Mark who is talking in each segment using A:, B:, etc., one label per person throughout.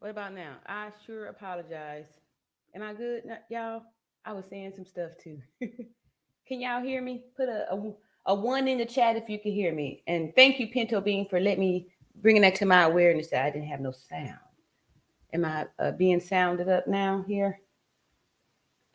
A: What about now? I sure apologize. Am I good, y'all? I was saying some stuff too. Can y'all hear me? Put a one in the chat if you can hear me. And thank you, Pinto Bean, for letting me bringing that to my awareness that I didn't have no sound. Am I being sounded up now here?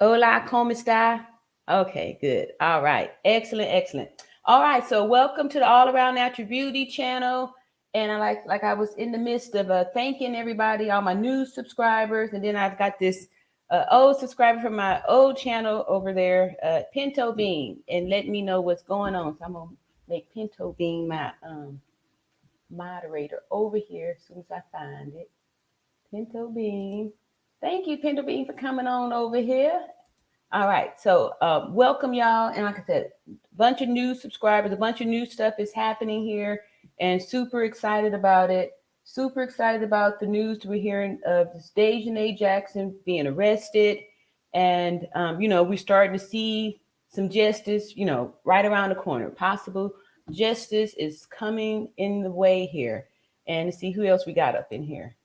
A: Hola, ¿cómo está? Okay, good. All right. Excellent, excellent. All right, so welcome to the All Around Natural Beauty channel. And I like I was in the midst of thanking everybody, all my new subscribers, and then I've got this old subscriber from my old channel over there, Pinto Bean, and let me know what's going on. So I'm gonna make Pinto Bean my moderator over here as soon as I find it. Pinto Bean. Thank you, Pinto Bean, for coming on over here. All right, so welcome y'all, and like I said, a bunch of new subscribers, a bunch of new stuff is happening here, and super excited about it. Super excited about the news we're hearing of this Daejhanae Jackson being arrested, and we're starting to see some justice, right around the corner. Possible justice is coming in the way here, and to see who else we got up in here.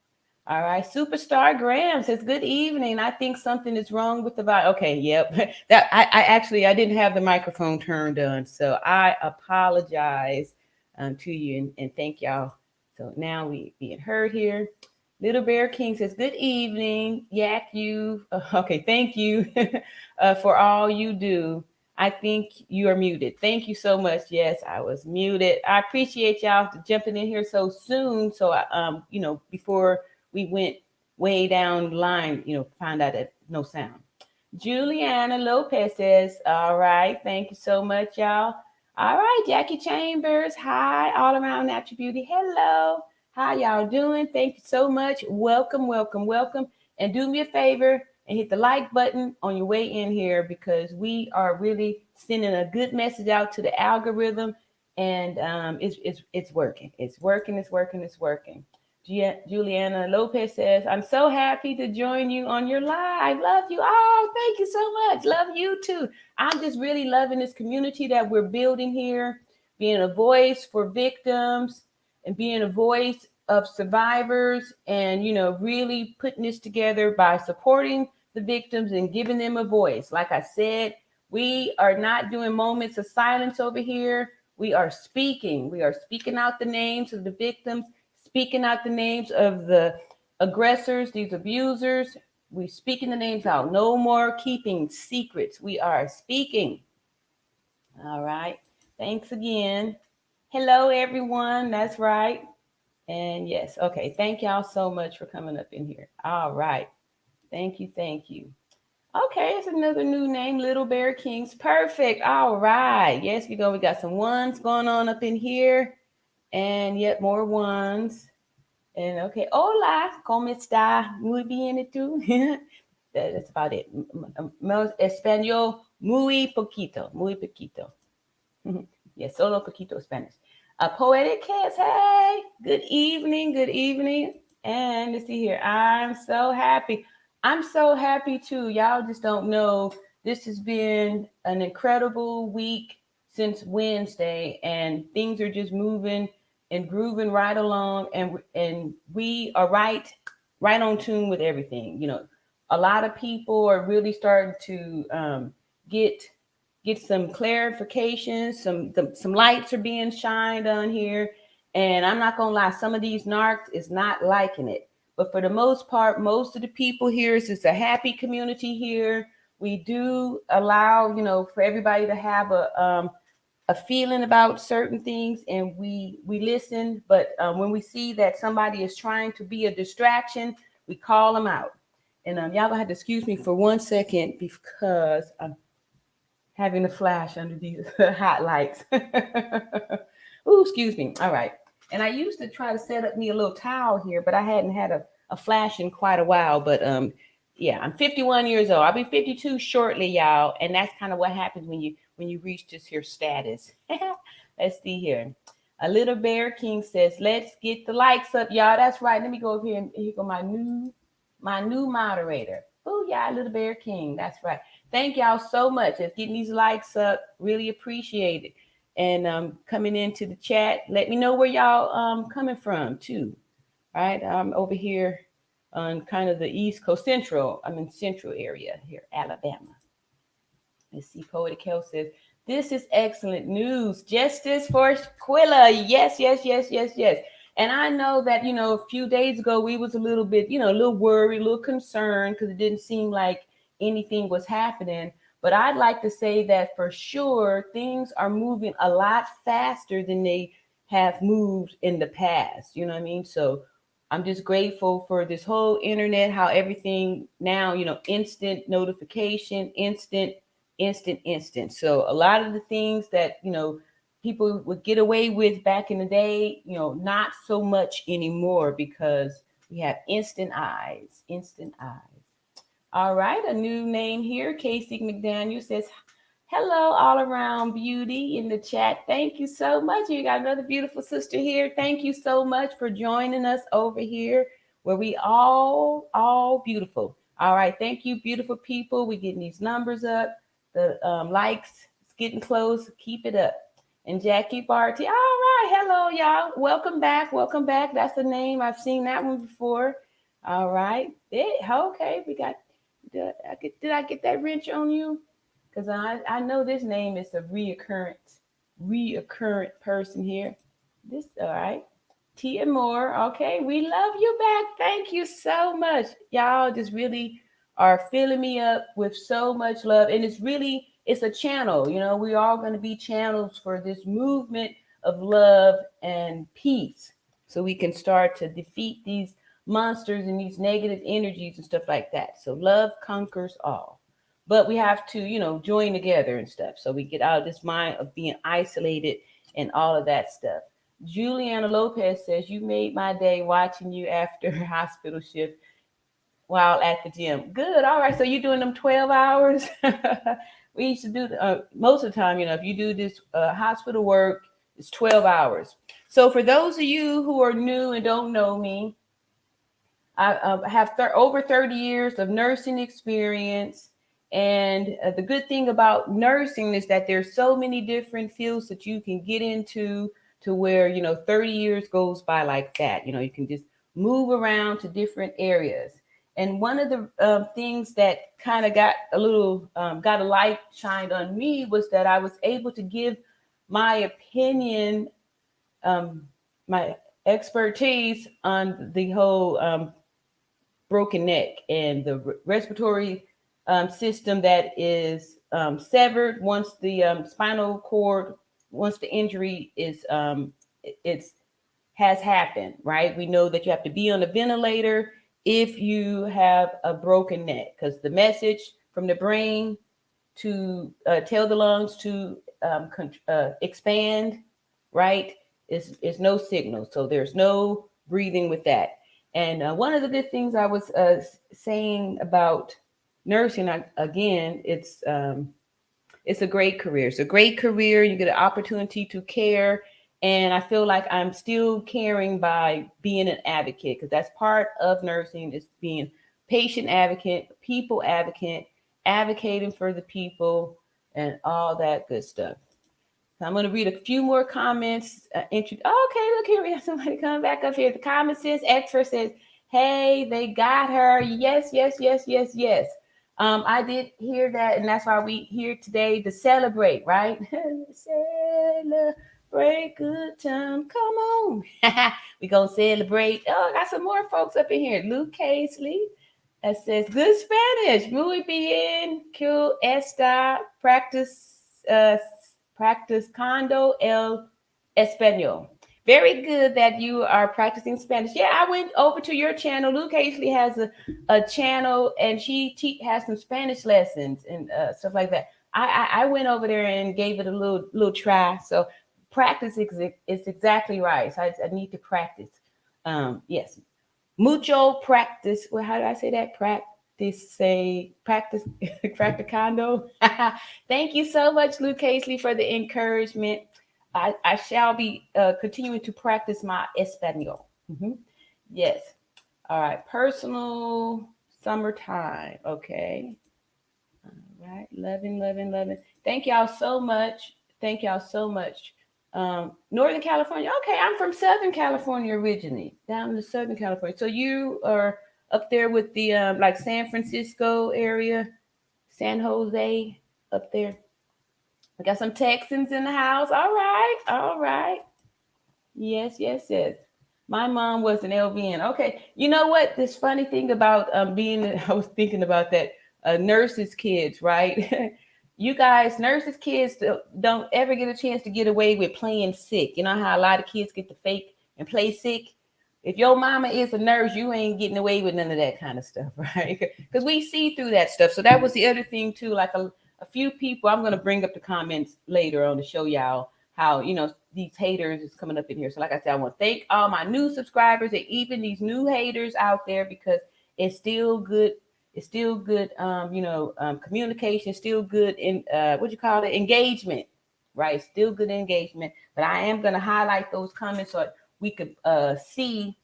A: All right, Superstar Graham says, "Good evening. I think something is wrong with the vibe." Okay, yep. That I actually I didn't have the microphone turned on, so I apologize to you and thank y'all. So now we being heard here. Little Bear King says, "Good evening, Yak you." Okay, thank you for all you do. I think you are muted. Thank you so much. Yes, I was muted. I appreciate y'all jumping in here so soon. So I, before we went way down the line, found out that no sound. Juliana Lopez says, "All right, thank you so much, y'all." All right, Jackie Chambers, hi, All Around Natural Beauty. Hello, how y'all doing? Thank you so much. Welcome, welcome, welcome. And do me a favor and hit the like button on your way in here because we are really sending a good message out to the algorithm, and it's working. It's working. It's working. It's working. Juliana Lopez says, "I'm so happy to join you on your live. Love you. Oh, thank you so much. Love you too. I'm just really loving this community that we're building here, being a voice for victims and being a voice of survivors and, really putting this together by supporting the victims and giving them a voice. Like I said, we are not doing moments of silence over here. We are speaking. We are speaking out the names of the victims, speaking out the names of the aggressors, these abusers. We speaking the names out. No more keeping secrets. We are speaking. All right. Thanks again. Hello, everyone. That's right. And yes, okay. Thank y'all so much for coming up in here. All right. Thank you. Thank you. Okay, it's another new name, Little Bear Kings. Perfect. All right. Yes, we got some ones going on up in here. And yet more ones. And okay, hola, ¿cómo está? Muy bien, ¿y tú? That's about it. Español, muy poquito, muy poquito. Yes, solo poquito Spanish. Poetic Kiss, hey, good evening, good evening. And let's see here, I'm so happy. I'm so happy too. Y'all just don't know. This has been an incredible week since Wednesday, and things are just moving and grooving right along, and we are right on tune with everything. A lot of people are really starting to get some clarification. Some lights are being shined on here, and I'm not gonna lie, some of these narcs is not liking it. But for the most part, most of the people here, it's a happy community here. We do allow, for everybody to have a feeling about certain things, and we listen. But when we see that somebody is trying to be a distraction, we call them out. And y'all gonna have to excuse me for 1 second because I'm having a flash under these hot lights. Ooh, excuse me. All right. And I used to try to set up me a little towel here, but I hadn't had a flash in quite a while. But yeah, I'm 51 years old. I'll be 52 shortly, y'all. And that's kind of what happens when you reach this here status. Let's see here. A Little Bear King says, "Let's get the likes up, y'all." That's right. Let me go over here and here go my new moderator. Oh yeah, Little Bear King. That's right. Thank y'all so much. Let's getting these likes up. Really appreciate it. And coming into the chat, let me know where y'all coming from too. Right, I'm over here on kind of the East Coast, central area here, Alabama. Let's see, Poetic Health says, this is excellent news. Justice for Shanquella. Yes, yes, yes, yes, yes. And I know that, a few days ago, we was a little bit, a little worried, a little concerned because it didn't seem like anything was happening. But I'd like to say that for sure, things are moving a lot faster than they have moved in the past. You know what I mean? So I'm just grateful for this whole internet, how everything now, instant notification, instant. So a lot of the things that, people would get away with back in the day, not so much anymore because we have instant eyes. All right, a new name here. Casey McDaniel says, hello, all around beauty in the chat. Thank you so much. You got another beautiful sister here. Thank you so much for joining us over here where we all beautiful. All right, thank you, beautiful people. We're getting these numbers up. The likes, it's getting close. Keep it up. And Jackie Barty. All right, hello, y'all. Welcome back. Welcome back. That's the name. I've seen that one before. All right. Okay, we got. Did I get that wrench on you? Because I know this name is a reoccurrent person here. This all right. Tia Moore. Okay, we love you back. Thank you so much. Y'all just really are filling me up with so much love. And it's a channel. We all going to be channels for this movement of love and peace. So we can start to defeat these monsters and these negative energies and stuff like that. So love conquers all. But we have to, join together and stuff. So we get out of this mind of being isolated and all of that stuff. Juliana Lopez says, you made my day watching you after hospital shift while at the gym. Good. All right. So you're doing them 12 hours? We used to do most of the time, if you do this hospital work, it's 12 hours. So for those of you who are new and don't know me, I have over 30 years of nursing experience. And the good thing about nursing is that there's so many different fields that you can get into to where, 30 years goes by like that. You can just move around to different areas. And one of the things that kind of got a light shined on me was that I was able to give my opinion, my expertise on the whole broken neck and the respiratory system that is severed once the spinal cord, once the injury has happened, right? We know that you have to be on a ventilator if you have a broken neck, because the message from the brain to tell the lungs to expand, right, is no signal. So there's no breathing with that. And one of the good things I was saying about nursing, again, it's a great career. It's a great career. You get an opportunity to care. And I feel like I'm still caring by being an advocate, because that's part of nursing, is being patient advocate, people advocate, advocating for the people, and all that good stuff. So I'm going to read a few more comments. Okay, look here. We have somebody coming back up here. The common sense expert says, hey, they got her. Yes, yes, yes, yes, yes. I did hear that, and that's why we here today to celebrate, right? Celebrate good time. Come on. We're going to celebrate. Oh, I got some more folks up in here. Luke Casely. That says, good Spanish. Muy bien. Que esta practicando el español. Very good that you are practicing Spanish. Yeah, I went over to your channel. Luke Casely has a channel, and she has some Spanish lessons and stuff like that. I went over there and gave it a little try. So practice is exactly right. So I need to practice. Yes. Mucho practice. Well, how do I say that? Practice practicando. Thank you so much, Luke Casely, for the encouragement. I shall be continuing to practice my Espanol. Mm-hmm. Yes. All right. Personal summertime. Okay. All right. Loving. Thank y'all so much. Northern California. Okay, I'm from Southern California originally, down in Southern California. So you are up there with the like San Francisco area, San Jose up there. We got some Texans in the house. All right, all right. Yes, yes, yes. My mom was an LVN. Okay, you know what? This funny thing about being, I was thinking about that. Nurses' kids, right? You guys, nurses' kids don't ever get a chance to get away with playing sick. You know how a lot of kids get to fake and play sick. If your mama is a nurse, you ain't getting away with none of that kind of stuff, right? Because we see through that stuff. So that was the other thing too. Like a few people, I'm gonna bring up the comments later on to show y'all how these haters is coming up in here. So like I said, I want to thank all my new subscribers and even these new haters out there because it's still good. It's still good. Communication, still good in what you call it, engagement, right? Still good engagement. But I am gonna highlight those comments so we could see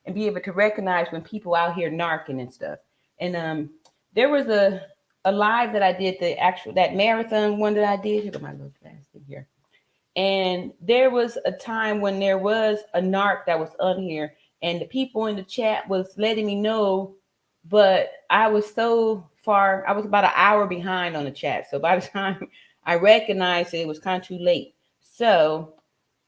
A: and be able to recognize when people out here narking and stuff. And there was a live that I did, that marathon one that I did. Look at my little glass in here. And there was a time when there was a narc that was on here, and the people in the chat was letting me know, but I was so far, I was about an hour behind on the chat. So by the time I recognized it was kind of too late. So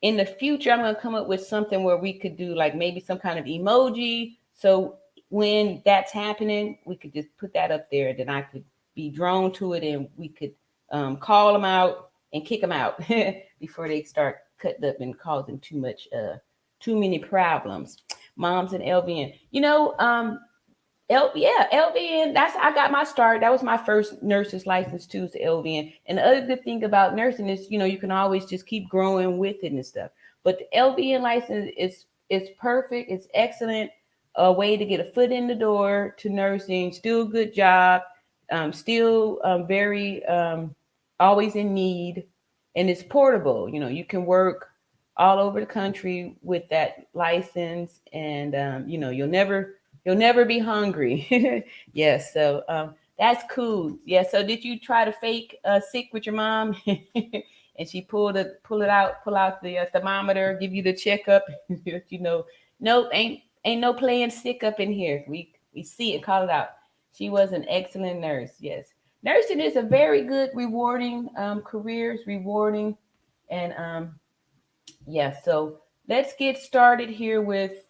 A: in the future, I'm going to come up with something where we could do like maybe some kind of emoji. So when that's happening, we could just put that up there, and then I could be drawn to it, and we could call them out and kick them out before they start cutting up and causing too many problems. Moms and LVN, LVN. I got my start. That was my first nurse's license too, is LVN. And the other good thing about nursing is, you can always just keep growing with it and stuff. But the LVN license is perfect. It's excellent. A way to get a foot in the door to nursing. Still good job. Still very always in need, and it's portable. You can work all over the country with that license, and you'll never be hungry. Yes, so that's cool. Yeah. So did you try to fake sick with your mom, and she pull out the thermometer, give you the checkup? Nope, ain't no playing sick up in here. We see it, call it out. She was an excellent nurse. Yes. Nursing is a very good, rewarding career. It's rewarding. And yeah, so let's get started here with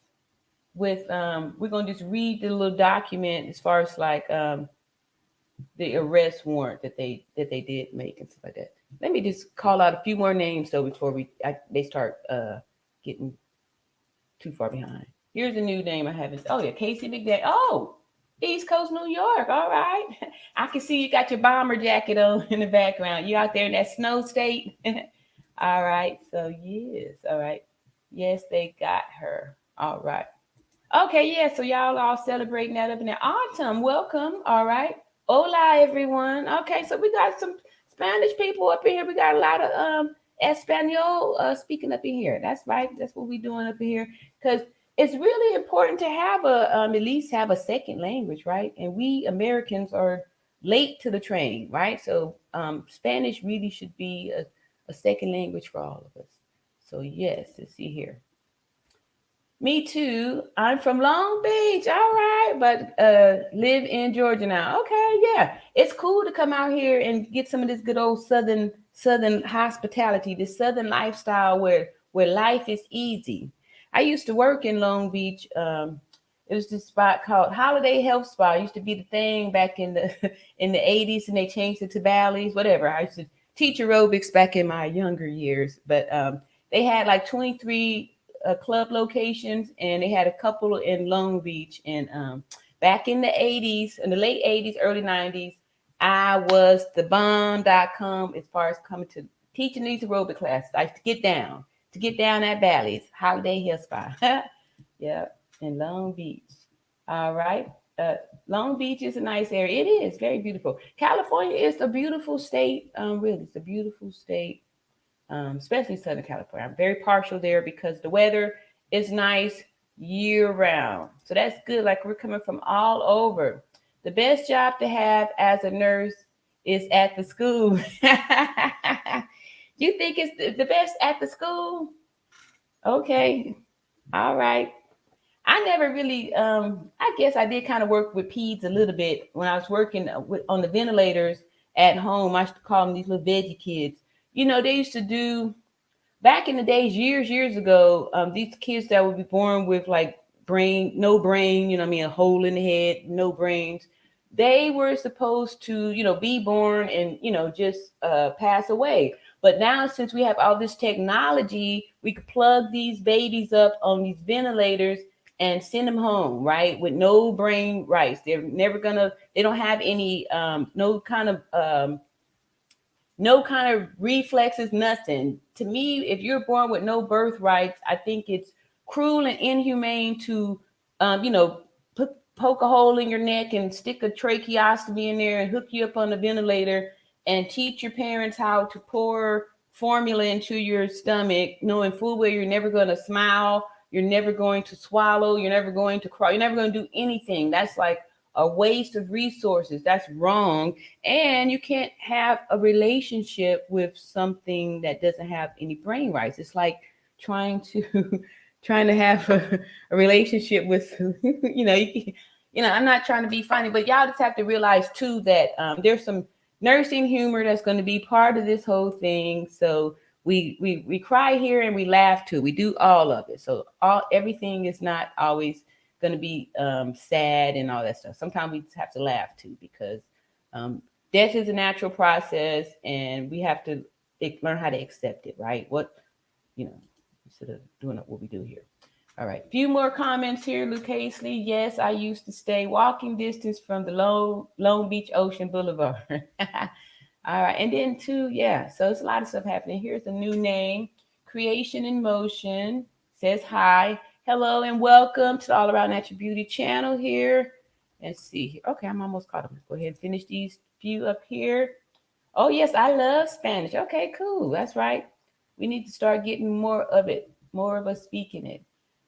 A: we're going to just read the little document as far as like the arrest warrant that they did make and stuff like that. Let me just call out a few more names though before they start getting too far behind. Here's a new name I haven't. Oh yeah, Casey McDaniel. Oh, East Coast, New York. All right. I can see you got your bomber jacket on in the background. You out there in that snow state. All right. So yes. All right. Yes, they got her. All right. Okay. Yeah. So y'all all celebrating that up in there. Autumn, welcome. All right. Hola, everyone. Okay. So we got some Spanish people up in here. We got a lot of Espanol speaking up in here. That's right. That's what we're doing up in here. Because it's really important to have at least have a second language, right? And we Americans are late to the train, right? So Spanish really should be a second language for all of us. So yes, let's see here. Me too. I'm from Long Beach. All right, but live in Georgia now. Okay, yeah. It's cool to come out here and get some of this good old southern hospitality, this southern lifestyle where life is easy. I used to work in Long Beach. It was this spot called Holiday Health Spa. It used to be the thing back in the in the 80s, and they changed it to Bally's, whatever. I used to teach aerobics back in my younger years, but they had like 23 club locations, and they had a couple in Long Beach. And back in the 80s, in the late 80s, early 90s, I was the bomb.com as far as coming to teaching these aerobic classes. I used to get down at Bally's, Holiday Hill Spa. Yeah, in Long Beach. All right. Long Beach is a nice area. It is very beautiful. California is a beautiful state. Really, it's a beautiful state, especially Southern California. I'm very partial there because the weather is nice year round. So that's good. Like we're coming from all over. The best job to have as a nurse is at the school. You think it's the best at the school? Okay. All right. I never really, I guess I did kind of work with peds a little bit when I was working on the ventilators at home. I used to call them these little veggie kids. They used to do back in the days, years ago, these kids that would be born with like no brain, what I mean, a hole in the head, no brains, they were supposed to, be born and, just pass away. But now, since we have all this technology, we could plug these babies up on these ventilators and send them home, right? With no brain rights. They don't have any, no kind of reflexes, nothing. To me, if you're born with no birthrights, I think it's cruel and inhumane to, um, you know, poke a hole in your neck and stick a tracheostomy in there and hook you up on the ventilator and teach your parents how to pour formula into your stomach, knowing full well you're never going to smile, you're never going to swallow, you're never going to cry, you're never going to do anything. That's like a waste of resources. That's wrong. And you can't have a relationship with something that doesn't have any brain rights. It's like trying to trying to have a relationship with I'm not trying to be funny, but y'all just have to realize too that there's some nursing humor that's going to be part of this whole thing. So we cry here and we laugh too. We do all of it. So everything is not always going to be sad and all that stuff. Sometimes we just have to laugh too, because um, death is a natural process, and we have to learn how to accept it, right? Instead of doing what we do here. All right, few more comments here. Luke Hazley, yes, I used to stay walking distance from the Long Beach Ocean Boulevard. All right, and then too, yeah, so it's a lot of stuff happening. Here's a new name, Creation in Motion, says hi. Hello and welcome to the All Around Natural Beauty channel here. Let's see here. Okay, I'm almost caught up. Let's go ahead and finish these few up here. Oh, yes, I love Spanish. Okay, cool. That's right. We need to start getting more of it, more of us speaking it.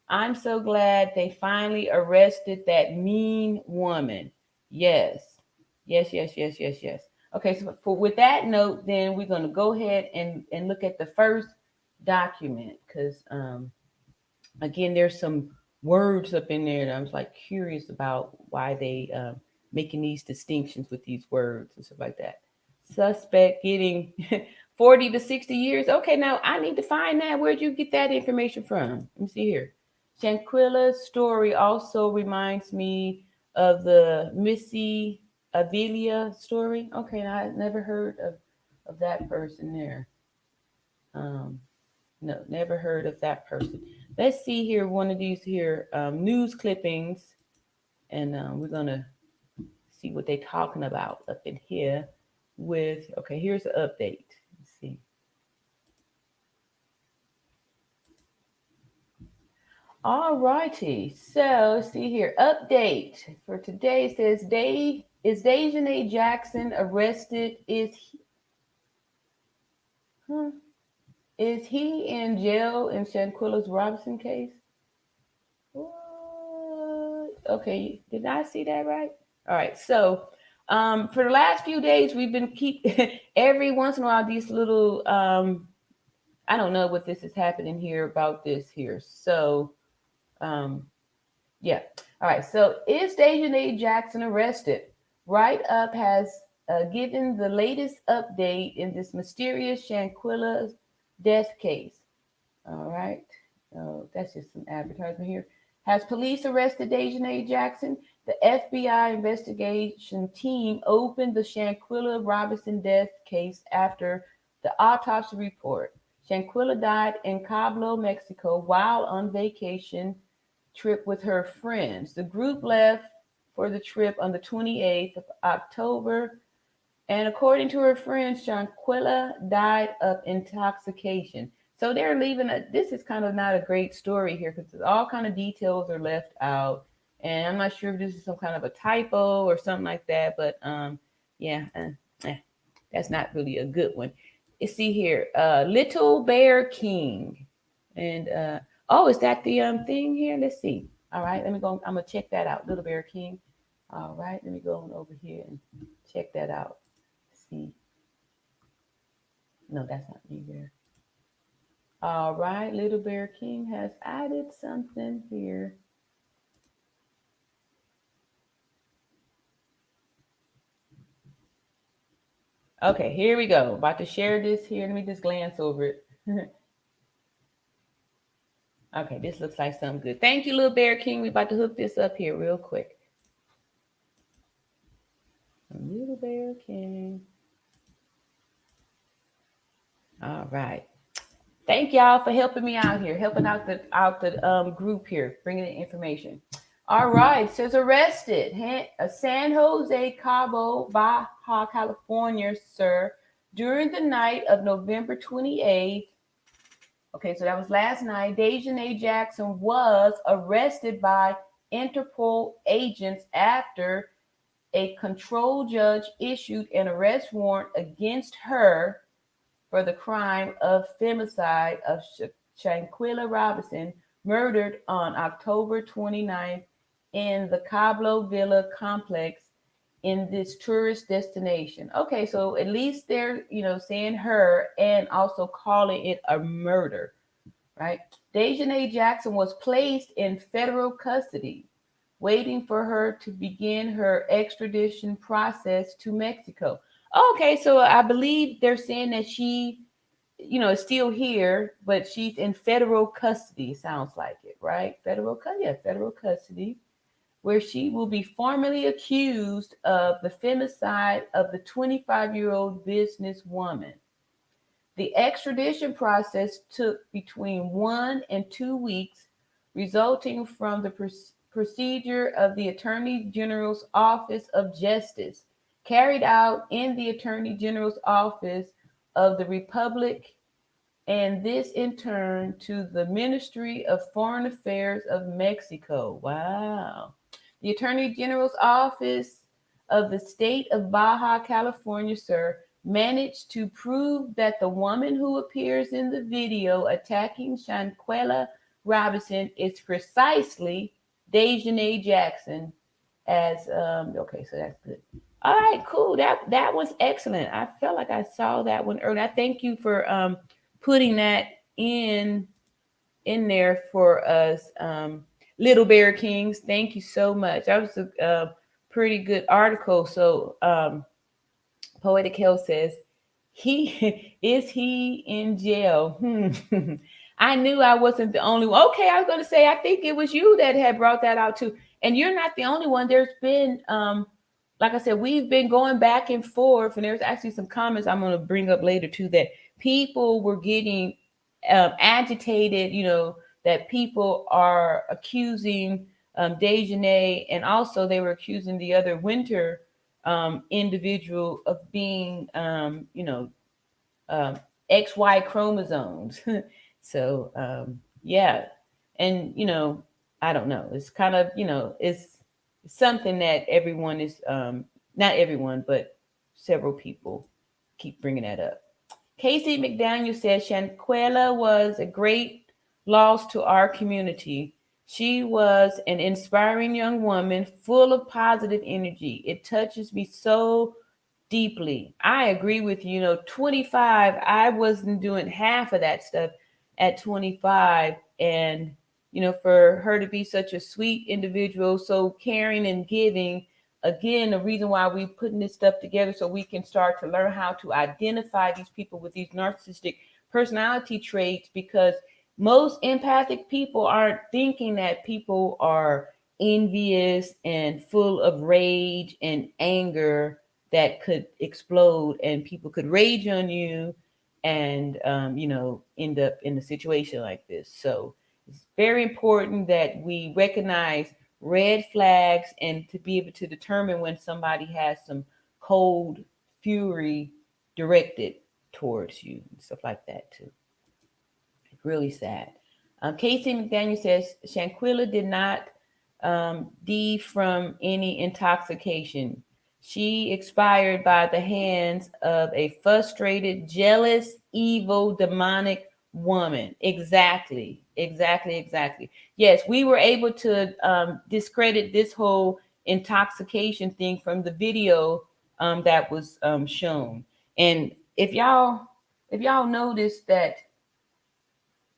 A: I'm so glad they finally arrested that mean woman. Yes. Yes, yes, yes, yes, yes. Okay, so with that note, then we're going to go ahead and look at the first document, because again, there's some words up in there that I was like curious about why they making these distinctions with these words and stuff like that. Suspect getting 40 to 60 years. Okay, now I need to find that. Where'd you get that information from? Let me see here. Shanquella's story also reminds me of the Missy Avilia story. Okay, now I never heard of that person there. Um, no, never heard of that person. Let's see here, one of these here news clippings, and we're gonna see what they're talking about up in here. Okay, here's the update. Let's see. All righty. So let's see here. Update for today says Daejhanae Jackson arrested? Huh, is he in jail in Shanquella Robinson case? What? Okay, did I see that right? All right. So for the last few days we've been every once in a while these little I don't know what this is happening here about this here. So um yeah. All right. So is Daejhanae Jackson arrested? Write Up has given the latest update in this mysterious Shanquella death case. All right. Oh, that's just some advertisement here. Has police arrested Daejhanae Jackson? The FBI investigation team opened the Shanquella Robinson death case after the autopsy report. Shanquella died in Cabo, Mexico, while on vacation trip with her friends. The group left for the trip on the 28th of October, and according to her friends, Shanquella died of intoxication. So they're leaving. This is kind of not a great story here, because all kind of details are left out, and I'm not sure if this is some kind of a typo or something like that. But yeah, that's not really a good one. You see here, Little Bear King, and oh, is that the thing here? Let's see. All right, let me go. I'm gonna check that out. Little Bear King. All right, let me go on over here and check that out. See. No, that's not me there. All right, Little Bear King has added something here. Okay, here we go. About to share this here. Let me just glance over it. Okay, this looks like something good. Thank you, Little Bear King. We about to hook this up here real quick. Little Bear King. All right. Thank y'all for helping me out here, helping out the group here, bringing the information. All right, says arrested, San Jose, Cabo, Baja California, sir, during the night of November 28th. Okay, so that was last night. Daejhanae Jackson was arrested by Interpol agents after a control judge issued an arrest warrant against her for the crime of femicide of Shanquella Robinson, murdered on October 29th in the Cabo Villas complex in this tourist destination. Okay, so at least they're, saying her and also calling it a murder, right? Daejhanae Jackson was placed in federal custody, waiting for her to begin her extradition process to Mexico. Okay, so I believe they're saying that she, is still here, but she's in federal custody. Sounds like it, right? Federal custody, where she will be formally accused of the femicide of the 25-year-old businesswoman. The extradition process took between 1 and 2 weeks, resulting from the procedure of the Attorney General's Office of Justice, carried out in the Attorney General's Office of the Republic, and this in turn to the Ministry of Foreign Affairs of Mexico. Wow. The Attorney General's Office of the State of Baja California, sir, managed to prove that the woman who appears in the video attacking Shanquella Robinson is precisely Daejhanae Jackson. Okay, so that's good. All right, cool. That was excellent. I felt like I saw that one earlier. I thank you for putting that in there for us, Little Bear Kings. Thank you so much. That was a pretty good article. So Poetic Hill says, he in jail? I knew I wasn't the only one. Okay, I was going to say, I think it was you that had brought that out too. And you're not the only one. There's been, like I said, we've been going back and forth, and there's actually some comments I'm going to bring up later too, that people were getting agitated, that people are accusing Daejhanae, and also they were accusing the other Winter individual of being, XY chromosomes. So, yeah. And, I don't know. It's kind of, it's something that everyone is, not everyone, but several people keep bringing that up. Casey McDaniel says Shanquella was a great loss to our community. She was an inspiring young woman full of positive energy. It touches me so deeply. I agree with you. 25, I wasn't doing half of that stuff at 25. And, for her to be such a sweet individual, so caring and giving, again, the reason why we're putting this stuff together so we can start to learn how to identify these people with these narcissistic personality traits, because most empathic people aren't thinking that people are envious and full of rage and anger that could explode, and people could rage on you and end up in a situation like this. So it's very important that we recognize red flags and to be able to determine when somebody has some cold fury directed towards you and stuff like that too. Really sad. Casey McDaniel says Shanquella did not die from any intoxication. She expired by the hands of a frustrated, jealous, evil, demonic woman. Exactly. Yes, we were able to discredit this whole intoxication thing from the video that was shown. And if y'all notice that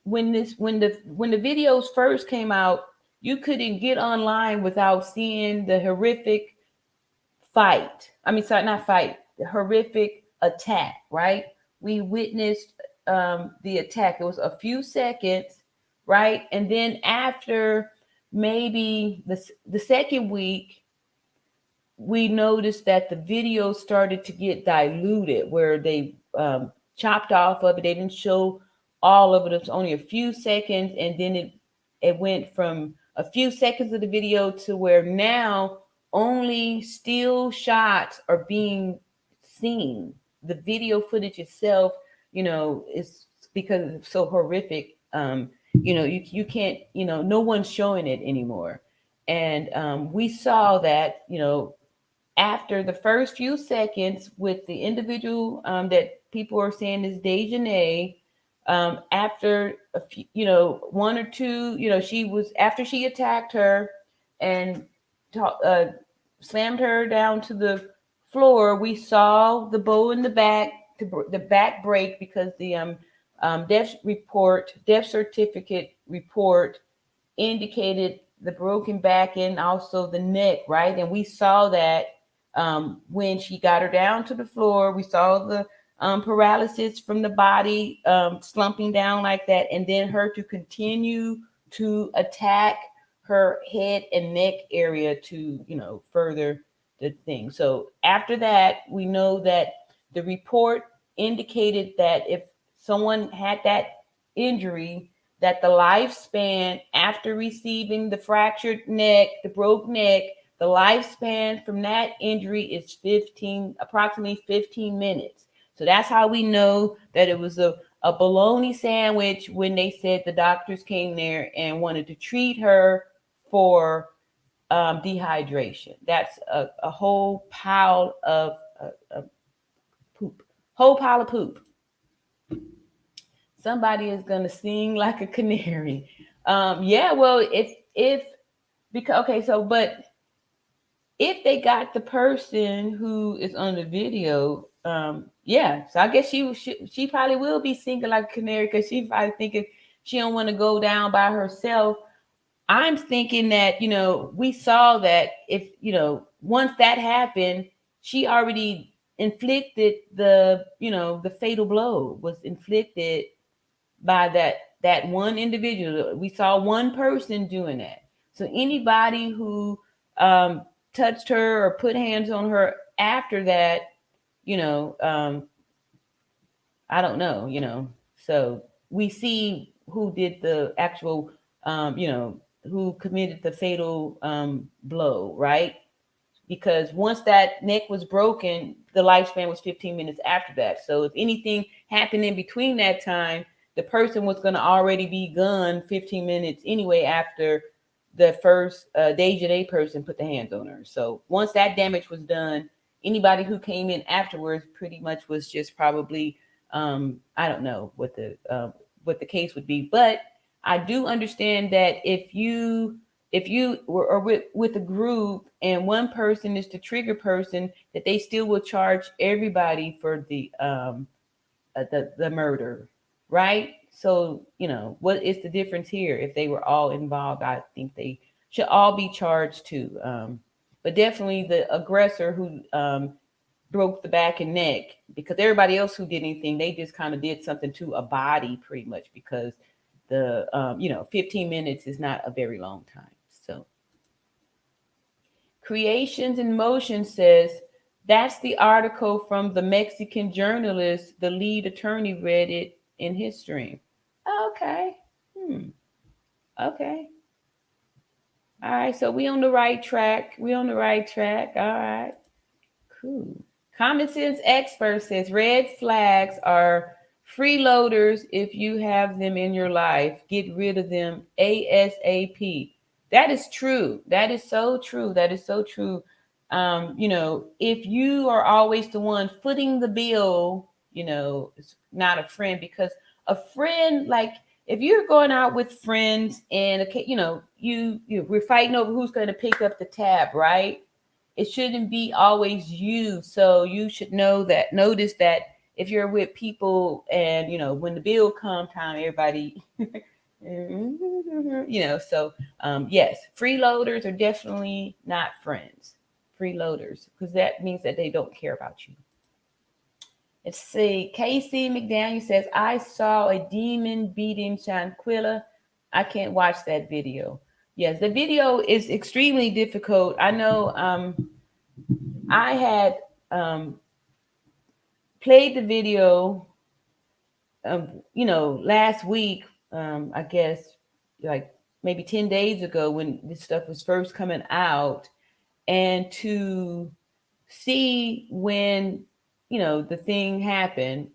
A: when the videos first came out, you couldn't get online without seeing the horrific fight. I mean, sorry, not fight, the horrific attack, right? We witnessed the attack. It was a few seconds, right? And then after maybe the second week, we noticed that the video started to get diluted, where they chopped off of it. They didn't show all of it. It was only a few seconds, and then it went from a few seconds of the video to where now only still shots are being seen. The video footage itself, is because it's so horrific. You can't, no one's showing it anymore. And we saw that, after the first few seconds with the individual that people are saying is Daejhanae, after a few, one or two, she was, after she attacked her and uh, slammed her down to the floor, we saw the bow in the back, the back break, because the death certificate report indicated the broken back and also the neck, right? And we saw that when she got her down to the floor, we saw the paralysis from the body slumping down like that, and then her to continue to attack her head and neck area to, further the thing. So after that, we know that the report indicated that if someone had that injury, that the lifespan after receiving the fractured neck, the broke neck, the lifespan from that injury is approximately 15 minutes. So that's how we know that it was a bologna sandwich when they said the doctors came there and wanted to treat her for dehydration. That's a whole pile of poop. Whole pile of poop. Somebody is gonna sing like a canary. Yeah, well, if because okay, so but if they got the person who is on the video, yeah, so I guess she probably will be singing like a canary, because she probably thinking she don't want to go down by herself. I'm thinking that, we saw that if, once that happened, she already inflicted the fatal blow was inflicted by that one individual. We saw one person doing that. So anybody who touched her or put hands on her after that, I don't know, So we see who did the actual, who committed the fatal blow, right? Because once that neck was broken, the lifespan was 15 minutes after that. So if anything happened in between that time, the person was going to already be gone 15 minutes anyway after the first Daejhanae person put the hands on her. So once that damage was done, anybody who came in afterwards pretty much was just probably I don't know what the case would be, but I do understand that if you were with a group and one person is the trigger person, that they still will charge everybody for the murder, right? So what is the difference here? If they were all involved, I think they should all be charged too. But definitely the aggressor who broke the back and neck, because everybody else who did anything, they just kind of did something to a body pretty much, because the 15 minutes is not a very long time. So Creations in Motion says that's the article from the Mexican journalist. The lead attorney read it in his stream. Okay. Okay. All right. So we on the right track. We on the right track. All right. Cool. Common sense expert says red flags are freeloaders. If you have them in your life, get rid of them ASAP. That is true. That is so true. That is so true. If you are always the one footing the bill, it's not a friend, because a friend, like if you're going out with friends and we're fighting over who's going to pick up the tab, right? It shouldn't be always you. So you should notice that if you're with people and, when the bill come time, everybody, so yes, freeloaders are definitely not friends. Freeloaders, because that means that they don't care about you. Let's see. Casey McDaniel says, I saw a demon beating Shanquella. I can't watch that video. Yes, the video is extremely difficult. I know I had um, played the video, last week, I guess, like maybe 10 days ago when this stuff was first coming out, and to see when, the thing happened,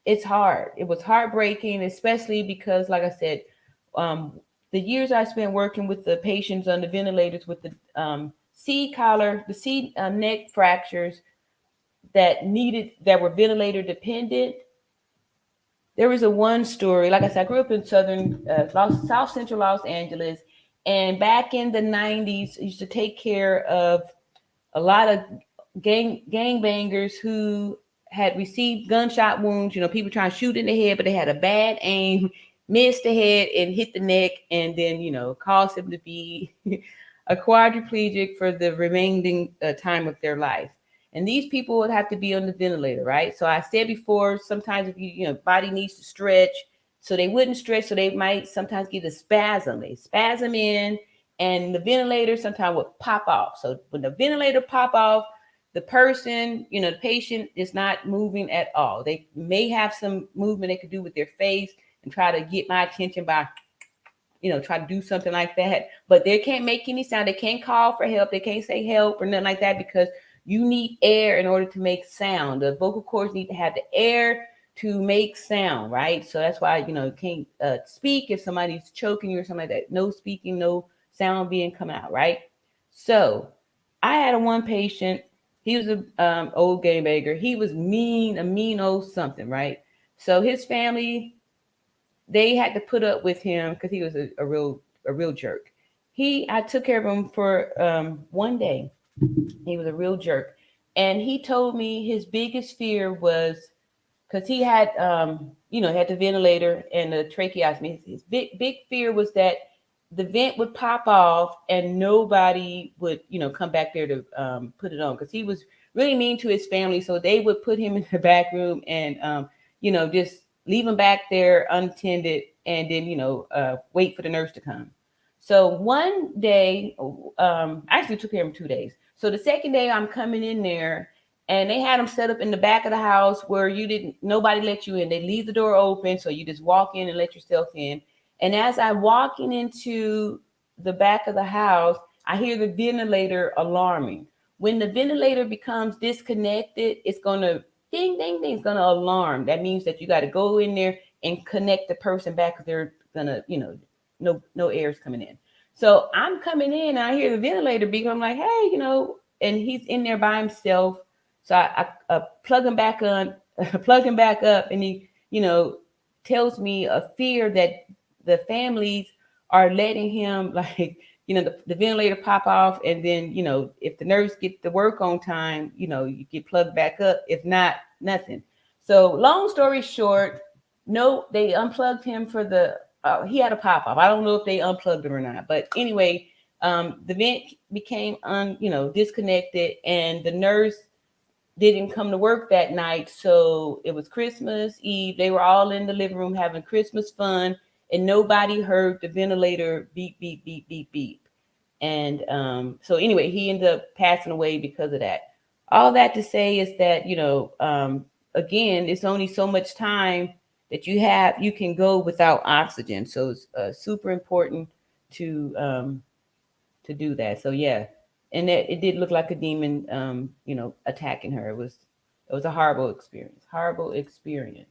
A: it's hard. It was heartbreaking, especially because, like I said, um, the years I spent working with the patients on the ventilators with the the C neck fractures that were ventilator dependent. There was a one story. Like I said, I grew up in South Central Los Angeles, and back in the '90s, I used to take care of a lot of gangbangers who had received gunshot wounds. People trying to shoot in the head, but they had a bad aim, missed the head and hit the neck, and then caused them to be a quadriplegic for the remaining time of their life. And these people would have to be on the ventilator, right? So I said before, sometimes if body needs to stretch, so they wouldn't stretch, so they might sometimes get a spasm. They spasm in, and the ventilator sometimes would pop off. So when the ventilator pop off, the person, the patient is not moving at all. They may have some movement they could do with their face and try to get my attention by, try to do something like that. But they can't make any sound. They can't call for help. They can't say help or nothing like that, because you need air in order to make sound. The vocal cords need to have the air to make sound, right? So that's why, you can't speak if somebody's choking you or something like that. No speaking, no sound being come out, right? So I had one patient. He was a old gangbanger. He was mean, a mean old something, right? So his family, they had to put up with him because he was a real jerk. I took care of him for one day. He was a real jerk, and he told me his biggest fear was, because he had had the ventilator and the tracheostomy. His big fear was that the vent would pop off and nobody would come back there to put it on, because he was really mean to his family. So they would put him in the back room and just leave him back there untended, and then wait for the nurse to come. So one day, I actually took care of him 2 days. So the second day I'm coming in there, and they had them set up in the back of the house where nobody let you in. They leave the door open, so you just walk in and let yourself in. And as I'm walking into the back of the house, I hear the ventilator alarming. When the ventilator becomes disconnected, it's going to ding, ding, ding. It's going to alarm. That means that you got to go in there and connect the person back, because they're going to, no air is coming in. So I'm coming in and I hear the ventilator beep. I'm like, hey, and he's in there by himself. So I plug him back on, plug him back up, and he, tells me a fear that the families are letting him, like, the ventilator pop off, and then, if the nurse gets to work on time, you get plugged back up. If not, nothing. So long story short, no, they unplugged him for he had a pop off. I don't know if they unplugged him or not, but anyway, the vent became disconnected, and the nurse didn't come to work that night. So it was Christmas Eve. They were all in the living room having Christmas fun, and nobody heard the ventilator beep, beep, beep, beep, beep. And so anyway, he ended up passing away because of that. All that to say is that, again, it's only so much time that you can go without oxygen. So it's super important to do that. So yeah, and it did look like a demon, attacking her. It was a horrible experience. Horrible experience.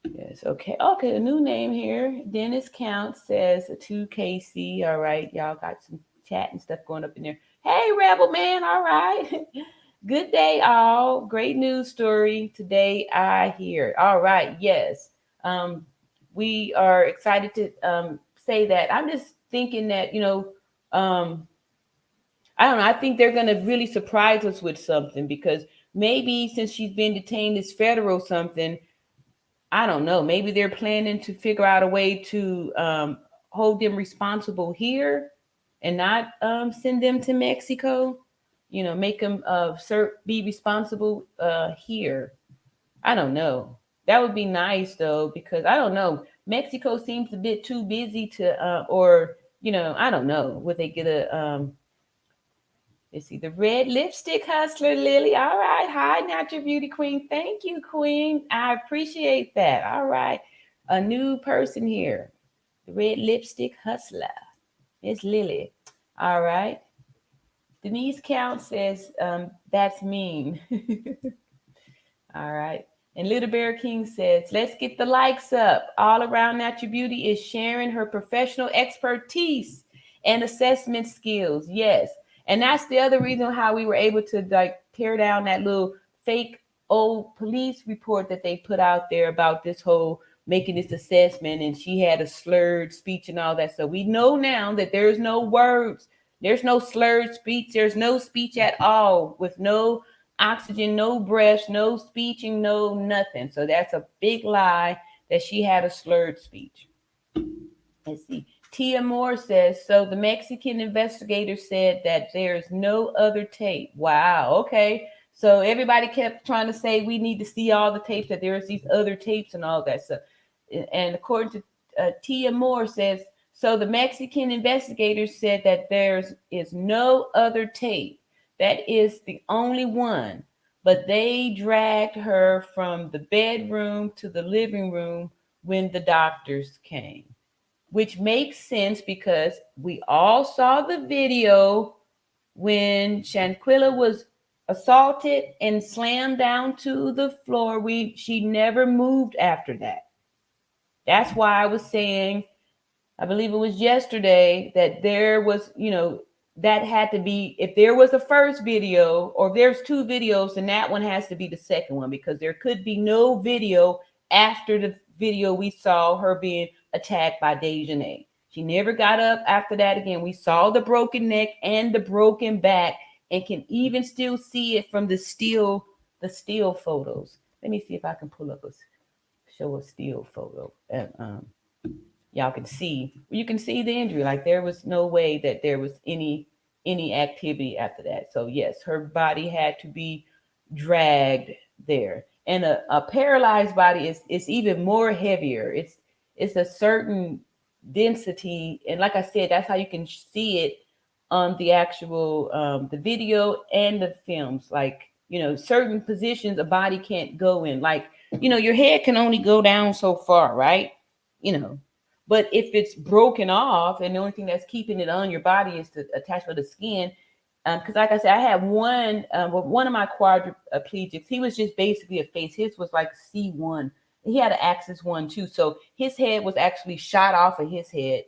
A: Yes. Okay. Okay. A new name here. Dennis Count says to KC. All right. Y'all got some chat and stuff going up in there. Hey, Rebel Man. All right. Good day, all. Great news story today. I hear. All right. Yes. We are excited to say that. I'm just thinking that, I don't know. I think they're going to really surprise us with something, because maybe since she's been detained as federal something, I don't know. Maybe they're planning to figure out a way to hold them responsible here and not send them to Mexico. Make them be responsible here. I don't know. That would be nice though, because I don't know. Mexico seems a bit too busy to, or I don't know. Would they get a let's see, the red lipstick hustler, Lily. All right. Hi, Natural Beauty Queen. Thank you, Queen. I appreciate that. All right. A new person here. The red lipstick hustler. Miss Lily. All right. Denise Count says, that's mean. All right. And Little Bear King says, let's get the likes up. All around Natural Beauty is sharing her professional expertise and assessment skills. Yes. And that's the other reason how we were able to like tear down that little fake old police report that they put out there about this whole making this assessment, and she had a slurred speech and all that. So we know now that there's no words, there's no slurred speech, there's no speech at all with no oxygen, no breath, no speeching, no nothing. So that's a big lie that she had a slurred speech. Let's see. Tia Moore says, so the Mexican investigator said that there's no other tape. Wow. Okay. So everybody kept trying to say we need to see all the tapes, that there's these other tapes and all that stuff. And according to Tia Moore says, so the Mexican investigators said that there's is no other tape. That is the only one. But they dragged her from the bedroom to the living room when the doctors came, which makes sense because we all saw the video when Shanquella was assaulted and slammed down to the floor. She never moved after that. That's why I was saying, I believe it was yesterday, that there was, that had to be, if there was a first video or if there's two videos, then that one has to be the second one, because there could be no video after the video we saw her being attacked by Daejhanae. She never got up after that again. We saw the broken neck and the broken back, and can even still see it from the still photos. Let me see if I can pull up show a still photo. And y'all can see, you can see the injury. Like there was no way that there was any activity after that. So yes, her body had to be dragged there. And a paralyzed body is even more heavier. It's a certain density, and like I said, that's how you can see it on the actual the video and the films. Like certain positions a body can't go in. Like your head can only go down so far, right? you know but if it's broken off and the only thing that's keeping it on your body is the attachment of the skin, because like I said, I had one of my quadriplegics. He was just basically a face. His was like C1. He had an axis one too, so his head was actually shot off of his head,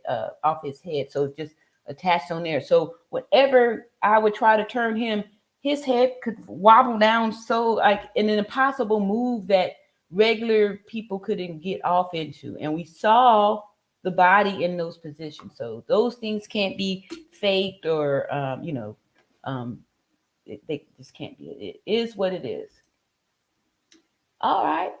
A: so it's just attached on there. So whatever I would try to turn him, his head could wobble down, so like an impossible move that regular people couldn't get off into. And we saw the body in those positions, so those things can't be faked or um, they just can't be. It is what it is. All right.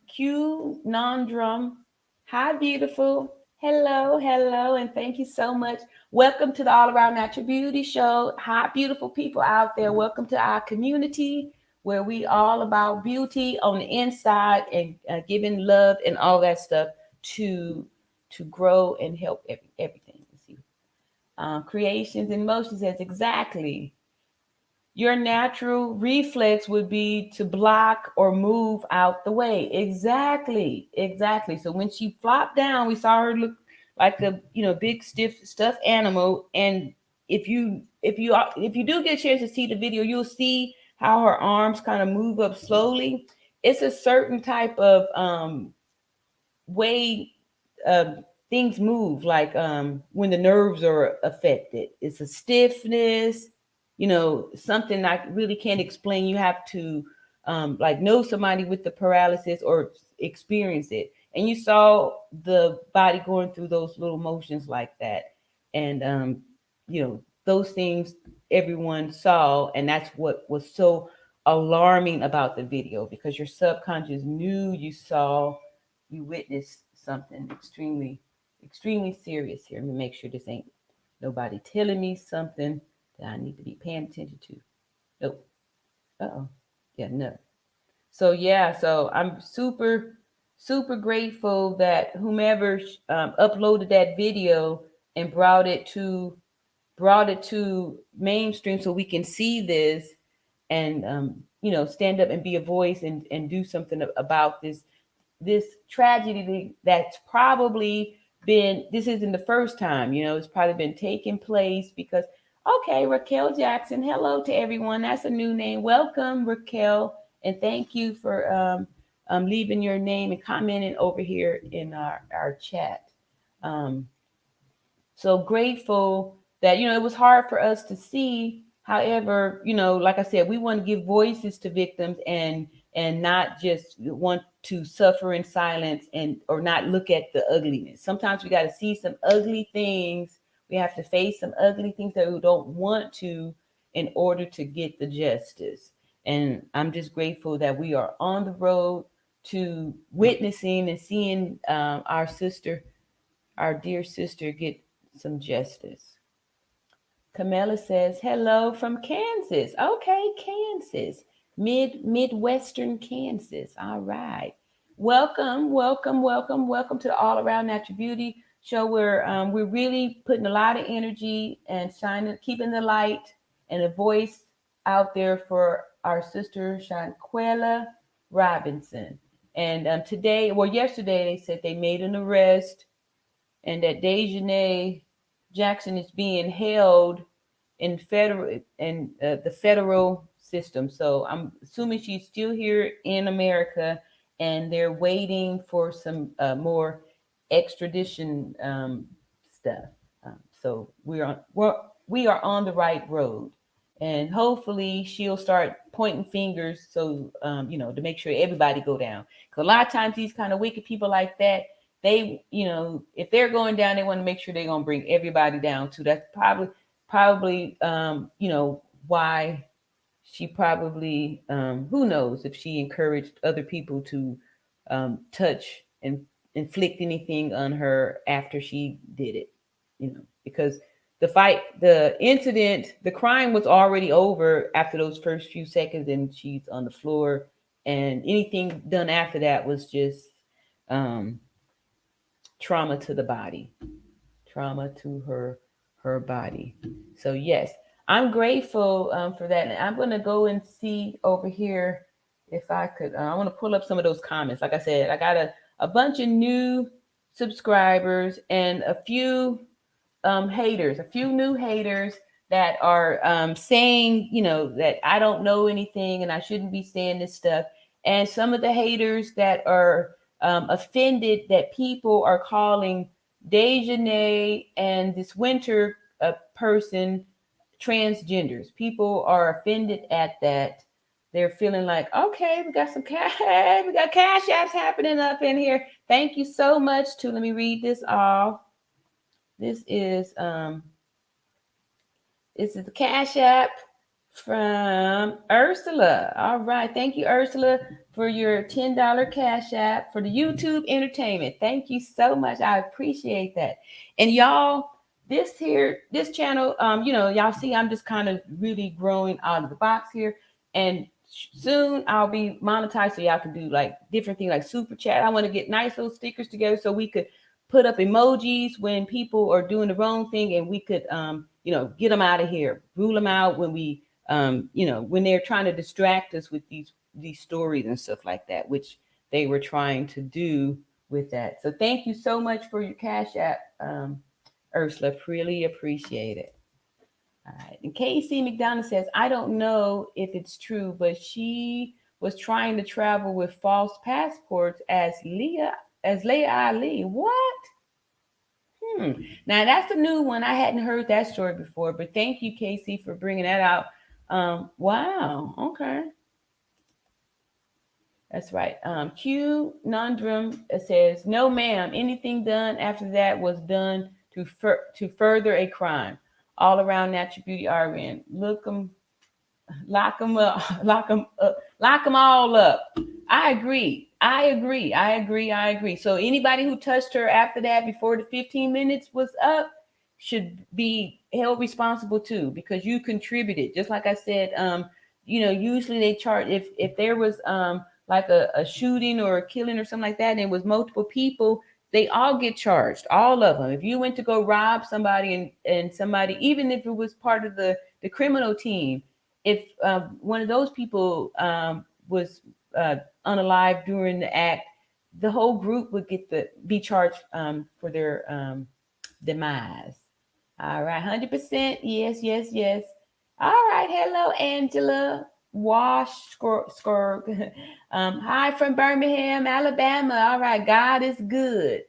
A: Q non-drum. Hi, beautiful. Hello, hello, and thank you so much. Welcome to the All Around Natural Beauty Show. Hi, beautiful people out there. Welcome to our community where we all about beauty on the inside and giving love and all that stuff to to grow and help everything. Let's see. Creations and motions says exactly. Your natural reflex would be to block or move out the way. Exactly. Exactly. So when she flopped down, we saw her look like a big stiff stuffed animal. And if you do get a chance to see the video, you'll see how her arms kind of move up slowly. It's a certain type of way things move, like when the nerves are affected. It's a stiffness, something I really can't explain. You have to like know somebody with the paralysis or experience it. And you saw the body going through those little motions like that. And those things everyone saw, and that's what was so alarming about the video, because your subconscious knew you witnessed something extremely serious here. Let me make sure this ain't nobody telling me something that I need to be paying attention to. Nope. Uh-oh. Yeah, no. So yeah, so I'm super grateful that whomever uploaded that video and brought it to mainstream so we can see this and stand up and be a voice and do something about this tragedy that's probably been, this isn't the first time, it's probably been taking place because, okay, Raquel Jackson, hello to everyone. That's a new name. Welcome, Raquel. And thank you for leaving your name and commenting over here in our chat. Um, so grateful that, it was hard for us to see. However, like I said, we want to give voices to victims and not just want to suffer in silence and or not look at the ugliness. Sometimes we got to see some ugly things. We have to face some ugly things that we don't want to in order to get the justice. And I'm just grateful that we are on the road to witnessing and seeing our sister, our dear sister, get some justice. Camilla says, hello from Kansas. Okay, Kansas. Midwestern Kansas. All right. Welcome to the All Around Natural Beauty Show where we're really putting a lot of energy and shining, keeping the light and a voice out there for our sister Shanquella Robinson. And yesterday they said they made an arrest and that Daejhanae Jackson is being held in the federal system. So I'm assuming she's still here in America, and they're waiting for some more extradition stuff. So we are on the right road, and hopefully she'll start pointing fingers. So to make sure everybody go down. Because a lot of times these kind of wicked people like that, they, if they're going down, they want to make sure they're gonna bring everybody down too. That's probably why she probably who knows if she encouraged other people to touch and inflict anything on her after she did it, because the incident, the crime was already over after those first few seconds and she's on the floor, and anything done after that was just um trauma to the body, trauma to her body. So yes, I'm grateful for that, and I'm gonna go and see over here if I could. I want to pull up some of those comments. Like I said, I got a bunch of new subscribers and a few haters, a few new haters that are saying, that I don't know anything and I shouldn't be saying this stuff. And some of the haters that are offended that people are calling Daejhanae and this winter person transgenders. People are offended at that. They're feeling like, okay, we got some cash, we got cash apps happening up in here. Thank you so much. Let me read this off. This is the Cash App from Ursula. All right. Thank you, Ursula, for your $10 Cash App for the YouTube entertainment. Thank you so much. I appreciate that. And y'all, this channel, y'all see I'm just kind of really growing out of the box here. And soon I'll be monetized so y'all can do like different things like super chat. I want to get nice little stickers together so we could put up emojis when people are doing the wrong thing, and we could get them out of here, rule them out when we when they're trying to distract us with these stories and stuff like that, which they were trying to do with that. So thank you so much for your Cash App, Ursula. Really appreciate it. All right. And Casey McDonald says, I don't know if it's true, but she was trying to travel with false passports as Leah Ali. What? Now that's a new one. I hadn't heard that story before, but thank you, Casey, for bringing that out. Wow. Okay. That's right. Q Nundrum says, no, ma'am. Anything done after that was done to further a crime. All around natural beauty RN. Lock them up, lock them up, lock them all up. I agree. So anybody who touched her after that, before the 15 minutes was up, should be held responsible too, because you contributed. Just like I said, usually they charge if there was like a shooting or a killing or something like that, and it was multiple people, they all get charged, all of them. If you went to go rob somebody and somebody, even if it was part of the criminal team, if one of those people was unalive during the act, the whole group would be charged for their demise. All right, 100%. Yes, yes, yes. All right. Hello, Angela. Wash Scorg. Hi from Birmingham, Alabama. All right. God is good.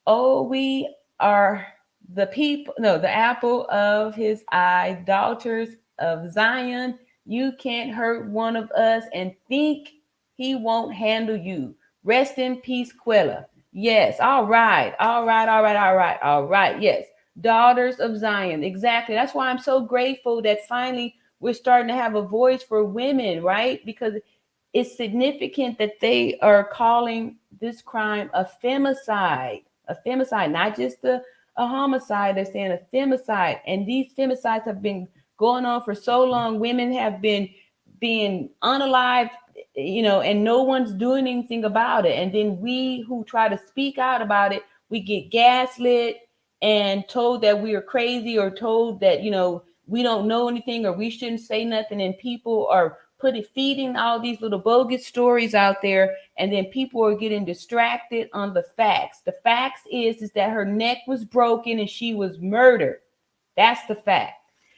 A: Oh, we are the people, no, the apple of his eye, daughters of Zion. You can't hurt one of us and think he won't handle you. Rest in peace, Quella. Yes. All right. All right. All right. All right. All right. Yes. Daughters of Zion. Exactly. That's why I'm so grateful that finally we're starting to have a voice for women, right? Because it's significant that they are calling this crime a femicide, not just a homicide. They're saying a femicide, and these femicides have been going on for so long. Women have been being unalived, and no one's doing anything about it. And then we who try to speak out about it, we get gaslit and told that we are crazy, or told that we don't know anything, or we shouldn't say nothing, and people are feeding all these little bogus stories out there, and then people are getting distracted on the facts. The facts is that her neck was broken and she was murdered. That's the fact.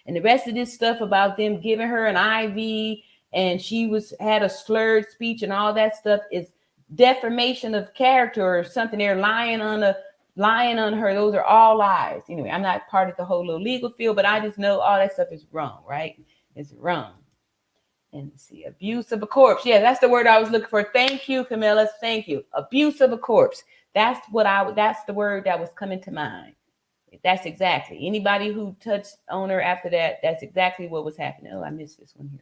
A: And the rest of this stuff about them giving her an IV and she had a slurred speech and all that stuff is defamation of character or something. They're lying on her. Those are all lies. Anyway, I'm not part of the whole little legal field, but I just know all that stuff is wrong, right? It's wrong. And see, abuse of a corpse. Yeah, that's the word I was looking for. Thank you, Camilla. Thank you. Abuse of a corpse. That's the word that was coming to mind. That's exactly. Anybody who touched on her after that, that's exactly what was happening. Oh, I missed this one here.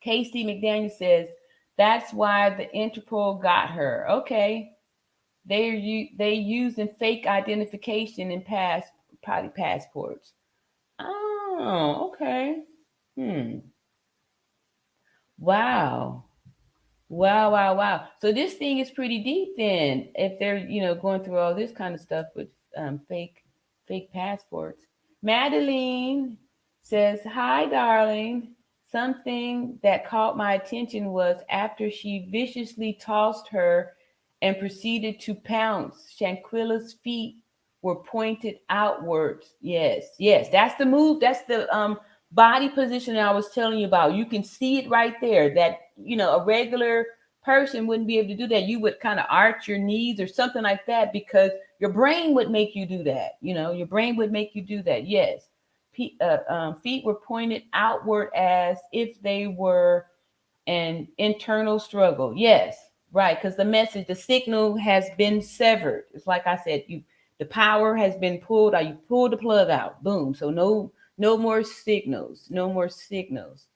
A: Casey McDaniel says, that's why the Interpol got her. Okay. They using fake identification in probably passports. Oh, okay. Wow. Wow, wow, wow. So this thing is pretty deep then, if they're, going through all this kind of stuff with fake passports. Madeline says, hi, darling. Something that caught my attention was after she viciously tossed her and proceeded to pounce, Shanquella's feet were pointed outwards. Yes, yes, that's the move. That's the body position I was telling you about. You can see it right there that, a regular person wouldn't be able to do that. You would kind of arch your knees or something like that because your brain would make you do that. Your brain would make you do that. Yes. Feet were pointed outward as if they were an internal struggle. Yes, right. Because the signal has been severed. It's like I said, the power has been pulled out. You pulled the plug out. Boom. So no more signals. No more signals.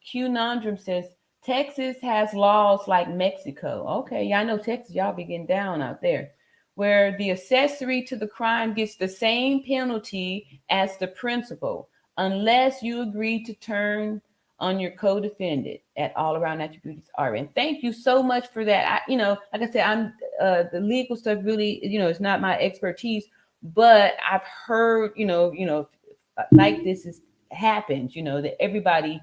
A: Q Nondrum says Texas has laws like Mexico. Okay, yeah, I know Texas. Y'all be getting down out there, where the accessory to the crime gets the same penalty as the principal, unless you agree to turn on your co-defendant at all around attributes are. And thank you so much for that. Like I said, I'm the legal stuff really, it's not my expertise, but I've heard, like this is happens, that everybody,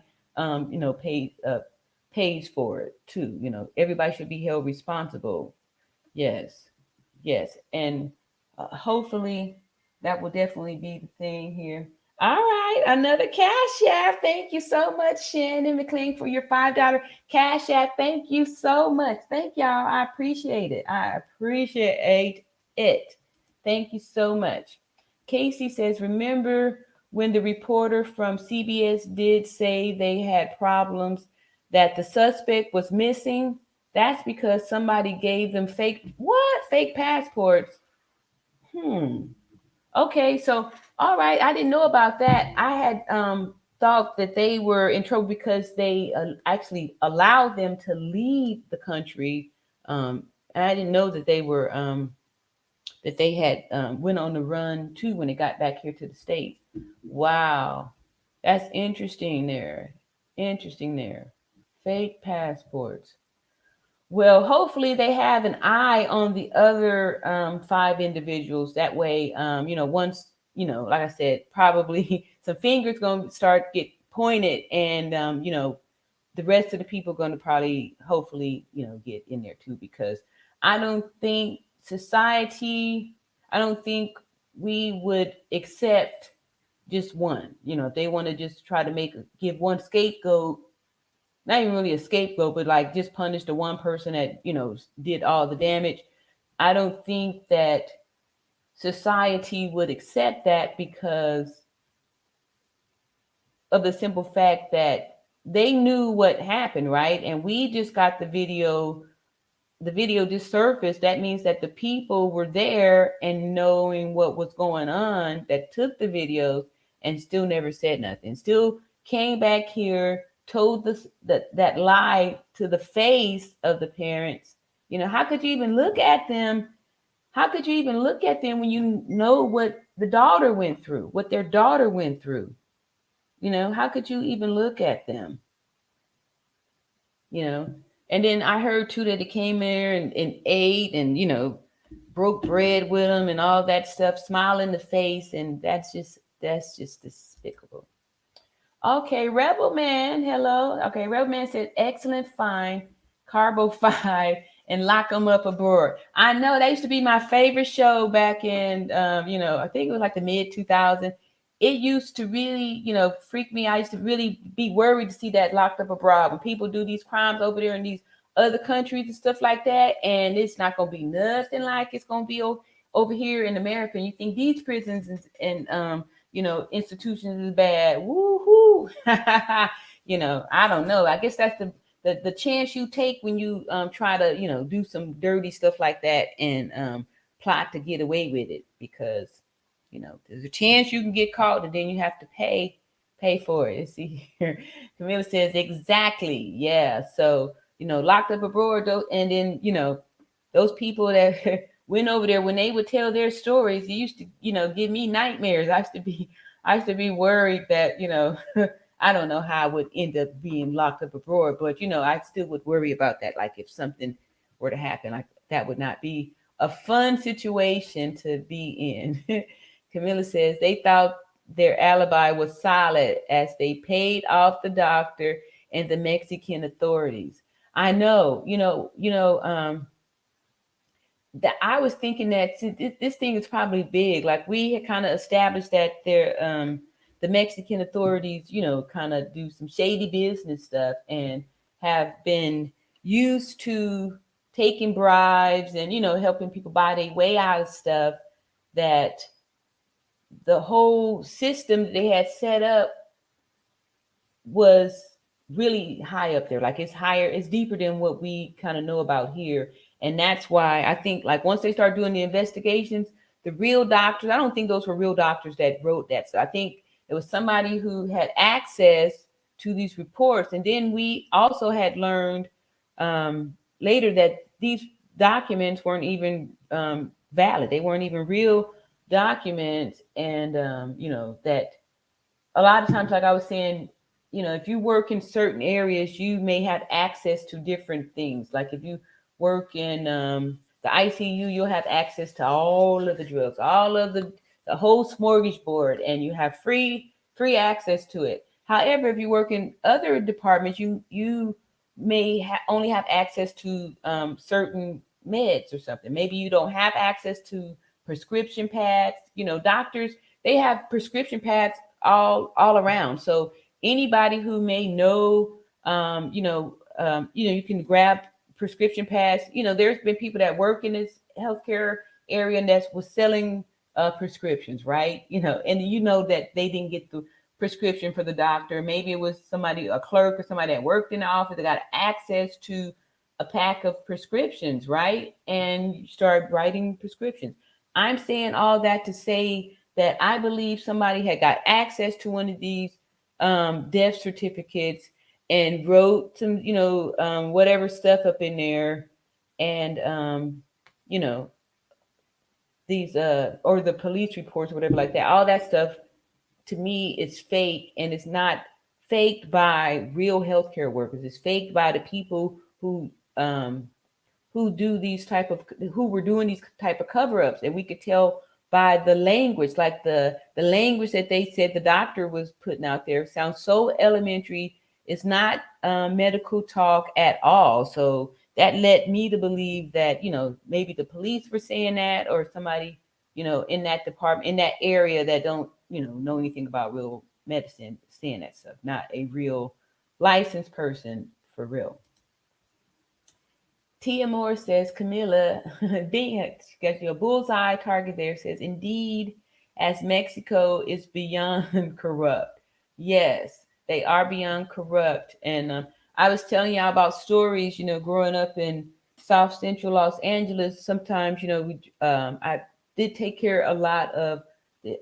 A: pays for it too. Everybody should be held responsible. Yes, yes, and hopefully that will definitely be the thing here. All right, another cash app. Thank you so much, Shannon McLean, for your $5 cash app. Thank you so much. Thank y'all. I appreciate it. I appreciate it. Thank you so much. Casey says, remember when the reporter from CBS did say they had problems that the suspect was missing? That's because somebody gave them fake passports. Okay, so all right, I didn't know about that. I had thought that they were in trouble because they actually allowed them to leave the country. And I didn't know that they had went on the run too when they got back here to the States. Wow, that's interesting there. Interesting there. Fake passports. Well, hopefully they have an eye on the other 5 individuals. That way, once like I said, probably some fingers gonna start get pointed, and the rest of the people going to probably, hopefully, get in there too, because I don't think society, I don't think we would accept just one. If they want to just try to give one scapegoat, not even really a scapegoat, but like just punish the one person that did all the damage. I don't think that society would accept that, because of the simple fact that they knew what happened, right? And we just got the video just surfaced. That means that the people were there and knowing what was going on, that took the videos, and still never said nothing. Still came back here, told that lie to the face of the parents. How could you even look at them? How could you even look at them when you know what the daughter went through, what their daughter went through? How could you even look at them? you know. And then I heard too that it came there and ate and broke bread with them and all that stuff, smile in the face, and that's just despicable. Okay, Rebel Man, hello. Okay, Rebel Man said excellent find, Carbo 5, and lock them up abroad. I know that used to be my favorite show back in I think it was like the mid 2000s. It used to really, freak me. I used to really be worried to see that locked up abroad when people do these crimes over there in these other countries and stuff like that. And it's not gonna be nothing like it's gonna be over here in America. And you think these prisons and institutions is bad. Woohoo! I don't know. I guess that's the chance you take when you try to do some dirty stuff like that and plot to get away with it, because there's a chance you can get caught and then you have to pay for it. See here, Camilla says exactly. Yeah. So locked up abroad, though, and then those people that went over there, when they would tell their stories, it used to give me nightmares. I used to be worried that I don't know how I would end up being locked up abroad, but I still would worry about that. Like if something were to happen, like that would not be a fun situation to be in. Camilla says they thought their alibi was solid as they paid off the doctor and the Mexican authorities. I know, that I was thinking that this thing is probably big. Like we had kind of established that the Mexican authorities, kind of do some shady business stuff and have been used to taking bribes and helping people buy their way out of stuff, that the whole system they had set up was really high up there. Like it's higher, it's deeper than what we kind of know about here. And that's why I think, like, once they start doing the investigations, the real doctors, I don't think those were real doctors that wrote that. So I think it was somebody who had access to these reports. And then we also had learned later that these documents weren't even valid. They weren't even real documents. And, that a lot of times, like I was saying, if you work in certain areas, you may have access to different things. Like if you work in the ICU, you'll have access to all of the drugs, all of the whole smorgasbord, and you have free access to it. However, if you work in other departments, you may only have access to certain meds or something. Maybe you don't have access to prescription pads. Doctors, they have prescription pads all around. So anybody who may know, you can grab prescription pads. There's been people that work in this healthcare area and that was selling prescriptions, right? And that they didn't get the prescription for the doctor. Maybe it was somebody, a clerk or somebody that worked in the office that got access to a pack of prescriptions, right? And you start writing prescriptions. I'm saying all that to say that I believe somebody had got access to one of these death certificates and wrote some, whatever stuff up in there, and you know, these or the police reports or whatever like that. All that stuff to me is fake and it's not faked by real healthcare workers. It's faked by the people um, who do these type of who were doing these type of cover-ups, and we could tell by the language, like the language that they said the doctor was putting out there sounds so elementary. It's not medical talk at all. So that led me to believe that maybe the police were saying that, or somebody in that department, in that area, that don't know anything about real medicine saying that stuff, not a real licensed person for real. Tia Moore says, Camilla, being got your bullseye target there, says, indeed, as Mexico is beyond corrupt. Yes, they are beyond corrupt. And I was telling y'all about stories, growing up in South Central Los Angeles. Sometimes, I did take care a lot of the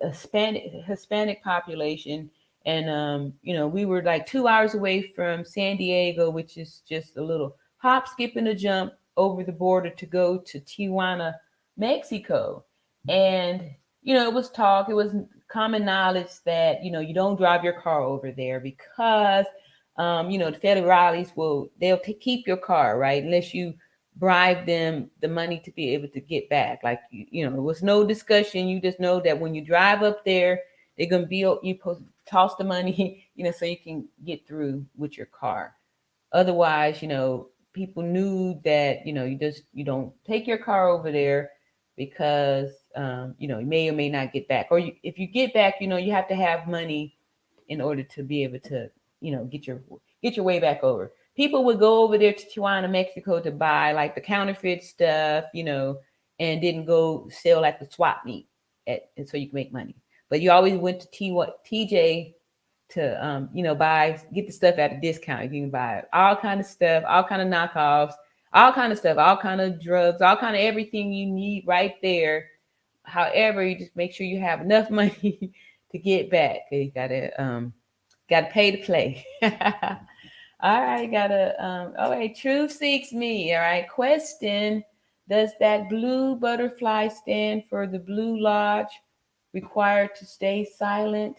A: Hispanic population. And, we were like 2 hours away from San Diego, which is just a little hop, skip, and a jump over the border to go to Tijuana, Mexico. And, it was talk, it was common knowledge that, you don't drive your car over there because, the federales they'll keep your car, right? Unless you bribe them the money to be able to get back. Like, there was no discussion. You just know that when you drive up there, they're going to be, you supposed to toss the money, so you can get through with your car. Otherwise, people knew that you don't take your car over there because you may or may not get back, or if you get back, you have to have money in order to be able to get your way back over. People would go over there to Tijuana, Mexico, to buy like the counterfeit stuff, and didn't go sell at the swap meet, and so you can make money. But you always went to TJ to get the stuff at a discount. You can buy all kind of stuff, all kind of knockoffs, all kind of stuff, all kind of drugs, all kind of everything you need right there. However, you just make sure you have enough money to get back. You gotta pay to play. All right, all right, truth seeks me. All right, question: does that blue butterfly stand for the Blue Lodge, required to stay silent,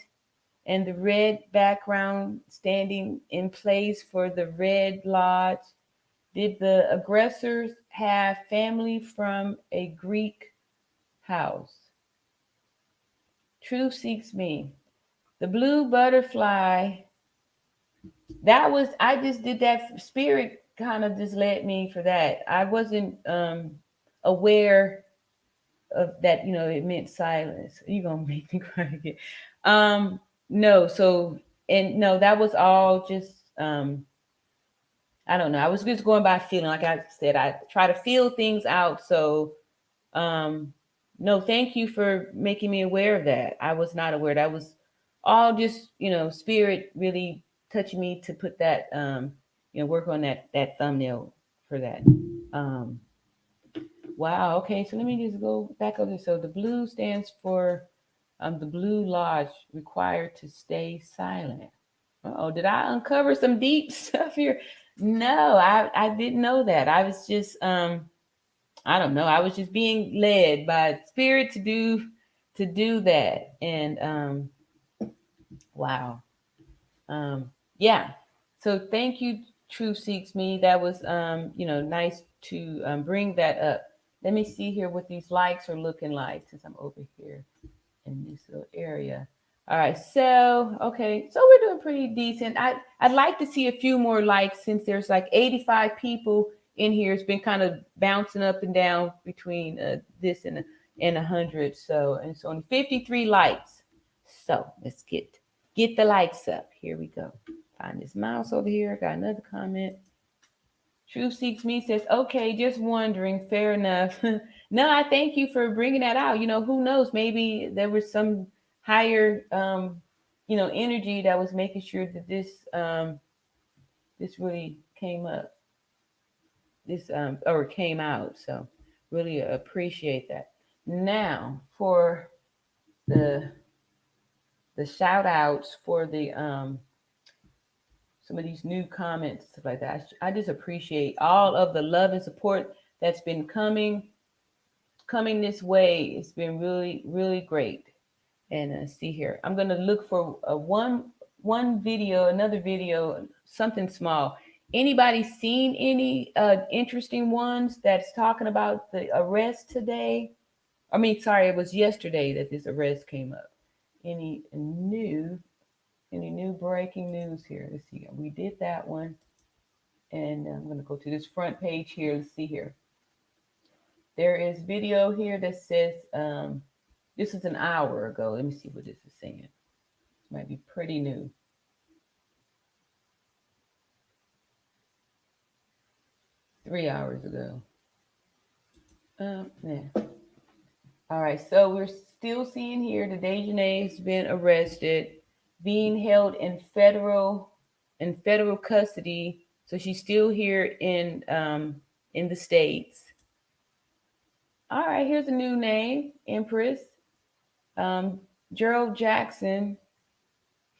A: and the red background standing in place for the Red Lodge? Did the aggressors have family from a Greek house? Truth seeks me. The blue butterfly, I just did that. Spirit kind of just led me for that. I wasn't aware of that, it meant silence. You're going to make me cry again. No, so, and no, that was all just, I don't know. I was just going by feeling. Like I said, I try to feel things out. So, no, thank you for making me aware of that. I was not aware. That was all just, spirit really touching me to put that, work on that thumbnail for that. Um, wow. Okay. So let me just go back over. So the blue stands for the Blue Lodge, required to stay silent. Oh, did I uncover some deep stuff here? No, I didn't know that. I was just I don't know. I was just being led by spirit to do that. And wow. Yeah. So thank you, Truth Seeks Me. That was nice to bring that up. Let me see here what these likes are looking like since I'm over here in this little area. All right, so okay, so we're doing pretty decent. I'd like to see a few more likes since there's like 85 people in here. It's been kind of bouncing up and down between this and 100. So, and it's only 53 likes. So let's get the likes up. Here we go. Find this mouse over here. Got another comment. Truth Seeks Me says, okay, just wondering. Fair enough. No, I thank you for bringing that out. Who knows? Maybe there was some higher, energy that was making sure that this really came up, or came out. So really appreciate that. Now for the shout outs for the some of these new comments, stuff like that. I just appreciate all of the love and support that's been coming this way. It's been really, really great. And see here, I'm going to look for one another video, something small. Anybody seen any interesting ones that's talking about the arrest today? I mean, sorry, it was yesterday that this arrest came up. Any new, any new breaking news here? Let's see. We did that one, and I'm going to go to this front page here. Let's see here. There is video here that says this is an hour ago. Let me see what this is saying. This might be pretty new. Three hours ago. Yeah. All right, so we're still seeing here the Daejhanae has been arrested, being held in federal custody. So she's still here in the States. All right, here's a new name, Empress. Um, Gerald Jackson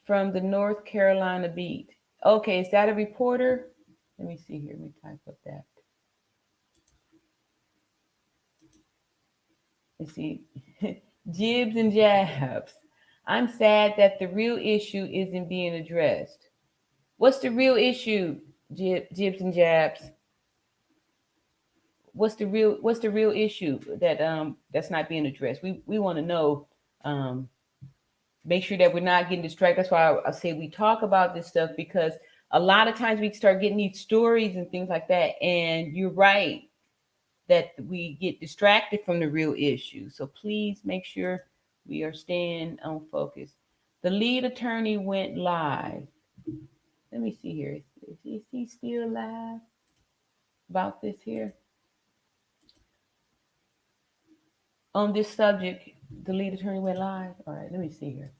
A: from the North Carolina Beat. Okay, is that a reporter? Let me see here. Let me type up that. Let's see. Jibs and jabs. I'm sad that the real issue isn't being addressed. What's the real issue, Jibs and jabs? What's the real issue that that's not being addressed? We want to know. Um, Make sure that we're not getting distracted. That's why I say we talk about this stuff, because a lot of times we start getting these stories and things like that, and you're right that we get distracted from the real issue. So please make sure we are staying on focus. The lead attorney went live. Let me see here. Is he still live about this here? On this subject, the lead attorney went live. All right, let me see here.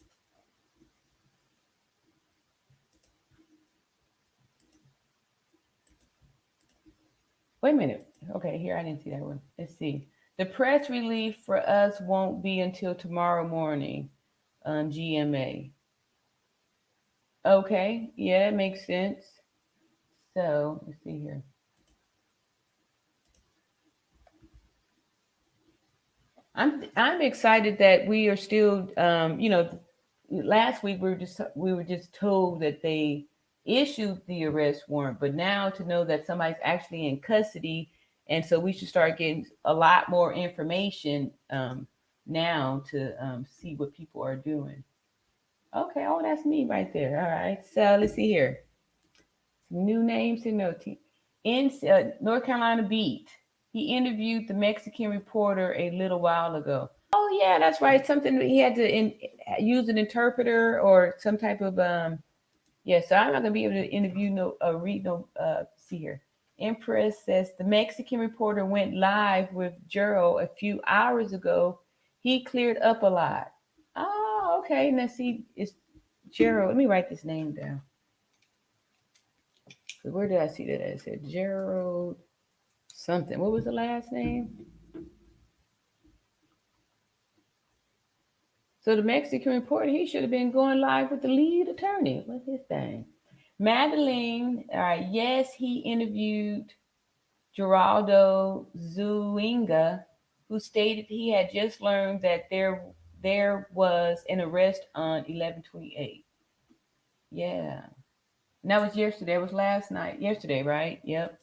A: Wait a minute. Okay, here, I didn't see that one. Let's see. The press release for us won't be until tomorrow morning on GMA. Okay, yeah, it makes sense. So let's see here. I'm excited that we are still last week we were just told that they issued the arrest warrant, but now to know that somebody's actually in custody, and so we should start getting a lot more information now to see what people are doing. Okay, oh, that's me right there. All right, so let's see here. Some new names to note. In North Carolina Beat, he interviewed the Mexican reporter a little while ago. Oh yeah, that's right. Something he had to use an interpreter or some type of yeah. So I'm not gonna be able to interview read no. See here. Empress says the Mexican reporter went live with Juro a few hours ago. He cleared up a lot. Oh, okay. Now see, it's Juro. Let me write this name down. So where did I see that? I said Gerald something. What was the last name? So the Mexican reporter, he should have been going live with the lead attorney. What's his thing? Madeline, all right, yes, he interviewed Geraldo Zuinga, who stated he had just learned that there was an arrest on 11/28. Yeah. And that was yesterday. It was last night. Yesterday, right? Yep.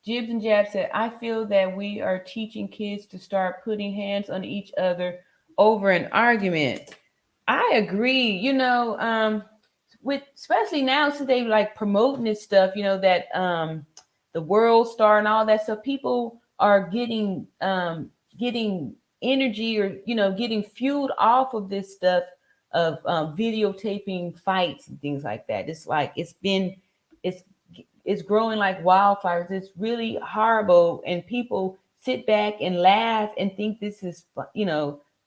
A: Jibs and Jab said, I feel that we are teaching kids to start putting hands on each other over an argument. I agree. With especially now since they like promoting this stuff, that the World Star and all that stuff, people are getting energy, or getting fueled off of this stuff of videotaping fights and things like that. It's like it's it's growing like wildfires. It's really horrible, and people sit back and laugh and think this is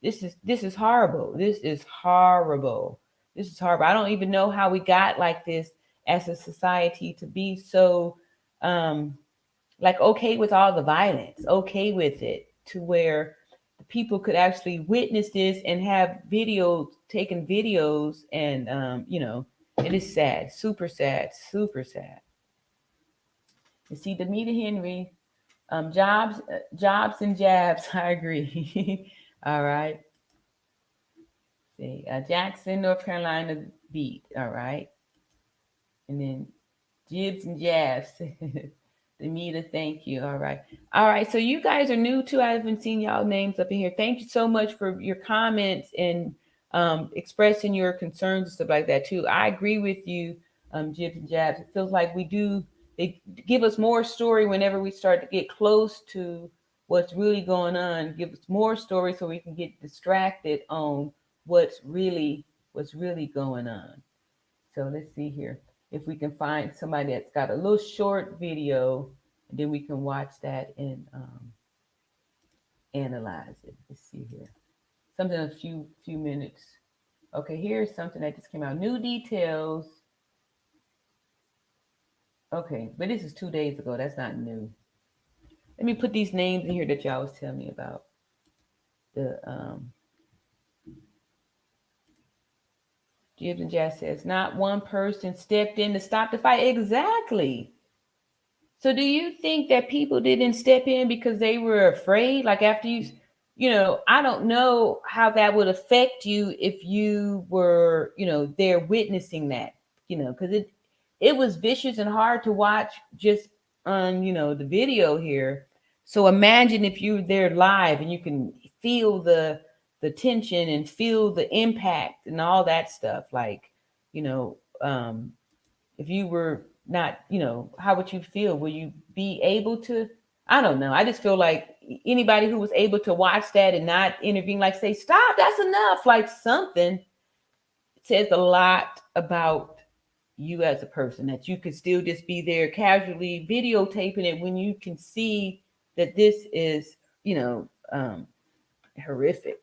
A: this is horrible. This is horrible. This is horrible. I don't even know how we got like this as a society, to be so like okay with all the violence, okay with it, to where the people could actually witness this and have videos, taken videos, and it is sad, super sad, super sad. You see, Demeter Henry, jobs and jabs. I agree. All right. See, Jackson, North Carolina beat. All right. And then Jibs and Jabs. Demita, thank you. All right. All right. So you guys are new too. I haven't seen y'all names up in here. Thank you so much for your comments and expressing your concerns and stuff like that too. I agree with you, Jibs and Jabs. It feels like we do, they give us more story whenever we start to get close to what's really going on. Give us more story so we can get distracted on what's really going on. So let's see here if we can find somebody that's got a little short video, and then we can watch that and analyze it. Let's see here. Something in a few minutes. Okay, here's something that just came out. New details. Okay, but this is 2 days ago. That's not new. Let me put these names in here that y'all was telling me about. The Gibbs and Jazz says not one person stepped in to stop the fight. Exactly. So do you think that people didn't step in because they were afraid? Like after I don't know how that would affect you if you were, there witnessing that, because it was vicious and hard to watch just on, the video here. So imagine if you were there live and you can feel the tension and feel the impact and all that stuff. Like, you know, um, if you were not, how would you feel? Will you be able to? I don't know. I just feel like anybody who was able to watch that and not intervene, like say, stop, that's enough, like something says a lot about you as a person that you could still just be there casually videotaping it when you can see that this is, you know, um, horrific.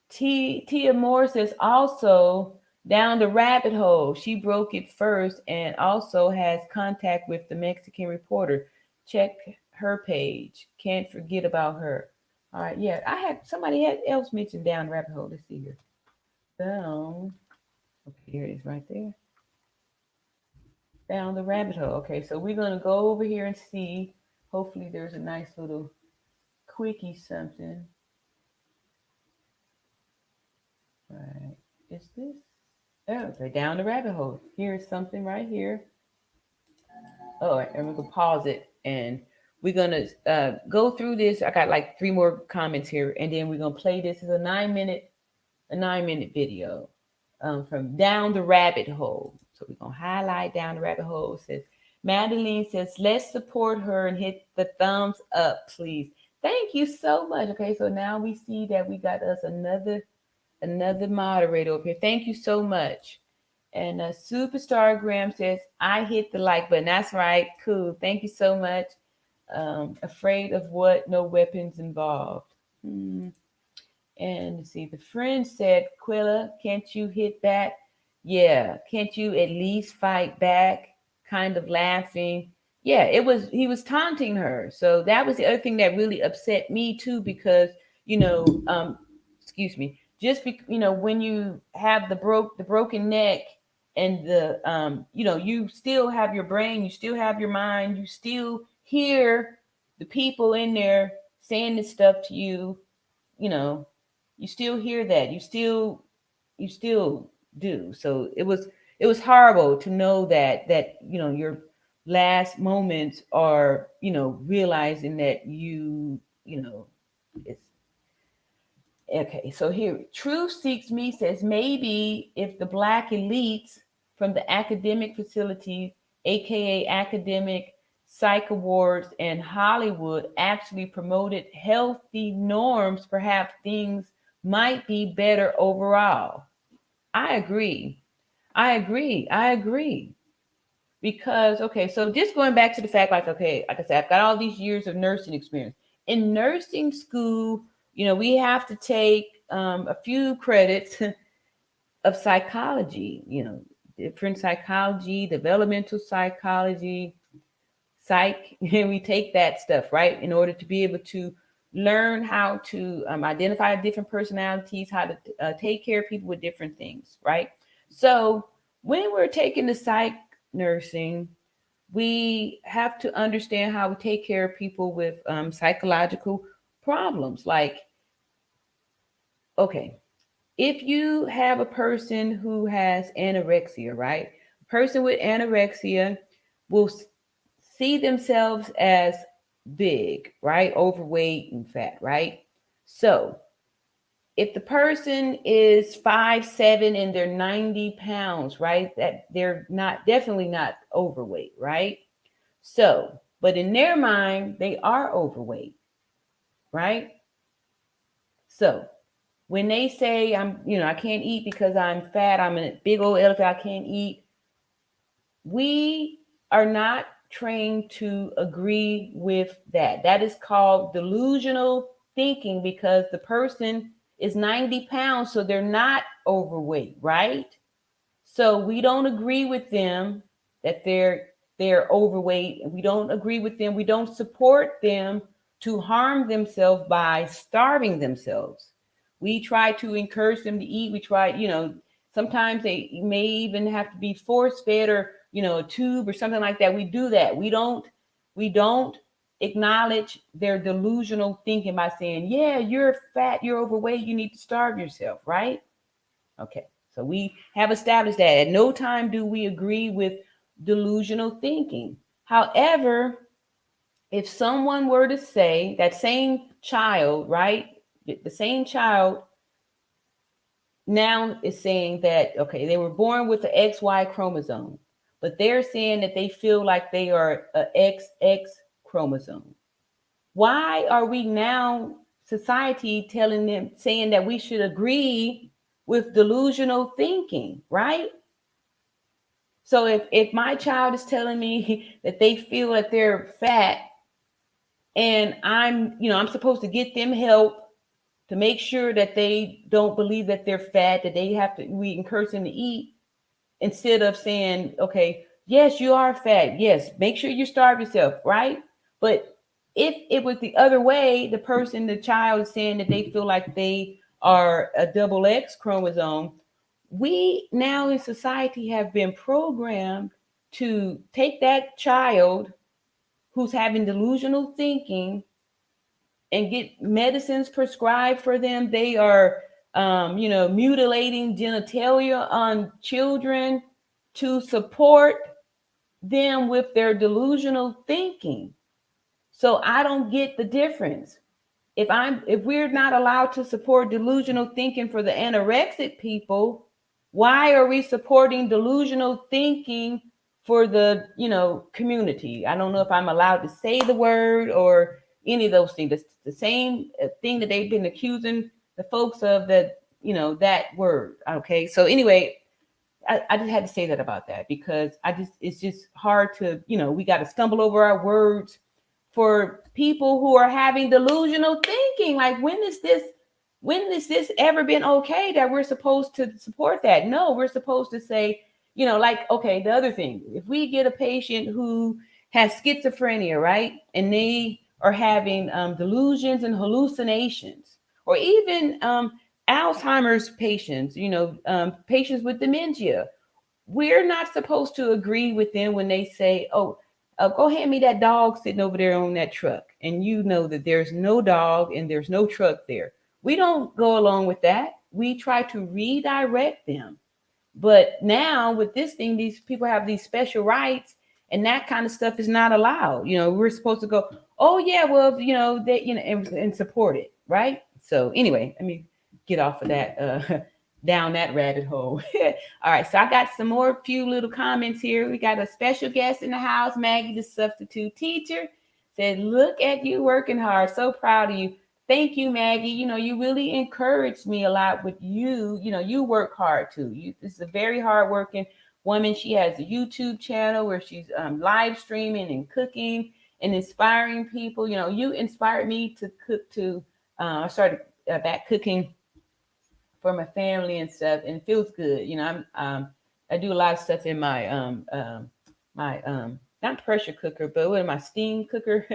A: Tia Moore says also down the rabbit hole. She broke it first and also has contact with the Mexican reporter. Check her page. Can't forget about her. All right, yeah. I had somebody else mentioned down the rabbit hole. Let's see here. Down. Okay, here it is right there. Down the rabbit hole. Okay, so we're gonna go over here and see. Hopefully there's a nice little quickie something. Right. Is this? Oh, okay, down the rabbit hole. Here's something right here. All right, and we're gonna pause it and we're gonna go through this. I got like 3 more comments here, and then we're gonna play this as a 9-minute video from Down the Rabbit Hole. So we're gonna highlight Down the Rabbit Hole. It says Madeline says, let's support her and hit the thumbs up, please. Thank you so much. Okay, so now we see that we got us another moderator over here. Thank you so much. And Superstar Graham says, I hit the like button. That's right. Cool. Thank you so much. Afraid of what? No weapons involved. And let's see, the friend said, Quilla, can't you hit that? Yeah. Can't you at least fight back? Kind of laughing. Yeah, he was taunting her. So that was the other thing that really upset me too, because, excuse me, just when you have the broken neck and you still have your brain, you still have your mind, you still hear the people in there saying this stuff to you, you know, you still hear that, you still do. So it was horrible to know that your last moments are realizing that it's okay. So here, Truth Seeks Me says maybe if the black elites from the academic facilities, aka academic psych awards and Hollywood, actually promoted healthy norms, perhaps things might be better overall. I agree. I agree. I agree. Because, okay, so just going back to the fact, like, okay, like I said, I've got all these years of nursing experience. In nursing school, we have to take a few credits of psychology, different psychology, developmental psychology, psych, and we take that stuff, right, in order to be able to learn how to identify different personalities, how to take care of people with different things, right? So when we're taking the psych nursing, we have to understand how we take care of people with psychological problems. Like, okay, if you have a person who has anorexia, right? A person with anorexia will see themselves as big, right? Overweight and fat, right? So if the person is 5'7" and they're 90 pounds, right? That they're not definitely not overweight, right? So, but in their mind, they are overweight, right? So when they say I can't eat because I'm fat, I'm a big old elephant, I can't eat, we are not trained to agree with that. That is called delusional thinking because the person is 90 pounds, so they're not overweight, right? So we don't agree with them that they're overweight, and we don't agree with them. We don't support them to harm themselves by starving themselves. We try to encourage them to eat. We try, sometimes they may even have to be force fed or, a tube or something like that. We do that. We don't acknowledge their delusional thinking by saying, yeah, you're fat, you're overweight, you need to starve yourself, right? Okay, so we have established that at no time do we agree with delusional thinking. However, if someone were to say that same child, right, the same child now is saying that, okay, they were born with the XY chromosome, but they're saying that they feel like they are a XX chromosome. Why are we now, society, telling them, saying that we should agree with delusional thinking, right? So if my child is telling me that they feel that they're fat and I'm supposed to get them help to make sure that they don't believe that they're fat, that we encourage them to eat, instead of saying, okay, yes, you are fat. Yes, make sure you starve yourself, right? But if it was the other way, the child is saying that they feel like they are a double X chromosome, we now in society have been programmed to take that child who's having delusional thinking and get medicines prescribed for them. They are, mutilating genitalia on children to support them with their delusional thinking. So I don't get the difference. If we're not allowed to support delusional thinking for the anorexic people, why are we supporting delusional thinking for the community? I don't know if I'm allowed to say the word or any of those things. It's the same thing that they've been accusing the folks of, that word. Okay, so anyway, I just had to say that about that because it's just hard to, we got to stumble over our words for people who are having delusional thinking. Like, when has this ever been okay that we're supposed to support that? No, we're supposed to say, like, okay, the other thing, if we get a patient who has schizophrenia, right, and they are having delusions and hallucinations, or even Alzheimer's patients, patients with dementia, we're not supposed to agree with them when they say, oh, go hand me that dog sitting over there on that truck. And you know that there's no dog and there's no truck there. We don't go along with that. We try to redirect them. But now with this thing, these people have these special rights, and that kind of stuff is not allowed. We're supposed to go, oh yeah, well, that, and support it, right? So anyway, let me get off of that, down that rabbit hole. All right, so I got some more few little comments here. We got a special guest in the house, Maggie, the substitute teacher, said, look at you working hard. So proud of you. Thank you, Maggie. You really encouraged me a lot with you. You work hard too. This is a very hardworking woman. She has a YouTube channel where she's live streaming and cooking and inspiring people. You inspired me to cook too. I started back cooking for my family and stuff, and it feels good. I do a lot of stuff in my not pressure cooker, but what my steam cooker,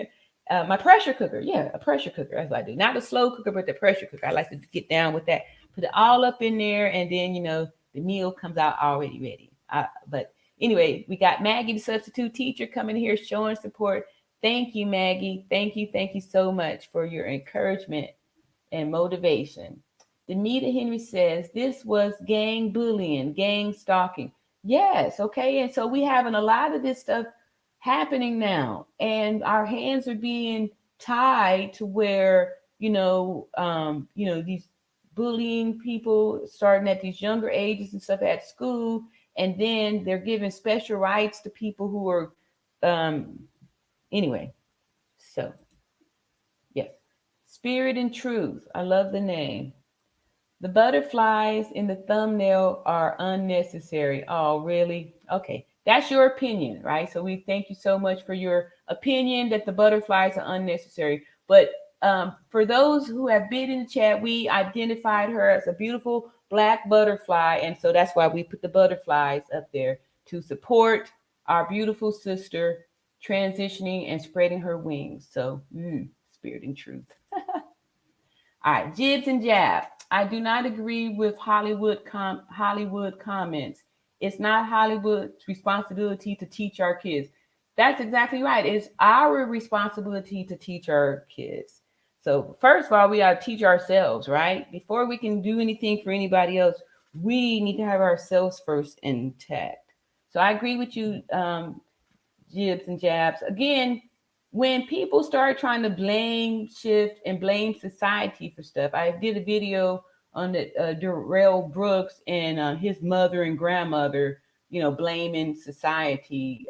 A: my pressure cooker. Yeah, a pressure cooker. That's what I do. Not a slow cooker, but the pressure cooker. I like to get down with that. Put it all up in there, and then the meal comes out already ready. But anyway, we got Maggie, the substitute teacher, coming here showing support. Thank you, Maggie. Thank you so much for your encouragement and motivation. Demita Henry says this was gang bullying, gang stalking. Yes, okay. And so we having a lot of this stuff happening now, and our hands are being tied to where these bullying people starting at these younger ages and stuff at school, and then they're giving special rights to people who are um, anyway. So yes, Spirit and Truth. I love the name. The butterflies in the thumbnail are unnecessary. Oh, really? Okay. That's your opinion, right? So we thank you so much for your opinion that the butterflies are unnecessary. But for those who have been in the chat, we identified her as a beautiful black butterfly. And so that's why we put the butterflies up there to support our beautiful sister transitioning and spreading her wings. So, spirit and truth. All right, jibs and jab. I do not agree with Hollywood comments. It's not Hollywood's responsibility to teach our kids. That's exactly right. It's our responsibility to teach our kids. So first of all, we got to teach ourselves, right? Before we can do anything for anybody else, we need to have ourselves first intact. So I agree with you, jibs and jabs. Again, when people start trying to blame shift and blame society for stuff, I did a video on the Darrell Brooks and his mother and grandmother, blaming society,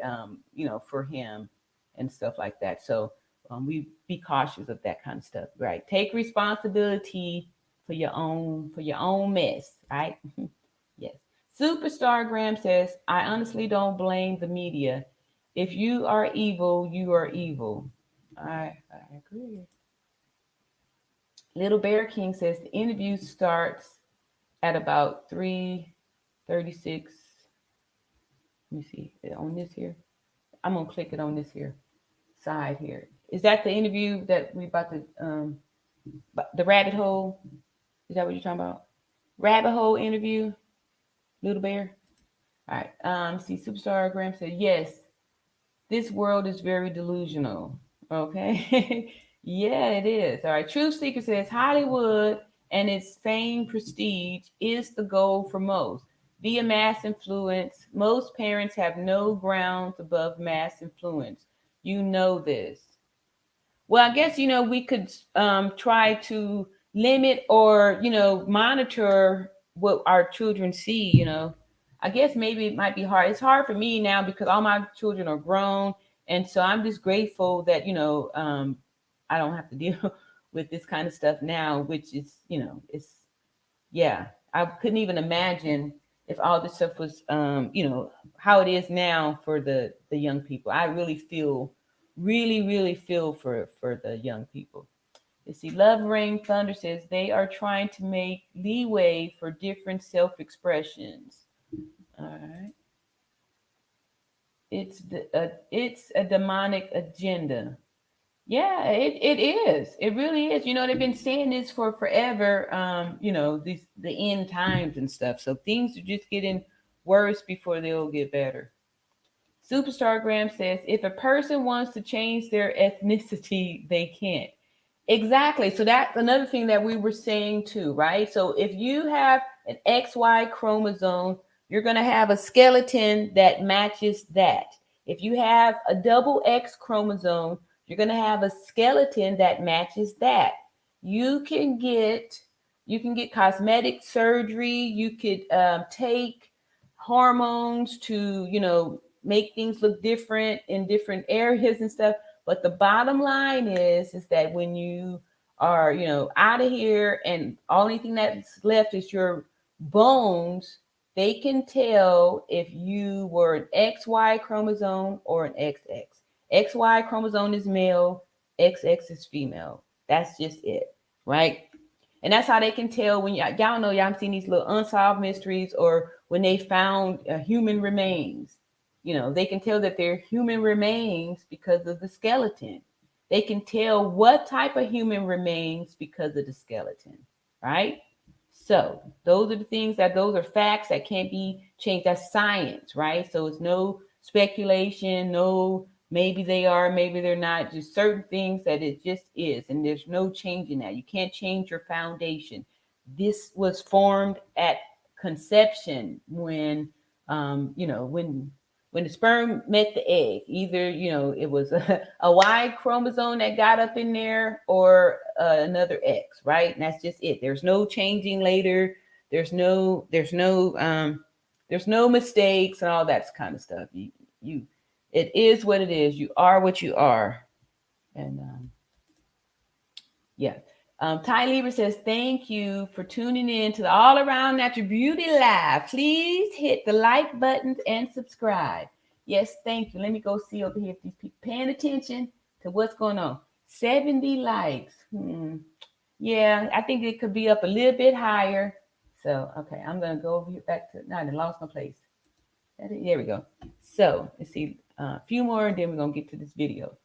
A: for him and stuff like that. So we be cautious of that kind of stuff, right? Take responsibility for your own mess, right? Yes. Superstar Graham says, I honestly don't blame the media. If you are evil, you are evil. I agree. Little Bear King says the interview starts at about 3:36. Let me see on this here. I'm gonna click it on this here side here. Is that the interview that we about to the rabbit hole? Is that what you're talking about? Rabbit hole interview, Little Bear. All right. See, Superstar Graham said yes. This world is very delusional. Okay. Yeah, it is. All right. Truth Seeker says Hollywood and its fame prestige is the goal for most. Via mass influence, most parents have no grounds above mass influence. You know this. Well, I guess we could try to limit or monitor what our children see. I guess maybe it might be hard. It's hard for me now because all my children are grown, and so I'm just grateful that I don't have to deal with this kind of stuff now, which is it's yeah. I couldn't even imagine if all this stuff was how it is now for the young people. I really feel really feel for the young people. You see, Love Rain Thunder says they are trying to make leeway for different self-expressions. All right. It's a demonic agenda. Yeah, it is. It really is. They've been saying this for forever. The end times and stuff. So things are just getting worse before they'll get better. Superstar Graham says if a person wants to change their ethnicity, they can't. Exactly. So that's another thing that we were saying too, right? So if you have an XY chromosome, you're going to have a skeleton that matches that. If you have a double X chromosome, you're going to have a skeleton that matches that. You can get cosmetic surgery. You could take hormones to make things look different in different areas and stuff. But the bottom line is that when you are, out of here and only thing that's left is your bones, they can tell if you were an XY chromosome or an XX. XY chromosome is male, XX is female. That's just it, right? And that's how they can tell when y'all know y'all seen these little unsolved mysteries or when they found human remains. They can tell that they're human remains because of the skeleton. They can tell what type of human remains because of the skeleton, right? So those are the things those are facts that can't be changed. That's science, right? So it's no speculation, no maybe they are, maybe they're not, just certain things that it just is. And there's no changing that. You can't change your foundation. this was formed at conception when when the sperm met the egg. Either it was a Y chromosome that got up in there, or another X, right? And that's just it. There's no changing later. There's no mistakes and all that kind of stuff. You it is what it is. You are what you are. And yeah. Ty Lieber says, thank you for tuning in to the All Around Natural Beauty Live. Please hit the like buttons and subscribe. Yes, thank you. Let me go see over here if these people paying attention to what's going on. 70 likes. Yeah, I think it could be up a little bit higher. So, okay, I'm going to go over here back to, no, I lost my place. There we go. So, let's see a few more, and then we're going to get to this video.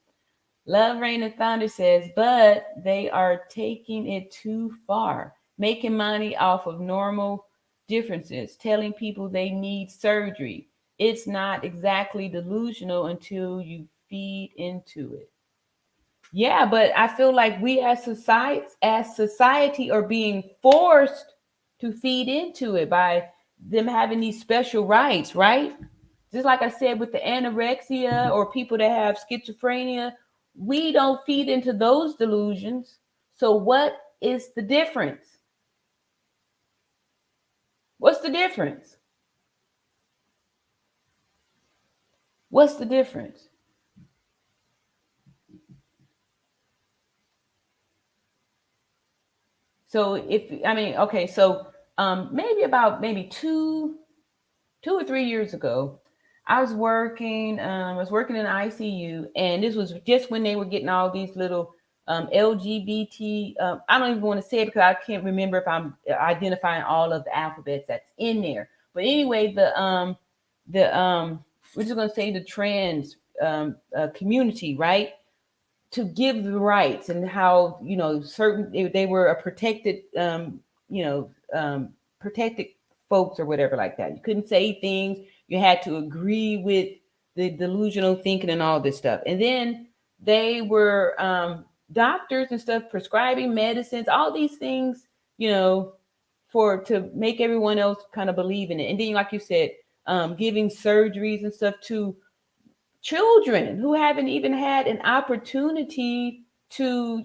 A: Love, Rain, and Thunder says, but they are taking it too far, making money off of normal differences, telling people they need surgery. It's not exactly delusional until you feed into it. Yeah, but I feel like we as society are being forced to feed into it by them having these special rights, right? Just like I said with the anorexia or people that have schizophrenia, we don't feed into those delusions. So what is the difference? What's the difference? What's the difference? So maybe about 2 or 3 years ago, I was working in ICU, and this was just when they were getting all these little LGBT. I don't even want to say it because I can't remember if I'm identifying all of the alphabets that's in there. But anyway, we're just going to say the trans community, right? To give the rights, and how certain they were a protected protected folks or whatever like that. You couldn't say things. You had to agree with the delusional thinking and all this stuff. And then they were doctors and stuff prescribing medicines, all these things, to make everyone else kind of believe in it. And then, like you said, giving surgeries and stuff to children who haven't even had an opportunity to,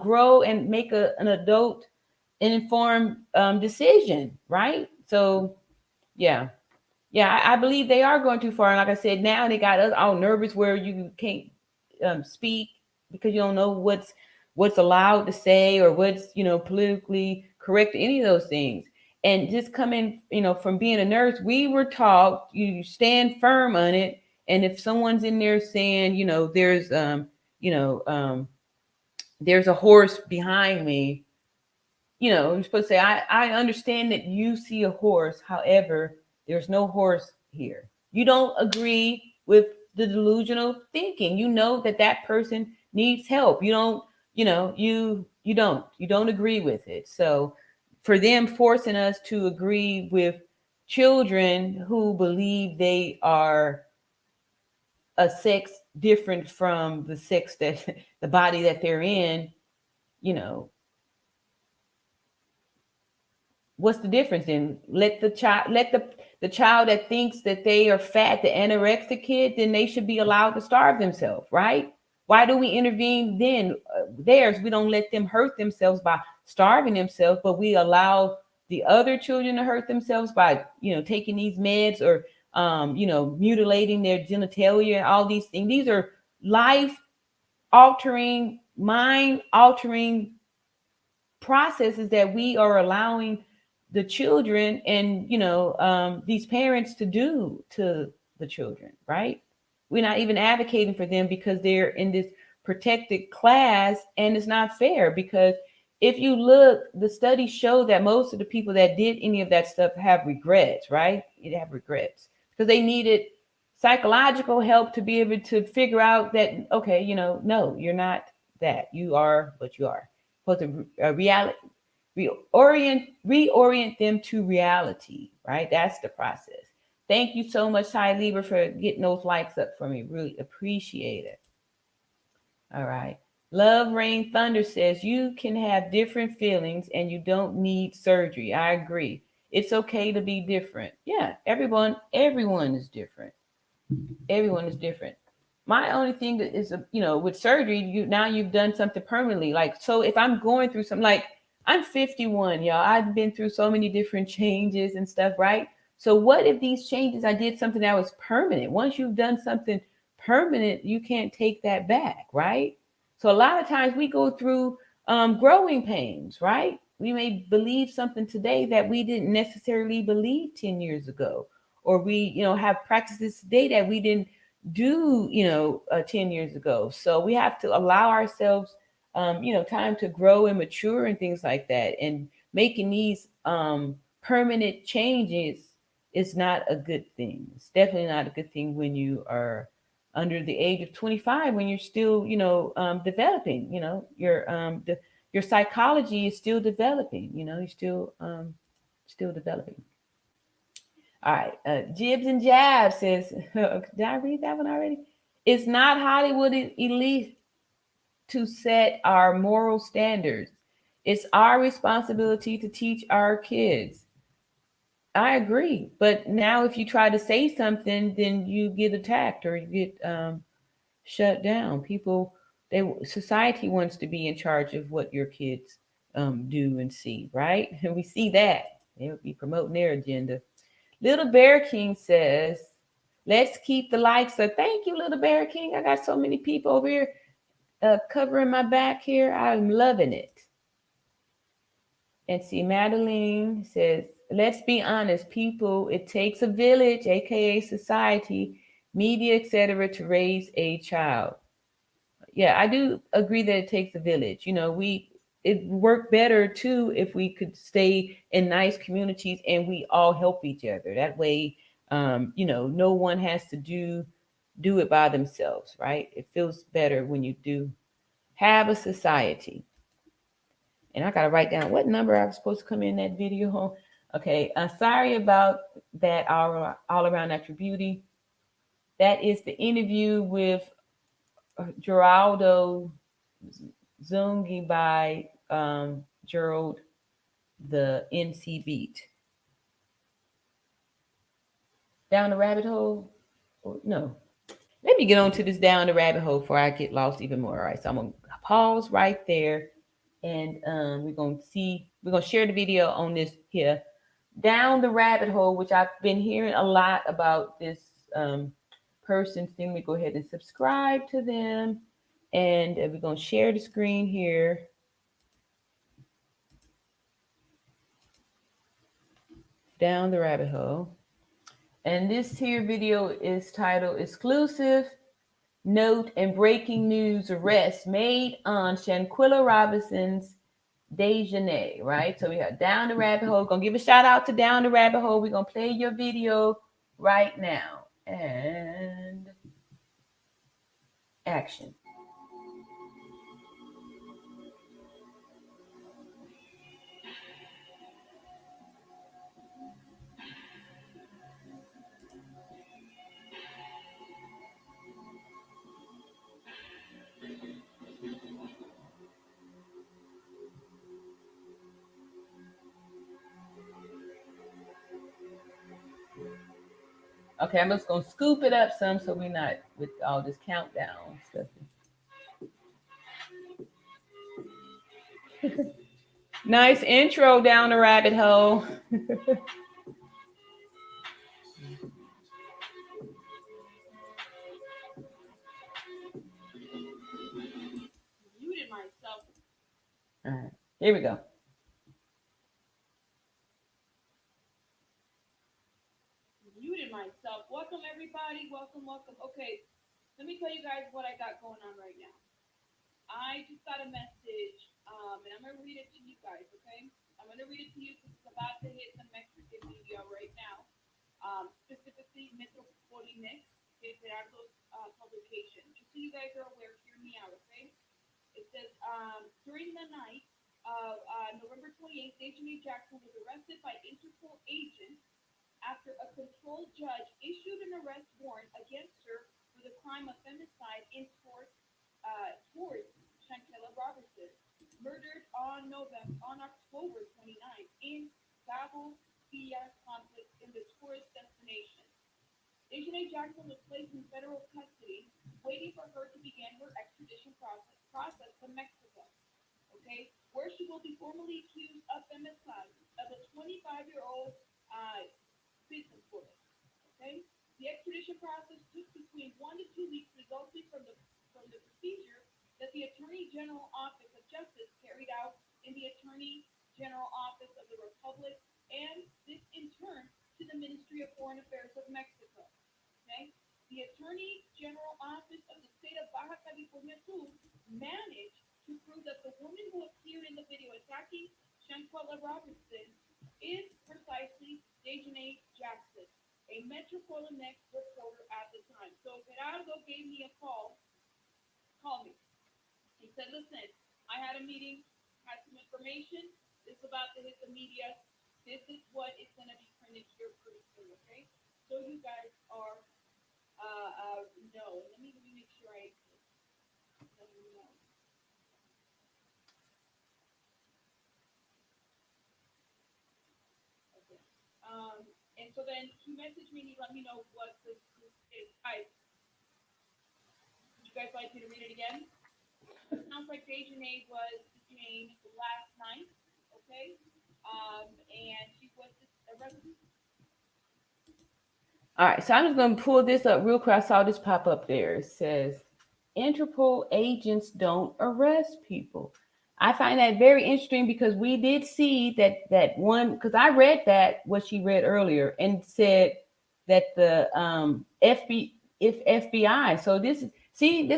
A: grow and make an adult and informed decision, right? So, yeah. Yeah, I believe they are going too far. And like I said, now they got us all nervous where you can't speak because you don't know what's allowed to say or what's, politically correct, any of those things. And just coming, from being a nurse, we were taught you stand firm on it. And if someone's in there saying, there's a horse behind me, you're supposed to say, I understand that you see a horse. However, there's no horse here. You don't agree with the delusional thinking. You know that person needs help. You don't, you don't agree with it. So for them forcing us to agree with children who believe they are a sex different from the sex that the body that they're in, what's the difference then? Let the child that thinks that they are fat, the anorexic kid, then they should be allowed to starve themselves, right? Why do we intervene then? Theirs, we don't let them hurt themselves by starving themselves, but we allow the other children to hurt themselves by, taking these meds or, mutilating their genitalia and all these things. These are life altering, mind altering processes that we are allowing the children and these parents to do to the children, right? We're not even advocating for them because they're in this protected class, and it's not fair. Because if you look, the studies show that most of the people that did any of that stuff have regrets, right? They have regrets because they needed psychological help to be able to figure out that, okay, no, you're not that. You are what you are. Supposed to reorient them to reality, right? That's the process. Thank you so much, Ty Lieber, for getting those likes up for me. Really appreciate it. All right. Love Rain Thunder says you can have different feelings and you don't need surgery. I agree. It's okay to be different. Yeah, everyone is different. Everyone is different. My only thing that is, with surgery, you've done something permanently. Like, so if I'm going through something, like I'm 51, y'all, I've been through so many different changes and stuff, right? So what if these changes, I did something that was permanent? Once you've done something permanent, you can't take that back, right? So a lot of times we go through growing pains, right? We may believe something today that we didn't necessarily believe 10 years ago, or we have practices today that we didn't do 10 years ago. So we have to allow ourselves time to grow and mature and things like that. And making these permanent changes is not a good thing. It's definitely not a good thing when you are under the age of 25, when you're still developing. Your psychology is still developing. You're still developing. All right. Jibs and Jabs says, did I read that one already? It's not Hollywood elite to set our moral standards. It's our responsibility to teach our kids. I agree. But now, if you try to say something, then you get attacked or you get shut down. Society wants to be in charge of what your kids do and see, right? And we see that. They would be promoting their agenda. Little Bear King says, let's keep the likes up. Thank you, Little Bear King. I got so many people over here covering my back here. I'm loving it. And see, Madeline says, let's be honest, people, it takes a village, aka society, media, etc., to raise a child. Yeah, I do agree that it takes a village. It work better too if we could stay in nice communities and we all help each other. That way, no one has to do it by themselves, right? It feels better when you do have a society. And I gotta write down what number I was supposed to come in that video. Okay, sorry about that. All around natural beauty. That is the interview with Geraldo Zungi by Gerald the NC Beat. Down the rabbit hole? No. Let me get on to this down the rabbit hole before I get lost even more. All right, so I'm gonna pause right there, and we're gonna share the video on this here down the rabbit hole, which I've been hearing a lot about this person's thing. We go ahead and subscribe to them, and we're gonna share the screen here. Down the rabbit hole. And this here video is titled Exclusive Note and Breaking News Arrest Made on Shanquella Robinson's Daejhanae, right? So we have Down the Rabbit Hole. Gonna give a shout out to Down the Rabbit Hole. We're gonna play your video right now. And action. Okay, I'm just gonna scoop it up some so we're not with all this countdown stuff. Nice intro, Down the Rabbit Hole. All right, here we go. Muted myself. Welcome everybody. Welcome, welcome. Okay, let me tell you guys what I got going on right now. I just got a message, and I'm gonna read it to you guys. Okay, I'm gonna read it to you because it's about to hit the Mexican media right now. Specifically Metropolitan Mix, Gerardo's publication. Just so you guys are aware, hear me out. Okay, it says during the night of November 28th, Daejhanae Jackson was arrested by Interpol agents after a controlled judge issued an arrest warrant against her for the crime of femicide in towards
B: Shanquella Robinson, murdered on October 29th in Cabo Villas conflict in the tourist destination. Daejhanae Jackson was placed in federal custody, waiting for her to begin her extradition process to Mexico. Okay, where she will be formally accused of femicide of a 25-year-old uh, businesswoman. Okay, the extradition process took between 1 to 2 weeks, resulting from the procedure that the Attorney General Office of Justice carried out in the Attorney General Office of the Republic, and this in turn to the Ministry of Foreign Affairs of Mexico. Okay, the Attorney General Office of the state of Baja California Sur managed to prove that the woman who appeared in the video attacking Shanquella Robinson is precisely Daejhanae Jackson, a Metro Next reporter at the time. So Gerardo gave me a called me. He said, listen, I had a meeting, had some information. This is about to hit the media. This is what is going to be printed here pretty soon, okay? So you guys are, know. Let me make sure I let you know. Okay. And so then he messaged me and he let me know what this is. Guys, would you guys like me to read it again? It sounds like Daejhanae was detained last night, okay? And she was arrested.
A: All right, so I'm just going to pull this up real quick. I saw this pop up there. It says, Interpol agents don't arrest people. I find that very interesting because we did see that one, because I read that, what she read earlier, and said that the FBI. So this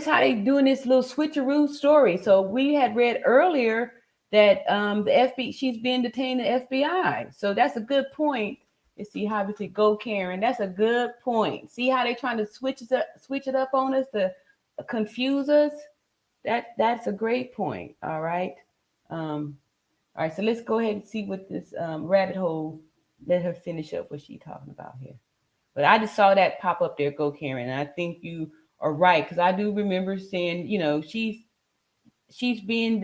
A: how they doing this little switcheroo story. So we had read earlier that the FBI, she's being detained in the FBI. So that's a good point. You see how we say go Karen. That's a good point. See how they trying to switch it up on us to confuse us. That's a great point. All right. All right. So let's go ahead and see what this rabbit hole. Let her finish up what she's talking about here. But I just saw that pop up there. Go Karen. And I think you are right because I do remember saying, she's being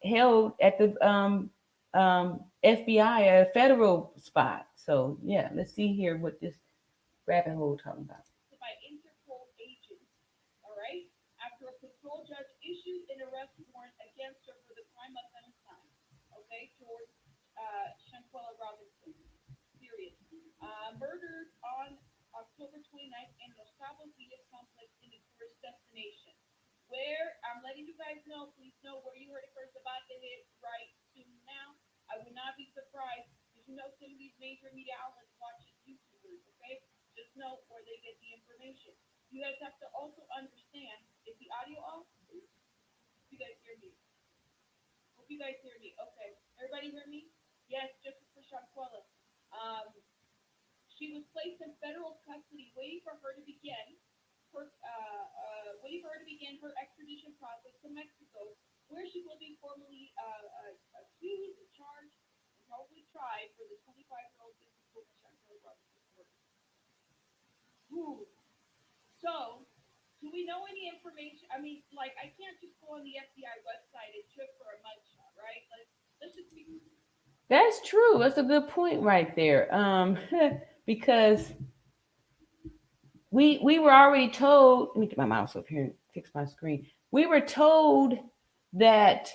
A: held at the FBI, a federal spot. So yeah, let's see here what this rabbit hole talking about.
B: By Interpol agents, all right, after a patrol judge issued an arrest warrant against her for the crime of femicide, okay, towards Shanquella Robinson, period. Murdered on October 29th in Los Cabo Villas complex in the tourist destination. Where I'm letting you guys know, please know where you heard it first, about to hit right soon now. I would not be surprised because you know some of these major media outlets watches YouTubers, okay? Just know where they get the information. You guys have to also understand, is the audio off? You guys hear me? Hope you guys hear me. Okay. Everybody hear me? Yes, justice for Shanquella. Um, she was placed in federal custody, waiting for her to begin her extradition process to Mexico, where she will be formally accused, charged, and probably tried for the 25-year-old businesswoman Shanquella Robinson murder. Ooh. So, do we know any information? I mean, like, I can't just go on the FBI website and check for a mugshot, right? Let's just be.
A: That's true. That's a good point right there. Because we were already told. Let me get my mouse up here and fix my screen. We were told that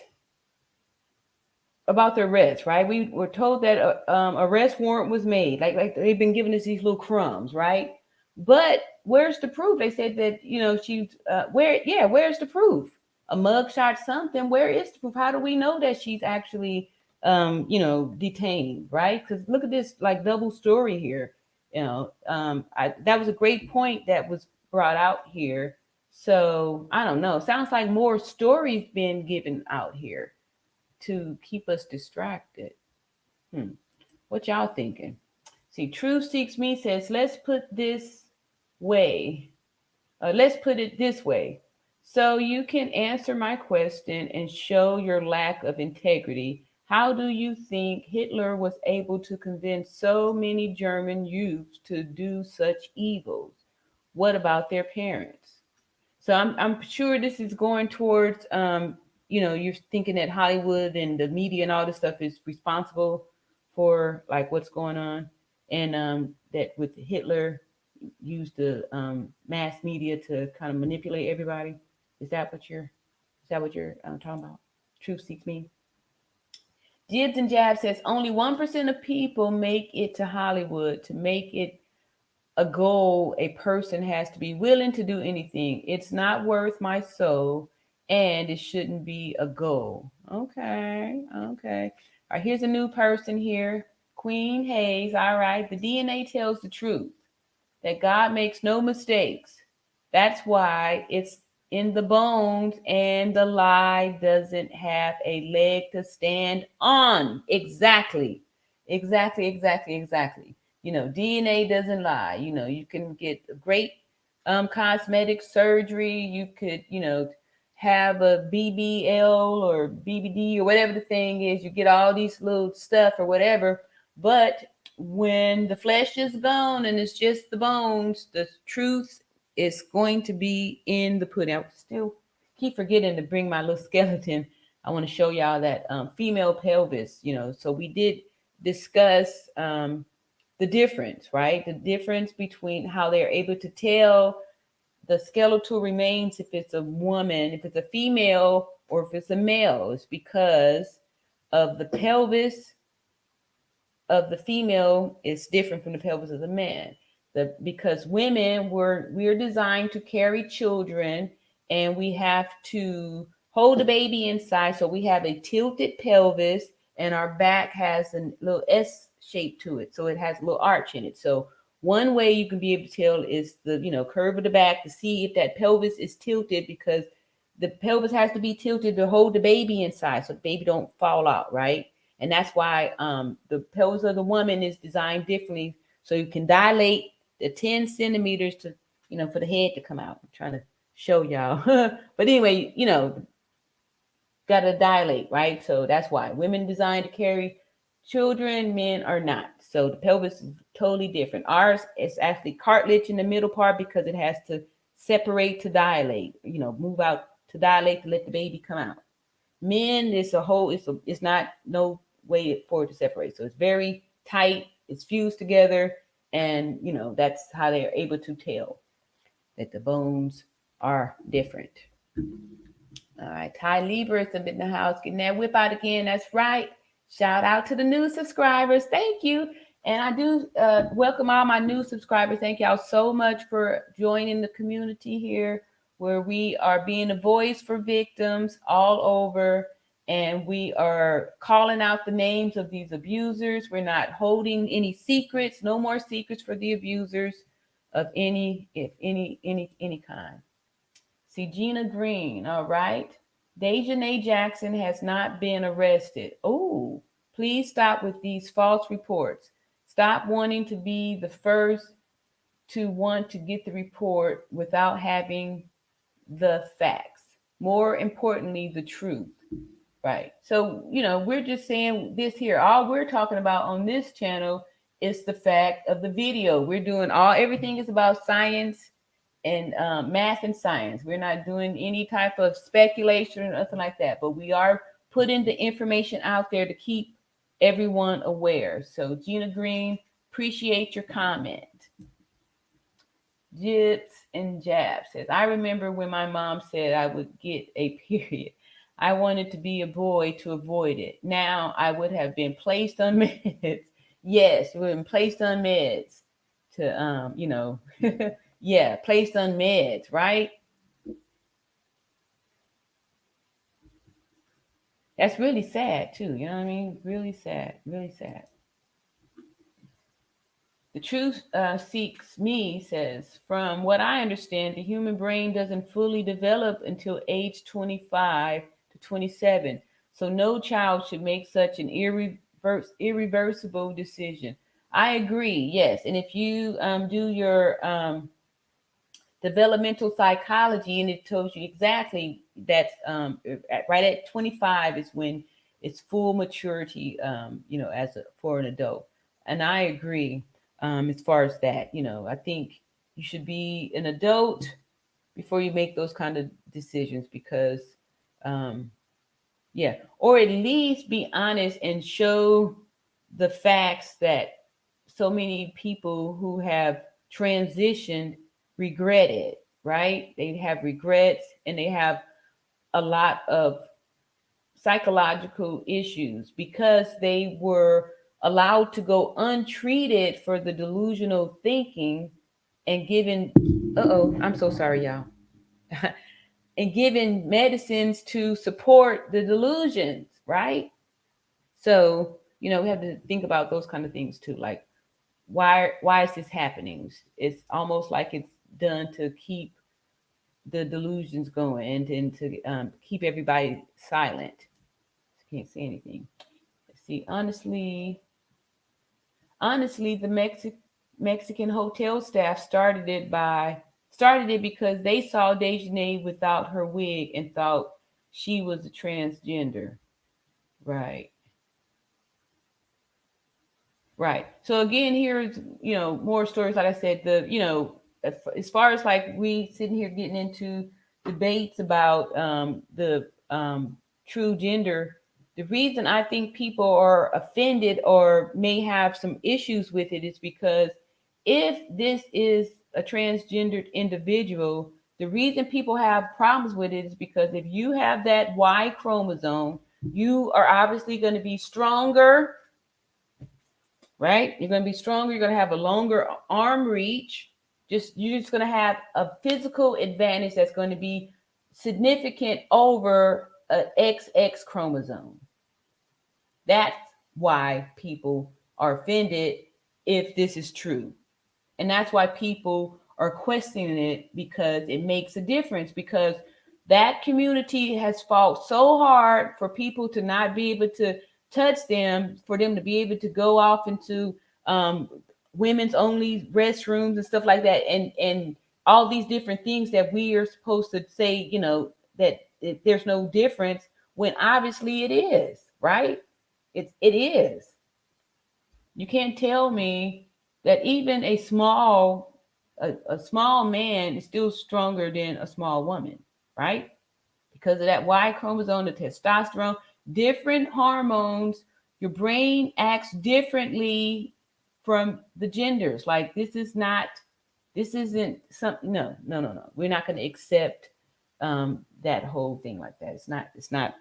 A: about the arrest, right? We were told that arrest warrant was made. Like they've been giving us these little crumbs, right? But where's the proof? They said that she's where. Yeah, where's the proof? A mugshot, something. Where is the proof? How do we know that she's actually detained, right? Because look at this like double story here. That was a great point that was brought out here. So I don't know. Sounds like more stories being given out here to keep us distracted. What y'all thinking? See, Truth Seeks Me says, way. Let's put it this way. So you can answer my question and show your lack of integrity. How do you think Hitler was able to convince so many German youths to do such evils? What about their parents? So I'm sure this is going towards you're thinking that Hollywood and the media and all this stuff is responsible for like what's going on, and that with Hitler used the mass media to kind of manipulate everybody. Is that what you're talking about? Truth seeks me. Jibs and Jab says only 1% of people make it to Hollywood. To make it a goal, a person has to be willing to do anything. It's not worth my soul, and it shouldn't be a goal. Okay, okay. All right, here's a new person here. Queen Hayes. All right, the DNA tells the truth that God makes no mistakes. That's why it's in the bones, and the lie doesn't have a leg to stand on. Exactly. Exactly, exactly, exactly. DNA doesn't lie. You can get great cosmetic surgery. You could, have a BBL or BBD or whatever the thing is. You get all these little stuff or whatever, but when the flesh is gone and it's just the bones, the truth is going to be in the pudding. I still keep forgetting to bring my little skeleton. I want to show y'all that female pelvis, So we did discuss the difference, right? The difference between how they're able to tell the skeletal remains if it's a woman, if it's a female, or if it's a male. It's because of the pelvis of the female is different from the pelvis of the man. Because we're designed to carry children, and we have to hold the baby inside. So we have a tilted pelvis, and our back has a little S shape to it. So it has a little arch in it. So one way you can be able to tell is the curve of the back to see if that pelvis is tilted, because the pelvis has to be tilted to hold the baby inside so the baby don't fall out, right? And that's why the pelvis of the woman is designed differently, so you can dilate the 10 centimeters to, for the head to come out. I'm trying to show y'all. But anyway, got to dilate, right? So that's why women designed to carry children, men are not. So the pelvis is totally different. Ours is actually cartilage in the middle part because it has to separate to dilate, move out to dilate to let the baby come out. Men, it's not no way for it to separate. So it's very tight, it's fused together, and that's how they're able to tell that the bones are different. All right, Ty Lieber is up in the house getting that whip out again. That's right. Shout out to the new subscribers. Thank you. And I do welcome all my new subscribers. Thank y'all so much for joining the community here, where we are being a voice for victims all over. And we are calling out the names of these abusers. We're not holding any secrets, no more secrets for the abusers of any kind. See, Gina Green, all right. Daejhanae Jackson has not been arrested. Oh, please stop with these false reports. Stop wanting to be the first to want to get the report without having the facts. More importantly, the truth. Right. So, we're just saying this here. All we're talking about on this channel is the fact of the video. We're doing everything is about science and math and science. We're not doing any type of speculation or nothing like that, but we are putting the information out there to keep everyone aware. So Gina Green, appreciate your comment. Jits and Jab says, I remember when my mom said I would get a period. I wanted to be a boy to avoid it. Now I would have been placed on meds. Yes, we would have been placed on meds to, yeah, placed on meds, right? That's really sad too. You know what I mean? Really sad, really sad. The truth seeks me says, from what I understand, the human brain doesn't fully develop until age 25 to 27. So no child should make such an irreversible decision. I agree, yes. And if you do your developmental psychology, and it tells you exactly that right at 25 is when it's full maturity, for an adult. And I agree as far as that. I think you should be an adult before you make those kind of decisions, because Yeah, or at least be honest and show the facts that so many people who have transitioned regret it, right? They have regrets and they have a lot of psychological issues because they were allowed to go untreated for the delusional thinking and given, uh-oh, I'm so sorry, y'all. And given medicines to support the delusions, right? So, we have to think about those kind of things too. Like, why is this happening? It's almost like it's done to keep the delusions going and to keep everybody silent. Can't say anything. Let's see. Honestly, the Mexican hotel staff started it because they saw Dejanay without her wig and thought she was a transgender. Right. Right. So again, here's more stories. Like I said, as far as like we sitting here getting into debates about the true gender, the reason I think people are offended or may have some issues with it is because if this is a transgendered individual, the reason people have problems with it is because if you have that Y chromosome, you are obviously going to be stronger, right? You're going to be stronger. You're going to have a longer arm reach. You're just going to have a physical advantage that's going to be significant over a XX chromosome. That's why people are offended if this is true. And that's why people are questioning it because it makes a difference because that community has fought so hard for people to not be able to touch them, for them to be able to go off into um, women's only restrooms and stuff like that, and all these different things that we are supposed to say, that there's no difference when obviously it is, right? It is. You can't tell me that even a small man is still stronger than a small woman, right? Because of that Y chromosome, the testosterone, different hormones, your brain acts differently from the genders. Like this isn't something. No, no, no, no. We're not going to accept that whole thing like that. It's not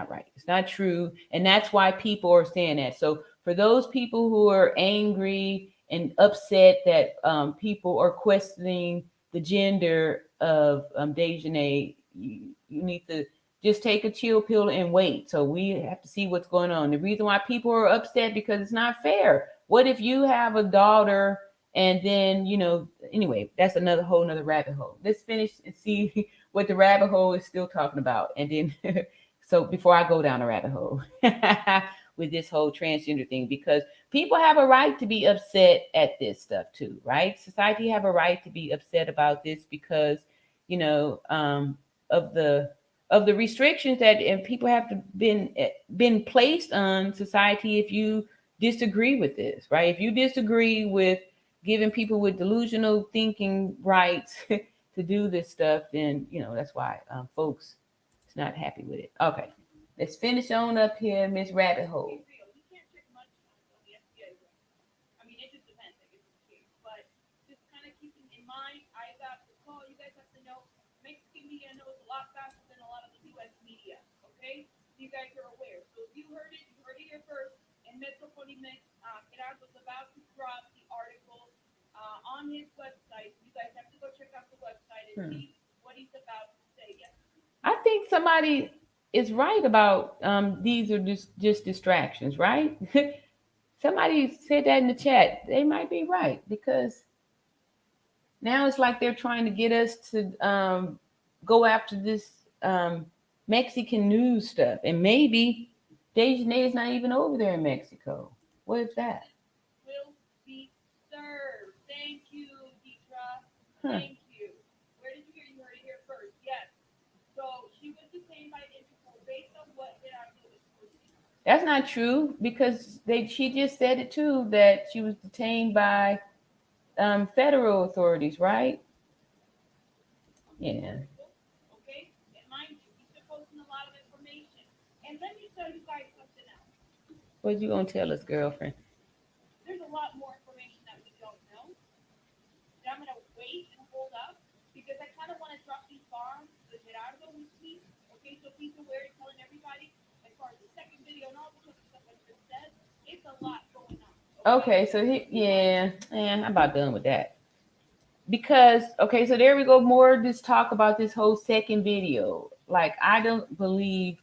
A: right. It's not true, and that's why people are saying that. So for those people who are angry and upset that people are questioning the gender of Dejanay, you need to just take a chill pill and wait. So we have to see what's going on. The reason why people are upset because it's not fair. What if you have a daughter and then anyway, that's another rabbit hole. Let's finish and see what the rabbit hole is still talking about, and then so before I go down the rabbit hole with this whole transgender thing, because people have a right to be upset at this stuff too, right? Society have a right to be upset about this because you know of the restrictions that and people have to been placed on society if you disagree with this, right? If you disagree with giving people with delusional thinking rights to do this stuff, then that's why folks is not happy with it. Okay, let's finish on up here, Miss Rabbit Hole.
B: Be real. You can't check much on the FBI record. I mean, it just depends, I guess, on the case. But just kind of keeping in mind, I got the call. You guys have to know, Mexican media knows a lot faster than a lot of the U.S. media. Okay, so you guys are aware. So if you heard it here first. And Metropolitan Gerard was about to drop the article on his website. You guys have to go check out the website and
A: Hmm.
B: see what he's about to say. Yes.
A: I think somebody is right about these are just distractions, right? Somebody said that in the chat. They might be right because now it's like they're trying to get us to go after this um, Mexican news stuff, and maybe Dejanay is not even over there in Mexico. What is that?
B: Will be served. Thank you, Deidre.
A: Huh.
B: Thank you. Where did you hear? You heard it here first. Yes. So she was detained by Interpol based on what Gerard was posting.
A: That's not true because she just said it too that she was detained by federal authorities, right? Yeah.
B: Wonderful. Okay. And mind you, he's still posting a lot of information. And let me tell you guys something else.
A: What you gonna tell us, girlfriend?
B: There's a lot more information that we don't know that I'm gonna wait and hold up because I kind of want to drop these bombs to Gerardo weekly. Okay, so he's aware and telling everybody as far as the second video and all this other stuff that's been said. It's a lot going on. Okay,
A: Okay, so I'm about done with that. Because okay, so there we go. More this talk about this whole second video. Like I don't believe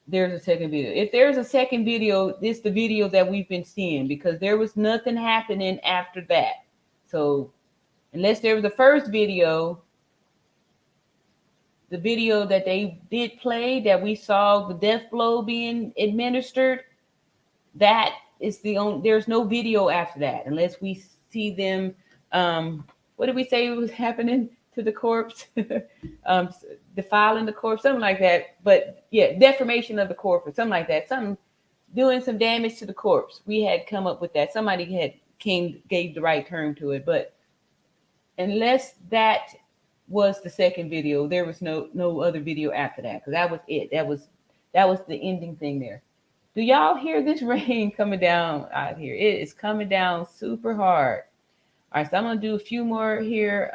A: there's a second video. If there's a second video, this the video that we've been seeing because there was nothing happening after that. So unless there was a first video, the video that they did play that we saw the death blow being administered, that is the only there's no video after that unless we see them what did we say was happening to the corpse? um Defiling the corpse, something like that. But yeah, deformation of the corpse or something like that, something doing some damage to the corpse. We had come up with that. Somebody had gave the right term to it. But unless that was the second video, there was no other video after that because that was it. That was the ending thing there. Do y'all hear this rain coming down out here? It is coming down super hard. All right, so I'm gonna do a few more here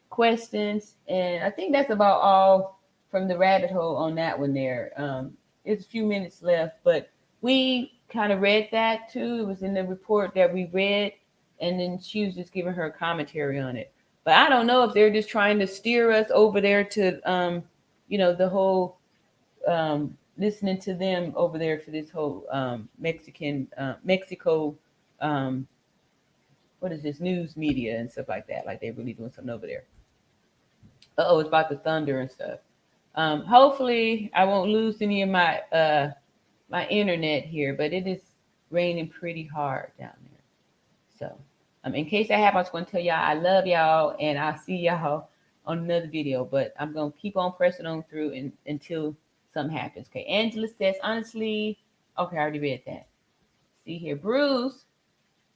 A: questions, and I think that's about all from the rabbit hole on that one there. It's a few minutes left, but we kind of read that too. It was in the report that we read, and then she was just giving her commentary on it. But I don't know if they're just trying to steer us over there to the whole listening to them over there for this whole Mexico what is this news media and stuff like that. Like they're really doing something over there. Oh, it's about the thunder and stuff. Hopefully, I won't lose any of my internet here, but it is raining pretty hard down there. So, in case I have, I was going to tell y'all I love y'all, and I'll see y'all on another video. But I'm going to keep on pressing on through until something happens. Okay, Angela says, honestly, okay, I already read that. See here, Bruce.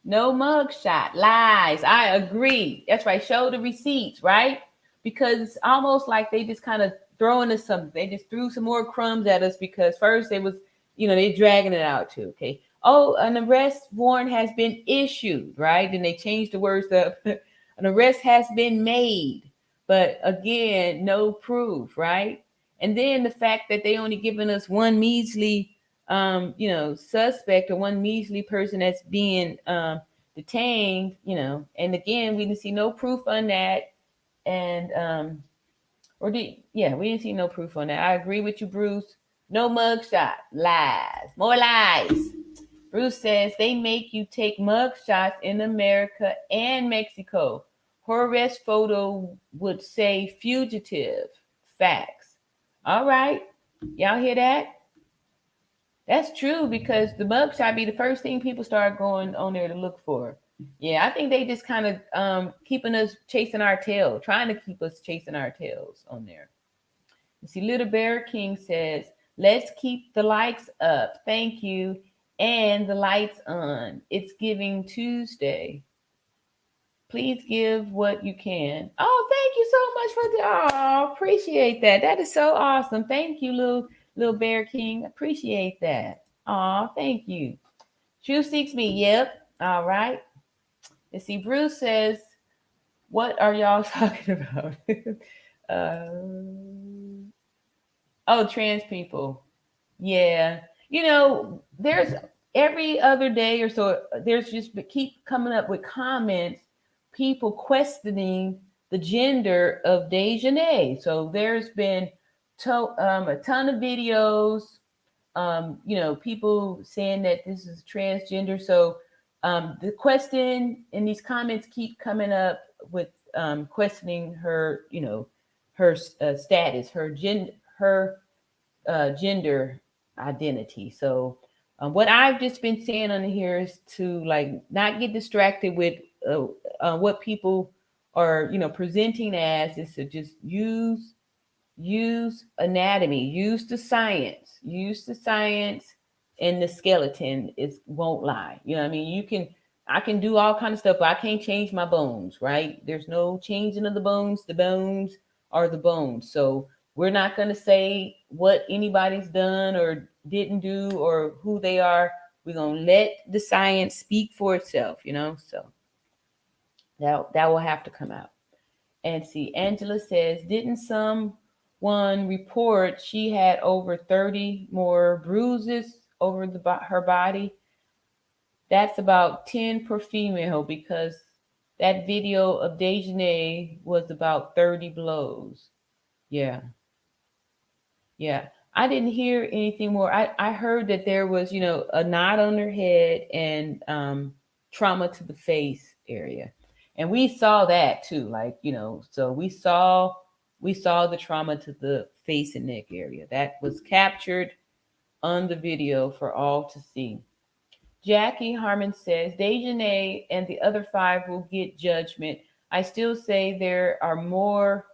A: No mugshot. Lies. I agree. That's right. Show the receipts, right? Because it's almost like they just kind of throwing us something. They just threw some more crumbs at us because first it was, they dragging it out too. Okay. Oh, an arrest warrant has been issued, right? Then they changed the words up. An arrest has been made. But again, no proof, right? And then the fact that they only given us one measly suspect or one measly person that's being detained, and again, we didn't see no proof on that. And we didn't see no proof on that. I agree with you, Bruce. No mugshot. Lies. More lies. Bruce says they make you take mugshots in America and Mexico. Her arrest photo would say fugitive. Facts. All right. Y'all hear that? That's true because the mugshot be the first thing people start going on there to look for. Yeah, I think they just kind of keeping us chasing our tail, trying to keep us chasing our tails on there. You see, Little Bear King says, let's keep the likes up. Thank you. And the lights on. It's Giving Tuesday. Please give what you can. Oh, thank you so much for appreciate that. That is so awesome. Thank you, little Bear King. Appreciate that. Oh, thank you. True seeks me. Yep. All right. Let's see. Bruce says, what are y'all talking about? Trans people. Yeah. There's every other day or so, there's just keep coming up with comments, people questioning the gender of Daejhanae. So there's been a ton of videos, people saying that this is transgender. So the question in these comments keep coming up with questioning her, her status, her gender identity. So what I've just been saying on here is to not get distracted with what people are presenting as, is to just use anatomy, use the science, and the skeleton won't lie. I mean, I can do all kind of stuff, but I can't change my bones, right? There's no changing of the bones. The bones are the bones. So We're not going to say what anybody's done or didn't do or who they are. We're going to let the science speak for itself, So that will have to come out. And see, Angela says, didn't someone report she had over 30 more bruises over her body? That's about 10 per female because that video of Daejhanae was about 30 blows. Yeah. Yeah. I didn't hear anything more. I heard that there was, a knot on her head and trauma to the face area. And we saw that too. Like, so we saw the trauma to the face and neck area. That was captured on the video for all to see. Jackie Harmon says Dejanay and the other five will get judgment. I still say there are more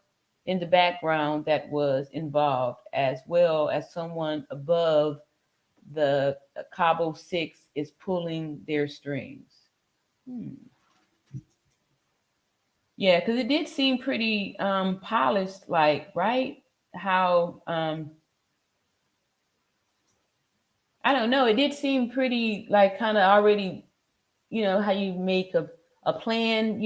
A: in the background that was involved, as well as someone above the Cabo Six is pulling their strings. Hmm. Yeah, because it did seem pretty polished, like, right? How I don't know, it did seem pretty like kind of already, how you make a plan,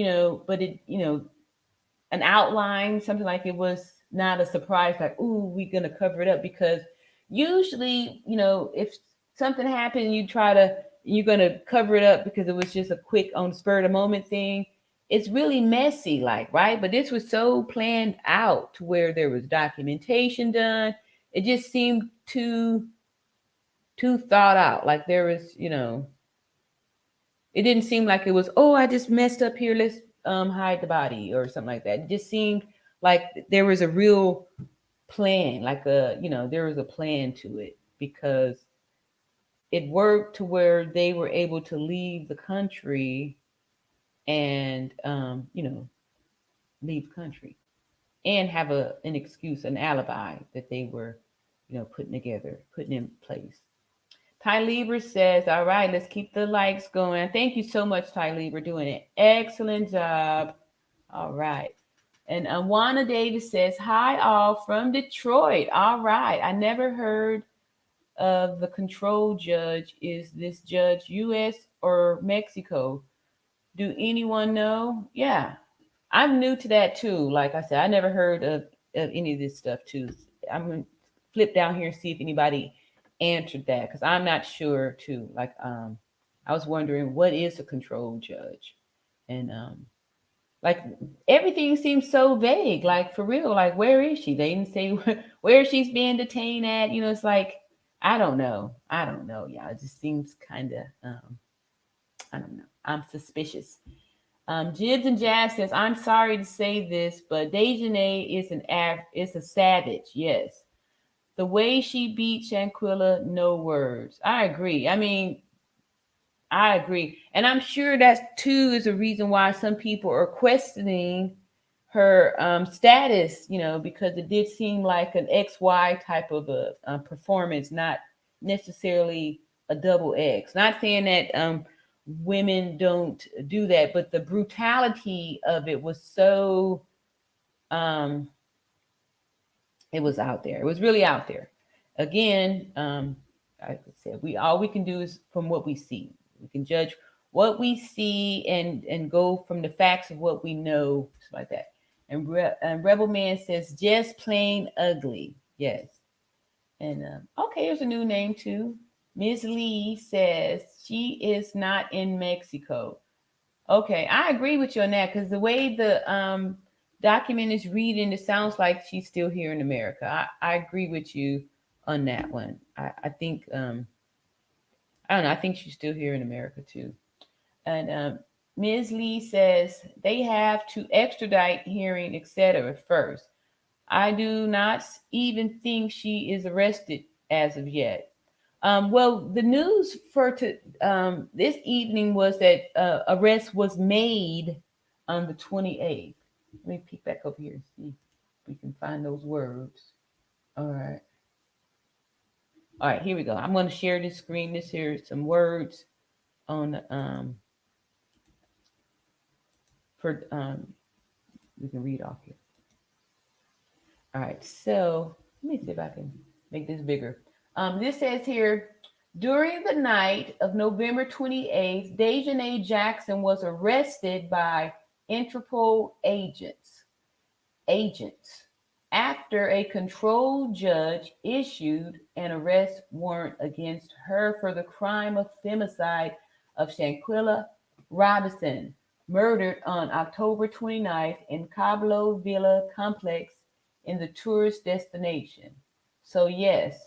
A: but it, an outline, something like it was not a surprise, like, ooh, we're gonna cover it up because usually, if something happened, you're gonna cover it up because it was just a quick on spur of the moment thing. It's really messy, like, right? But this was so planned out to where there was documentation done. It just seemed too thought out. Like there was, it didn't seem like it was, oh, I just messed up here. Let's hide the body or something like that. It just seemed like there was a real plan, like there was a plan to it because it worked to where they were able to leave the country and leave the country and have an excuse, an alibi that they were, putting together, putting in place. Ty Lieber says, all right, let's keep the likes going. Thank you so much, Ty Lieber, doing an excellent job. All right. And Juana Davis says, hi, all from Detroit. All right. I never heard of the control judge. Is this judge US or Mexico? Do anyone know? Yeah. I'm new to that too. Like I said, I never heard of any of this stuff too. I'm going to flip down here and see if anybody answered that because I'm not sure too. Like I was wondering what is a control judge, and like everything seems so vague. Like for real, like where is she? They didn't say where she's being detained at. It's like I don't know. I don't know. Yeah, it just seems kind of I don't know. I'm suspicious. Jibs and Jazz says, I'm sorry to say this, but Dejanay is a savage. Yes, the way she beat Shanquella, no words. I agree. I mean, I agree, and I'm sure that too is a reason why some people are questioning her status. Because it did seem like an XY type of a performance, not necessarily a double X. Not saying that women don't do that, but the brutality of it was so um, it was out there. It was really out there. Again, like I said, we can do is from what we see. We can judge what we see and go from the facts of what we know, like that. And Rebel Man says just plain ugly. Yes. And okay, here's a new name too. Ms. Lee says she is not in Mexico. Okay, I agree with you on that because the way the document is reading, it sounds like she's still here in America. I agree with you on that one. I think I don't know. I think she's still here in America too. And Ms. Lee says they have to extradite hearing, etc. First. I do not even think she is arrested as of yet. Well, the news this evening was that arrest was made on the 28th. Let me peek back over here and see if we can find those words. All right. All right, here we go. I'm going to share this screen. This here is some words on for we can read off here. All right, so let me see if I can make this bigger. This says here, during the night of November 28th, Daejhanae Jackson was arrested by Interpol agents after a controlled judge issued an arrest warrant against her for the crime of femicide of Shanquella Robinson, murdered on October 29th in Cabo Villa complex in the tourist destination. So yes,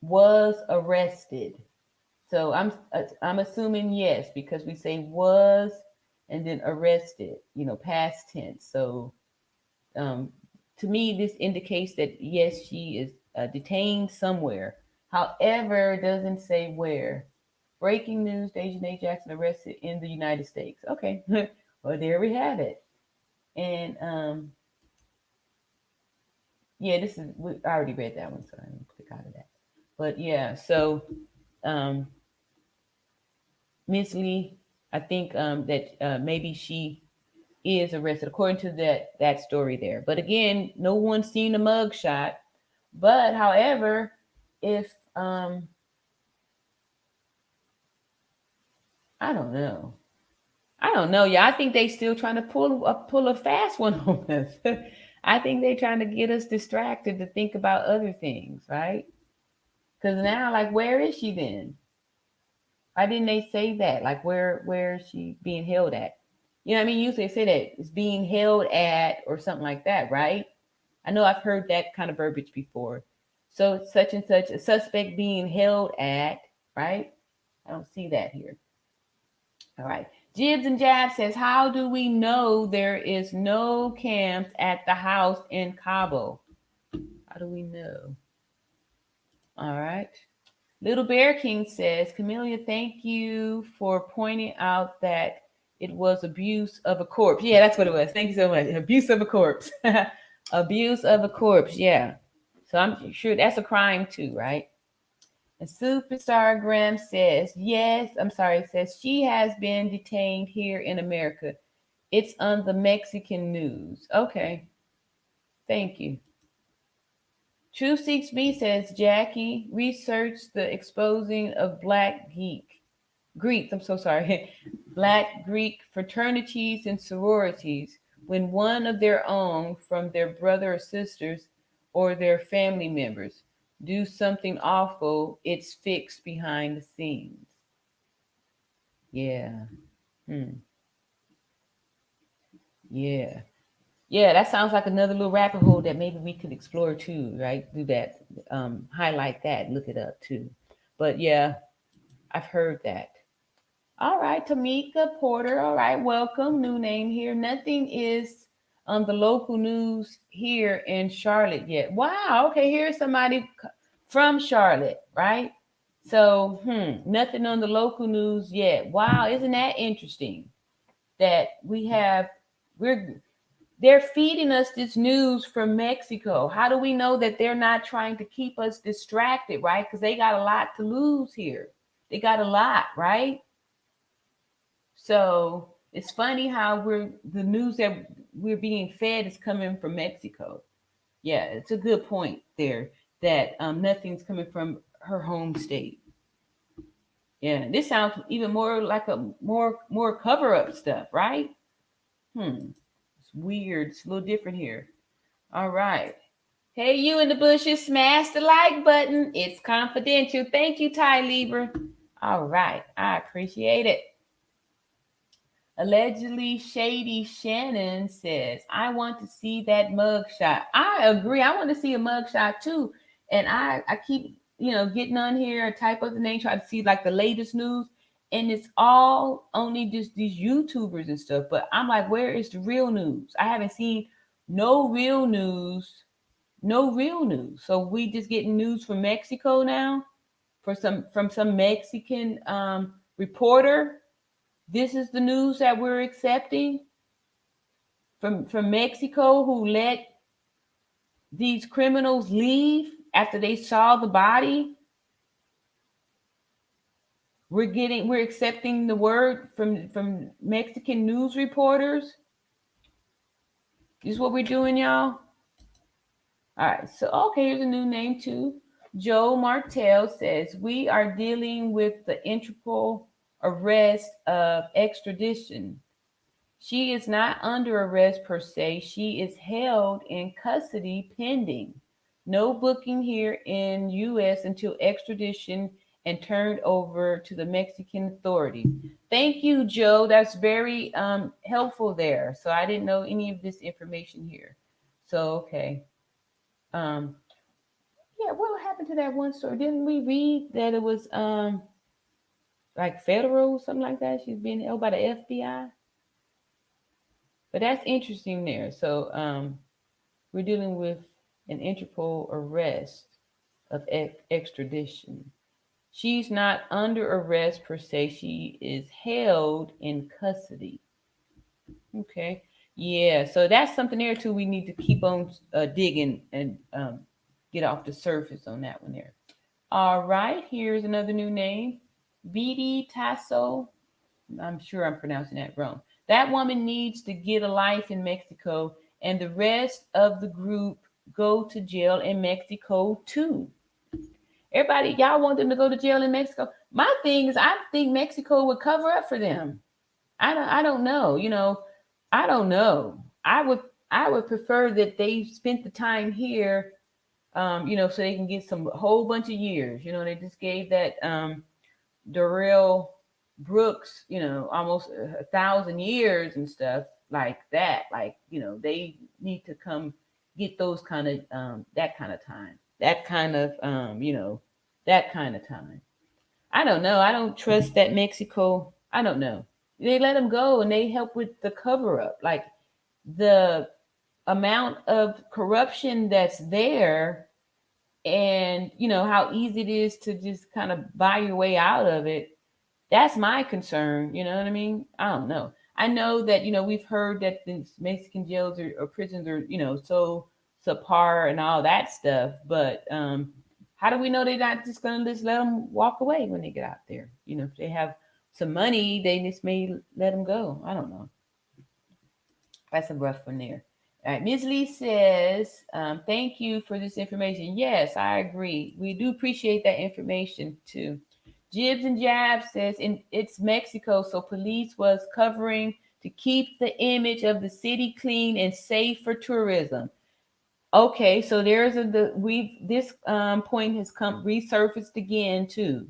A: was arrested. So I'm assuming yes because we say was and then arrested, past tense. So um, to me, this indicates that yes, she is detained somewhere. However, it doesn't say where. Breaking news: Daejhanae Jackson arrested in the United States. Okay, well there we have it. And yeah, I already read that one, so I'm gonna click out of that. But yeah, so um, Miss Lee, I think that maybe she is arrested according to that story there. But again, no one's seen a mugshot. But however, if I don't know, I don't know. Yeah, I think they still trying to pull a fast one on us. I think they're trying to get us distracted to think about other things, right? Because now, like, where is she then? Why didn't they say that? Like, where is she being held at? You know what I mean? Usually they say that it's being held at or something like that, right? I know I've heard that kind of verbiage before. So such and such a suspect being held at, right? I don't see that here. All right. Jibs and Jab says, how do we know there is no camps at the house in Cabo? How do we know? All right. Little Bear King says, Camellia, thank you for pointing out that it was abuse of a corpse. Yeah, that's what it was. Thank you so much. Abuse of a corpse. Abuse of a corpse. Yeah. So I'm sure that's a crime too, right? And Superstar Graham says, yes, I'm sorry, it says she has been detained here in America. It's on the Mexican news. Okay. Thank you. True Seeks B says, Jackie, research the exposing of Greeks, I'm so sorry, Black Greek fraternities and sororities when one of their own from their brother or sisters or their family members do something awful, it's fixed behind the scenes. Yeah. Hmm. Yeah. Yeah, that sounds like another little rabbit hole that maybe we could explore too, right? Do that, highlight that, look it up too. But yeah, I've heard that. All right, Tamika Porter. All right, welcome. New name here. Nothing is on the local news here in Charlotte yet. Wow. Okay, here's somebody from Charlotte, right? So, nothing on the local news yet. Wow, isn't that interesting? That we're they're feeding us this news from Mexico. How do we know that they're not trying to keep us distracted, right? Because they got a lot to lose here. They got a lot, right? So it's funny how the news that we're being fed is coming from Mexico. Yeah, it's a good point there that nothing's coming from her home state. Yeah, this sounds even more like a more cover up stuff, right? It's weird. It's a little different here. All right. Hey, you in the bushes, smash the like button. It's confidential. Thank you, Ty Lieber. All right, I appreciate it. Allegedly Shady Shannon says, I want to see that mugshot. I agree. I want to see a mugshot too. And I keep, getting on here, type up the name, try to see like the latest news. And it's all only just these YouTubers and stuff. But I'm like, where is the real news? I haven't seen no real news, no real news. So we just getting news from Mexico now from some Mexican reporter. This is the news that we're accepting from Mexico who let these criminals leave after they saw the body. We're accepting the word from Mexican news reporters. This is what we're doing, y'all. All right. So, okay, here's a new name too. Joe Martell says we are dealing with the Interpol arrest of extradition. She is not under arrest per se. She is held in custody pending. No booking here in U.S. until extradition and turned over to the Mexican authorities. Thank you, Joe. That's very helpful there. So I didn't know any of this information here. So okay. Um, yeah, what happened to that one story? Didn't we read that it was like federal something like that? She's being held by the FBI. But that's interesting there. So we're dealing with an Interpol arrest of extradition. She's not under arrest per se. She is held in custody. Okay. Yeah. So that's something there too. We need to keep on digging and get off the surface on that one there. All right. Here's another new name. Vidi Tasso. I'm sure I'm pronouncing that wrong. That woman needs to get a life in Mexico, and the rest of the group go to jail in Mexico too. Everybody, y'all want them to go to jail in Mexico. My thing is, I think Mexico would cover up for them. I don't know. I don't know. I would prefer that they spent the time here, so they can get some a whole bunch of years. They just gave that Darrell Brooks, almost 1,000 years and stuff like that. Like, they need to come get those kind of that kind of time, that kind of that kind of time. I don't know. I don't trust that Mexico. I don't know. They let them go and they help with the cover up. Like the amount of corruption that's there, and how easy it is to just kind of buy your way out of it. That's my concern. You know what I mean? I don't know. I know that we've heard that the Mexican jails or prisons are so subpar and all that stuff, but how do we know they're not just gonna just let them walk away when they get out there? If they have some money, they just may let them go. I don't know. That's a rough one there. All right, Ms. Lee says, thank you for this information. Yes, I agree. We do appreciate that information too. Jibs and Jabs says it's Mexico, so police was covering to keep the image of the city clean and safe for tourism. Okay, so there's this point has come resurfaced again too,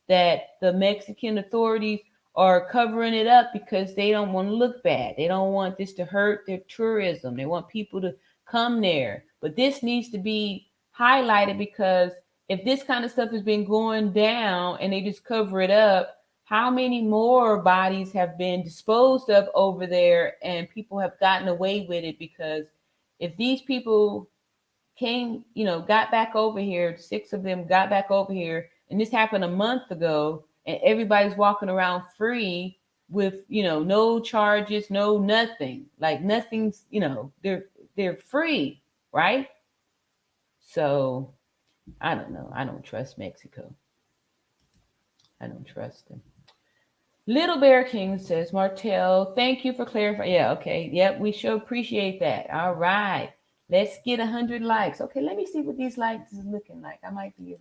A: that the Mexican authorities are covering it up because they don't want to look bad. They don't want this to hurt their tourism. They want people to come there. But this needs to be highlighted because if this kind of stuff has been going down and they just cover it up, how many more bodies have been disposed of over there and people have gotten away with it? Because if these people came, got back over here, six of them got back over here, and this happened a month ago, and everybody's walking around free with, no charges, no nothing. Like nothing's, they're free, right? So I don't know. I don't trust Mexico. I don't trust them. Little Bear King says, Martell, thank you for clarifying. Yeah, okay. Yep, we sure appreciate that. All right. Let's get 100 likes. Okay, let me see what these likes is looking like. I might be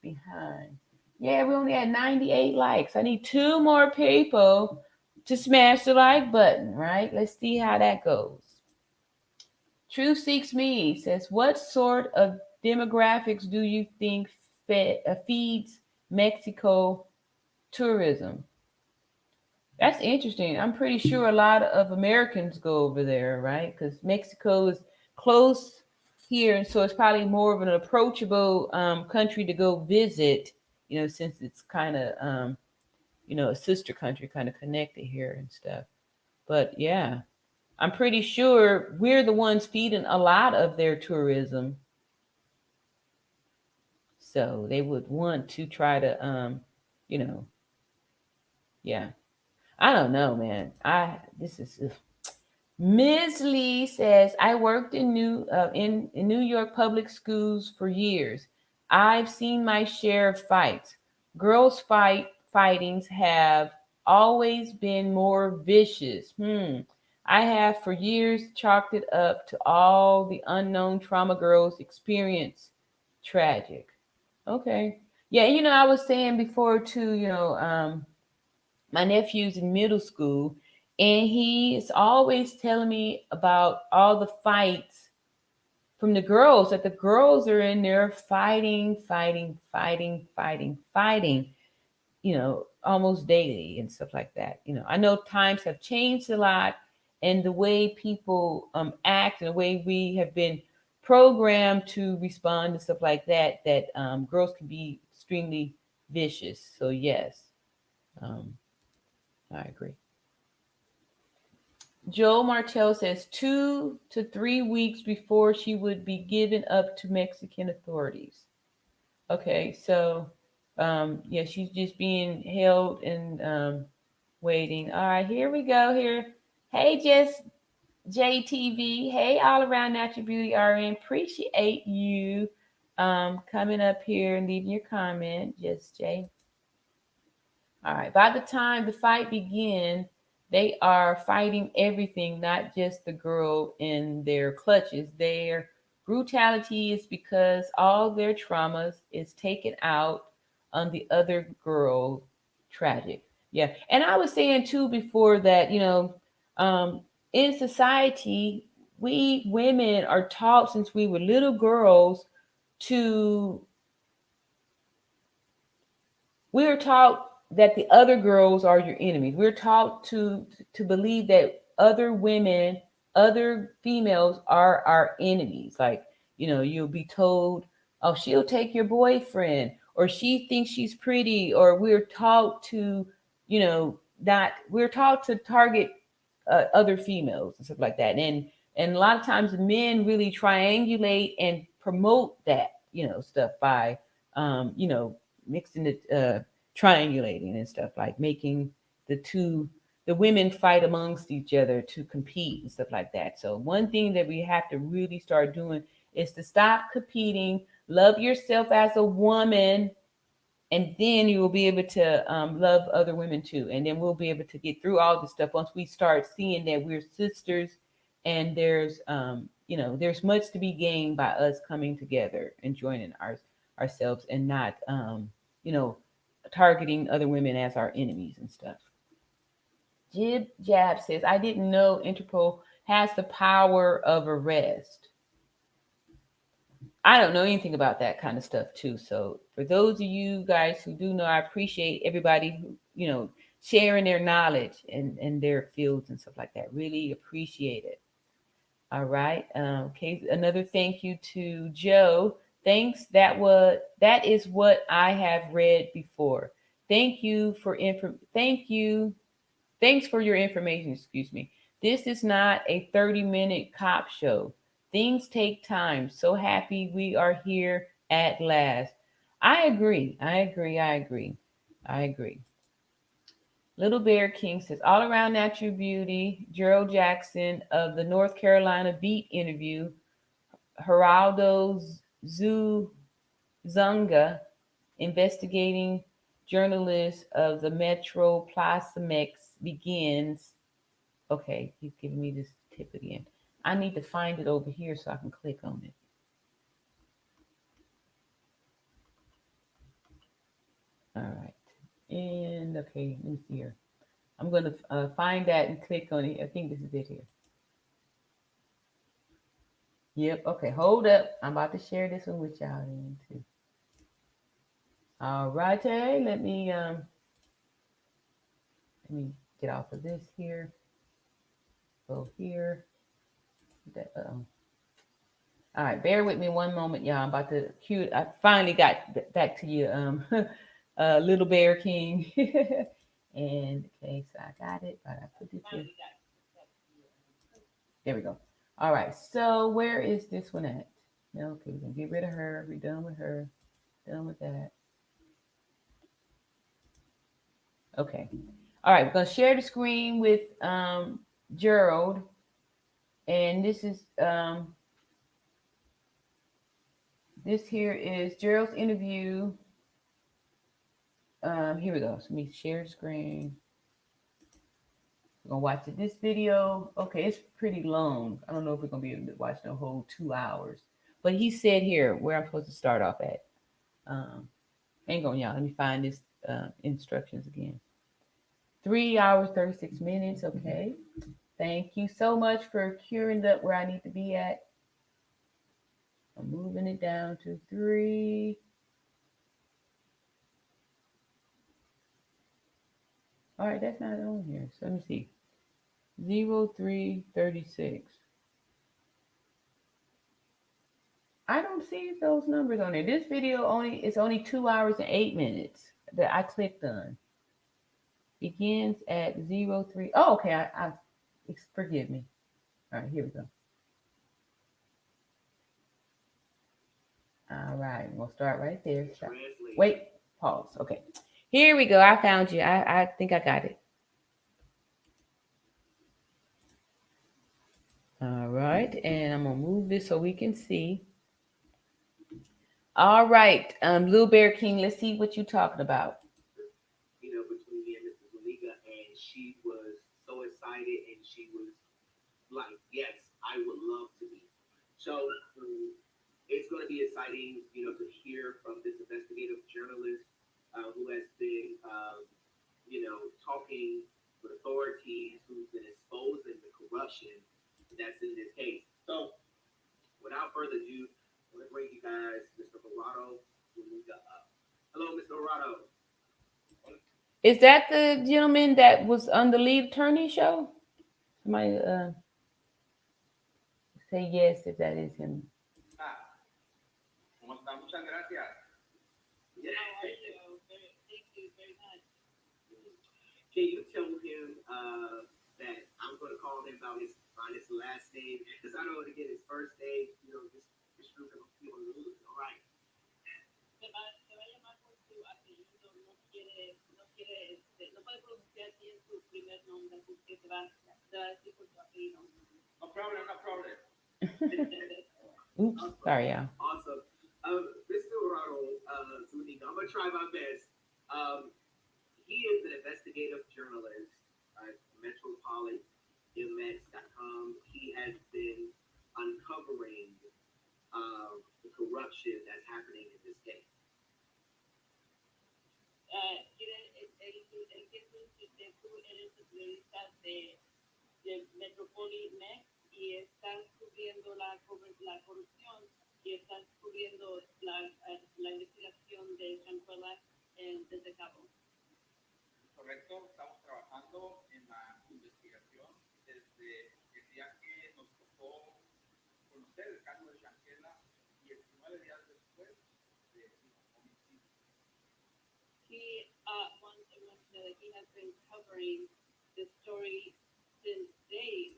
A: behind. Yeah, we only had 98 likes. I need two more people to smash the like button, right? Let's see how that goes. True Seeks Me says, what sort of demographics do you think feeds Mexico tourism? That's interesting. I'm pretty sure a lot of Americans go over there, right? Because Mexico is close here, and so it's probably more of an approachable country to go visit. Since it's kind of a sister country, kind of connected here and stuff. But yeah, I'm pretty sure we're the ones feeding a lot of their tourism, so they would want to try to, you know, yeah. I don't know, man. This is Ms. Lee says, I worked in New York public schools for years. I've seen my share of fights. Girls fightings have always been more vicious. I have for years chalked it up to all the unknown trauma girls experience. Tragic. Okay. Yeah, I was saying before too, my nephew's in middle school and he is always telling me about all the fights from the girls, that the girls are in there fighting, fighting, fighting, fighting, fighting, almost daily and stuff like that. I know times have changed a lot, and the way people act and the way we have been programmed to respond and stuff like that, that girls can be extremely vicious. So yes, um, I agree. Joe Martell says 2 to 3 weeks before she would be given up to Mexican authorities. Okay, so yeah, she's just being held and waiting. All right, here we go. Here, hey, Jess JTV. Hey, all around Natural Beauty RN. Appreciate you coming up here and leaving your comment, Jess J. All right. By the time the fight begins, they are fighting everything, not just the girl in their clutches. Their brutality is because all their traumas is taken out on the other girl. Tragic. Yeah. And I was saying too before that, in society, we women are taught since we were little girls to we're taught that the other girls are your enemies. We're taught to believe that other women, other females are our enemies. Like, you'll be told, oh, she'll take your boyfriend, or she thinks she's pretty, or we're taught to, not we're taught to target other females and stuff like that. And a lot of times men really triangulate and promote that, stuff by mixing it triangulating and stuff, like making the two the women fight amongst each other to compete and stuff like that. So one thing that we have to really start doing is to stop competing, love yourself as a woman, and then you will be able to love other women too. And then we'll be able to get through all this stuff once we start seeing that we're sisters, and there's much to be gained by us coming together and joining ourselves, and not you know targeting other women as our enemies and stuff. Jib Jab says, I didn't know Interpol has the power of arrest. I don't know anything about that kind of stuff too. So for those of you guys who do know, I appreciate everybody who, sharing their knowledge and their fields and stuff like that. Really appreciate it. All right. Okay. Another thank you to Joe. Thanks. That is what I have read before. Thank you for Thank you. Thanks for your information. Excuse me. This is not a 30-minute cop show. Things take time. So happy we are here at last. I agree. I agree. I agree. I agree. Little Bear King says, all around natural beauty, Gerald Jackson of the North Carolina Beat interview, Geraldo Zunga, investigating journalist of the Metro Plazamex begins. Okay, he's giving me this tip again. I need to find it over here so I can click on it. All right. And okay, let me see here. I'm going to find that and click on it. I think this is it here. Yep. Okay. Hold up. I'm about to share this one with y'all then too. All righty. Let me get off of this here. Go here. All right. Bear with me one moment, y'all. I'm about to cue. I finally got back to you, Little Bear King. And okay, so I got it. But I put this here. There we go. All right. So where is this one at? No, okay, we're gonna get rid of her. We're done with her. Done with that. Okay. All right, we're gonna share the screen with Gerald, and this here is Gerald's interview. Here we go. So let me share the screen. We're gonna watch it. This video, okay, it's pretty long. I don't know if we're gonna be able to watch the whole 2 hours. But he said here where I'm supposed to start off at. Um, Hang on, y'all. Let me find this instructions again. 3 hours, 36 minutes. Okay. Thank you so much for curing up where I need to be at. I'm moving it down to 3. All right, that's not on here. So let me see. 0336. I don't see those numbers on there. This video only 2 hours and 8 minutes that I clicked on. Begins at 03. Oh, okay. I forgive me. All right, here we go. All right, we'll start right there. Stop. Wait, pause. Okay, here we go. I found you. I think I got it. All right, and I'm gonna move this so we can see. All right, Blue Bear King. Let's see what you talking about.
C: Between me and Mrs. Malika, and she was so excited, and she was like, "Yes, I would love to be." So it's going to be exciting, to hear from this investigative journalist who has been, talking with authorities, who's been exposing the corruption that's in this case. So, without further ado, I'm going to bring you guys Mr. Gerardo Zuniga up. Hello, Mr. Gerardo.
A: Is that the gentleman that was on the lead attorney show? Somebody say yes if that is him.
C: ¿Cómo está? Muchas gracias.
B: How are you? Thank you very much.
C: Can you tell him that I'm going to call him by his last name because I don't want to get his first name. This group of people lose. All right.
B: Se va a llamar por su apellido, no puede pronunciar bien su primer nombre, así que se va a decir por su apellido.
C: No problem, no problem.
A: Oops, sorry, y'all.
C: Awesome. Mr. Ronald Zuniga, I'm going to try my best. He is an investigative journalist at metropolitanmx.com. He has been uncovering the corruption that's happening in this case.
B: Eres periodista de Metropolitan y estás cubriendo la corrupción y estás cubriendo la investigación de Shanquella desde Cabo.
D: Correcto, estamos trabajando en la investigación desde el día que nos tocó conocer el caso de Shanquella y 19 días después de homicidio.
B: He has been covering the story since day.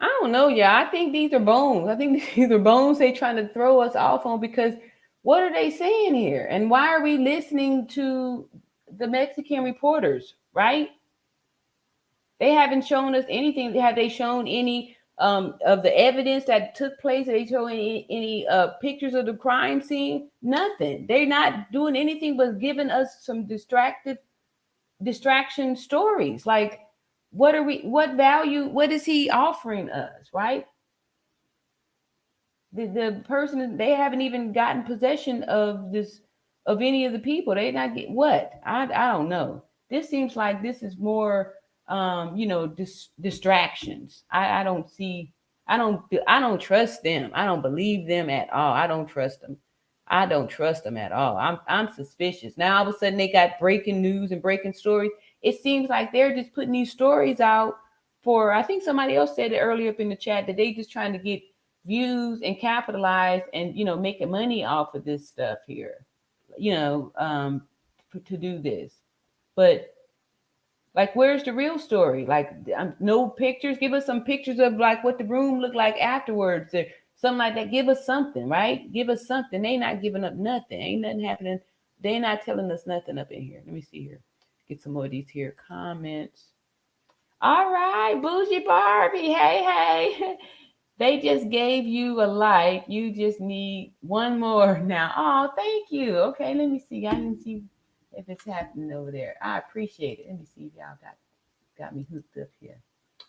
A: I don't know, yeah. I think these are bones. I think these are bones they trying to throw us off on because what are they saying here? And why are we listening to the Mexican reporters, right? They haven't shown us anything. Have they shown any of the evidence that took place? Have they shown any pictures of the crime scene? Nothing. They're not doing anything but giving us some distraction stories. Like, what value, what is he offering us, right? The person, they haven't even gotten possession of any of the people. They not get what? I don't know. This seems like this is more distractions. I don't see. I don't trust them. I don't believe them at all. I don't trust them. I don't trust them at all. I'm suspicious. Now all of a sudden they got breaking news and breaking stories. It seems like they're just putting these stories out for, I think somebody else said it earlier up in the chat, that they just trying to get views and capitalize and making money off of this stuff here, to do this. But like, where's the real story? Like, no pictures. Give us some pictures of like what the room looked like afterwards, or something like that. Give us something, right? Give us something. They not giving up nothing. Ain't nothing happening. They not telling us nothing up in here. Let me see here. Get some more of these here comments. All right, Bougie Barbie. Hey. They just gave you a like. You just need one more now. Oh, thank you. Okay, let me see. I didn't see if it's happening over there. I appreciate it. Let me see if y'all got it. got me hooked up here.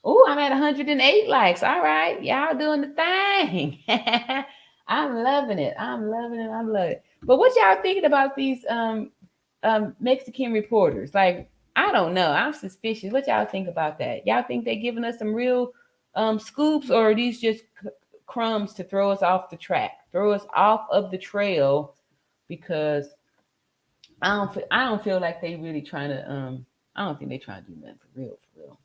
A: Oh, I'm at 108 likes. All right. Y'all doing the thing. I'm loving it. I'm loving it. I'm loving it. But what y'all thinking about these Mexican reporters? Like, I don't know. I'm suspicious. What y'all think about that? Y'all think they giving us some real scoops, or are these just crumbs to throw us off the track, throw us off of the trail? Because I don't feel like they really trying to I don't think they trying to do nothing for real, for real.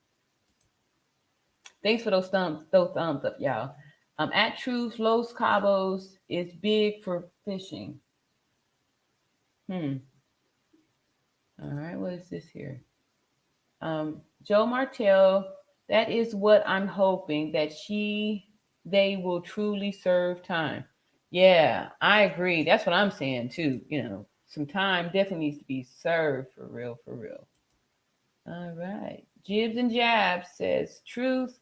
A: Thanks for those thumbs up, y'all. At Truth, Los Cabos is big for fishing. Hmm. All right, what is this here? Joe Martell, that is what I'm hoping, that they will truly serve time. Yeah, I agree. That's what I'm saying too. Some time definitely needs to be served for real, for real. All right. Jibs and Jabs says, truth,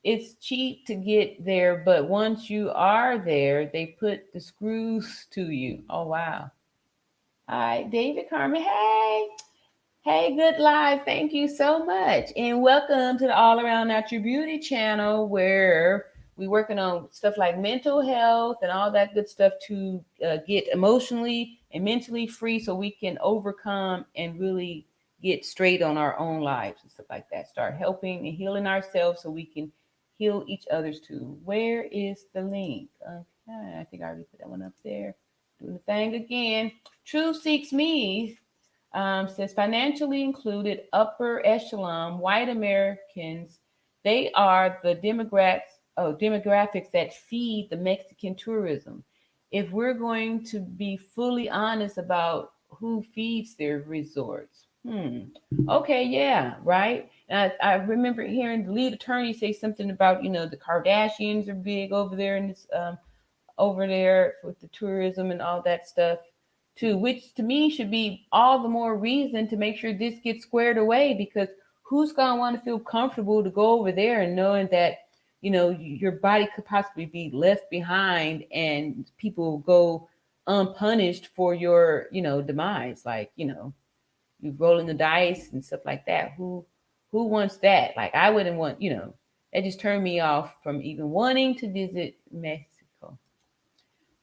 A: it's cheap to get there, but once you are there, they put the screws to you. Oh, wow. All right. David Carmen, hey. Hey, good live. Thank you so much. And welcome to the All Around Natural Beauty channel, where we're working on stuff like mental health and all that good stuff to get emotionally and mentally free so we can overcome and really get straight on our own lives and stuff like that. Start helping and healing ourselves so we can heal each other's too. Where is the link? Okay, I think I already put that one up there. Doing the thing again. Truth Seeks Me says financially included upper echelon white Americans, they are the demographics that feed the Mexican tourism. If we're going to be fully honest about who feeds their resorts. Okay, yeah, right. And I remember hearing the lead attorney say something about, the Kardashians are big over there in this over there with the tourism and all that stuff too, which to me should be all the more reason to make sure this gets squared away, because who's going to want to feel comfortable to go over there and knowing that your body could possibly be left behind and people go unpunished for your demise, like you rolling the dice and stuff like that. Who wants that? Like, I wouldn't want, that just turned me off from even wanting to visit Mexico.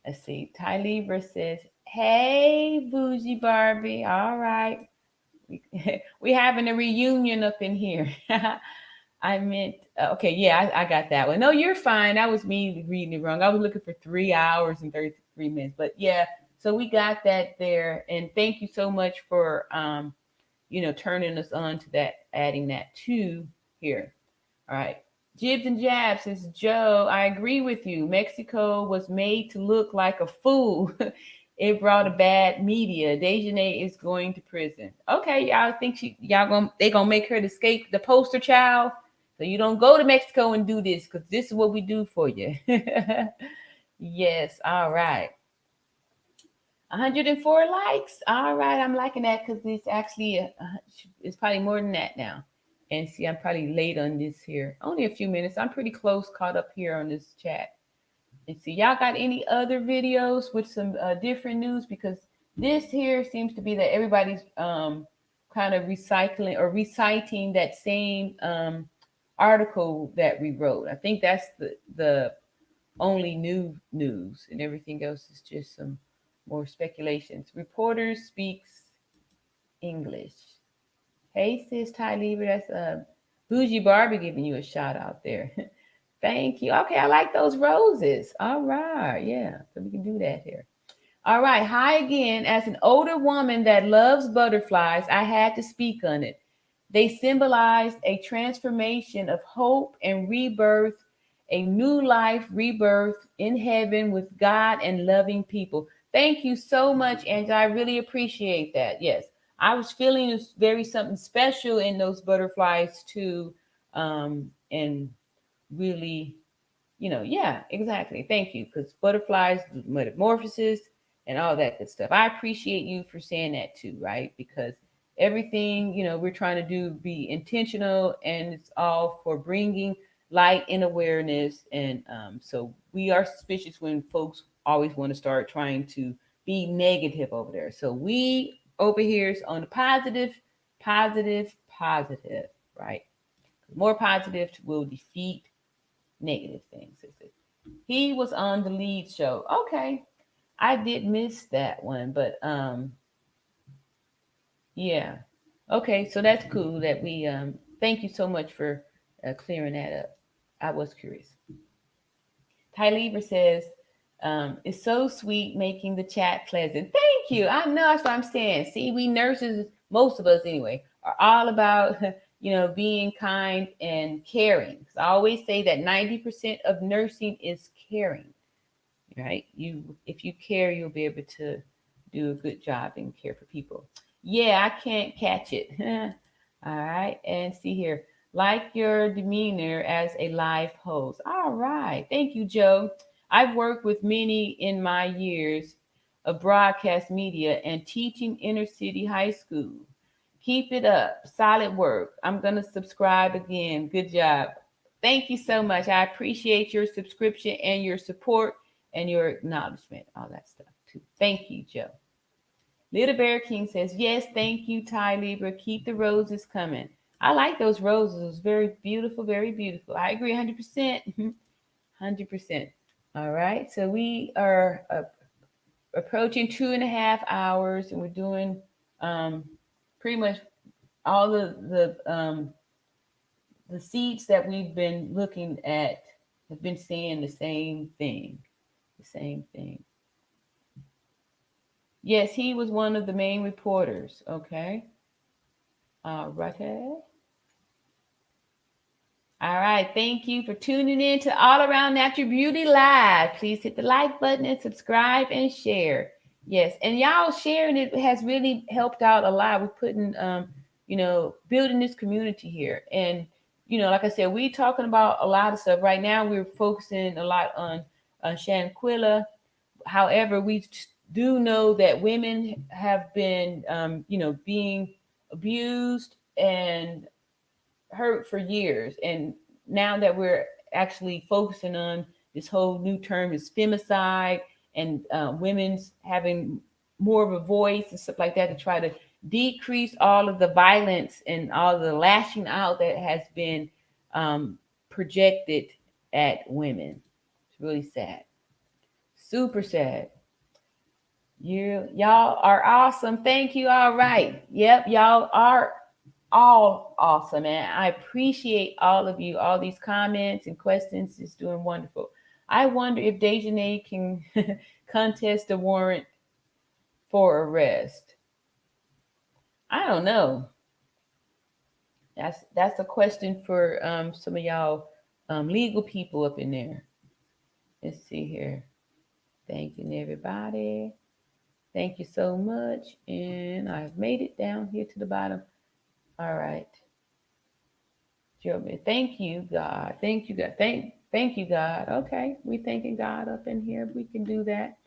A: Let's see. Ty Lieber says, hey, Bougie Barbie. All right. We having a reunion up in here. I meant, okay, yeah, I got that one. No, you're fine. That was me reading it wrong. I was looking for 3 hours and 33 minutes. But yeah, so we got that there. And thank you so much for, turning us on to that, adding that to here. All right. Jibs and Jabs says, Joe, I agree with you. Mexico was made to look like a fool. It brought a bad media. Daejhanae is going to prison. Okay, y'all think they gonna make her escape the poster child? So you don't go to Mexico and do this, because this is what we do for you. Yes, all right. 104 likes. All right, I'm liking that because it's actually it's probably more than that now. And see, I'm probably late on this here. Only a few minutes. I'm pretty close caught up here on this chat. And see, y'all got any other videos with some different news? Because this here seems to be that everybody's kind of recycling or reciting that same article that we wrote. I think that's the only new news, and everything else is just some more speculations. Reporter speaks English. Hey, sis Ty Lieber, that's Bougie Barbie giving you a shout out there. Thank you. Okay, I like those roses. All right, yeah, so we can do that here. All right, hi again. As an older woman that loves butterflies, I had to speak on it. They symbolize a transformation of hope and rebirth, a new life, rebirth in heaven with God and loving people. Thank you so much, Angela. I really appreciate that. Yes, I was feeling very something special in those butterflies too, and really, yeah, exactly. Thank you, because butterflies, metamorphosis, and all that good stuff. I appreciate you for saying that too, right? Because everything, we're trying to do be intentional, and it's all for bringing light and awareness. And so we are suspicious when folks always want to start trying to be negative over there. So we over here is on the positive, positive, positive, right? More positive will defeat negative things. He was on the lead show. Okay. I did miss that one, but yeah. Okay, so that's cool that we thank you so much for clearing that up. I was curious. Ty Lieber says, it's so sweet making the chat pleasant. Thank you. I know that's what I'm saying. See, we nurses, most of us anyway, are all about being kind and caring. I always say that 90% of nursing is caring, right? If you care, you'll be able to do a good job and care for people. Yeah, I can't catch it. All right, and see here. Like your demeanor as a live host. All right. Thank you, Joe. I've worked with many in my years of broadcast media and teaching inner city high school. Keep it up. Solid work. I'm going to subscribe again. Good job. Thank you so much. I appreciate your subscription and your support and your acknowledgement, all that stuff too. Thank you, Joe. Little Bear King says, yes, thank you, Ty Libra. Keep the roses coming. I like those roses. Very beautiful, very beautiful. I agree 100%. 100%. All right. So we are approaching 2.5 hours, and we're doing pretty much all the seeds that we've been looking at have been saying the same thing. The same thing. Yes, he was one of the main reporters. Okay. Right. All right. Thank you for tuning in to All Around Natural Beauty Live. Please hit the like button and subscribe and share. Yes. And y'all sharing it has really helped out a lot. We're putting, building this community here. And, like I said, we're talking about a lot of stuff. Right now, we're focusing a lot on Shanquella. However, we do know that women have been, being abused and hurt for years. And now that we're actually focusing on this whole new term is femicide and women's having more of a voice and stuff like that to try to decrease all of the violence and all the lashing out that has been projected at women. It's really sad. Super sad. Y'all are awesome. Thank you. All right. Yep, y'all are all awesome, and I appreciate all of you. All these comments and questions is doing wonderful. I wonder if Daejhanae can contest a warrant for arrest. I don't know. That's a question for some of y'all legal people up in there. Let's see here. Thank you, everybody. Thank you so much. And I've made it down here to the bottom. All right. Thank you, God. Thank you, God. Thank you, God. Okay. We thanking God up in here. We can do that.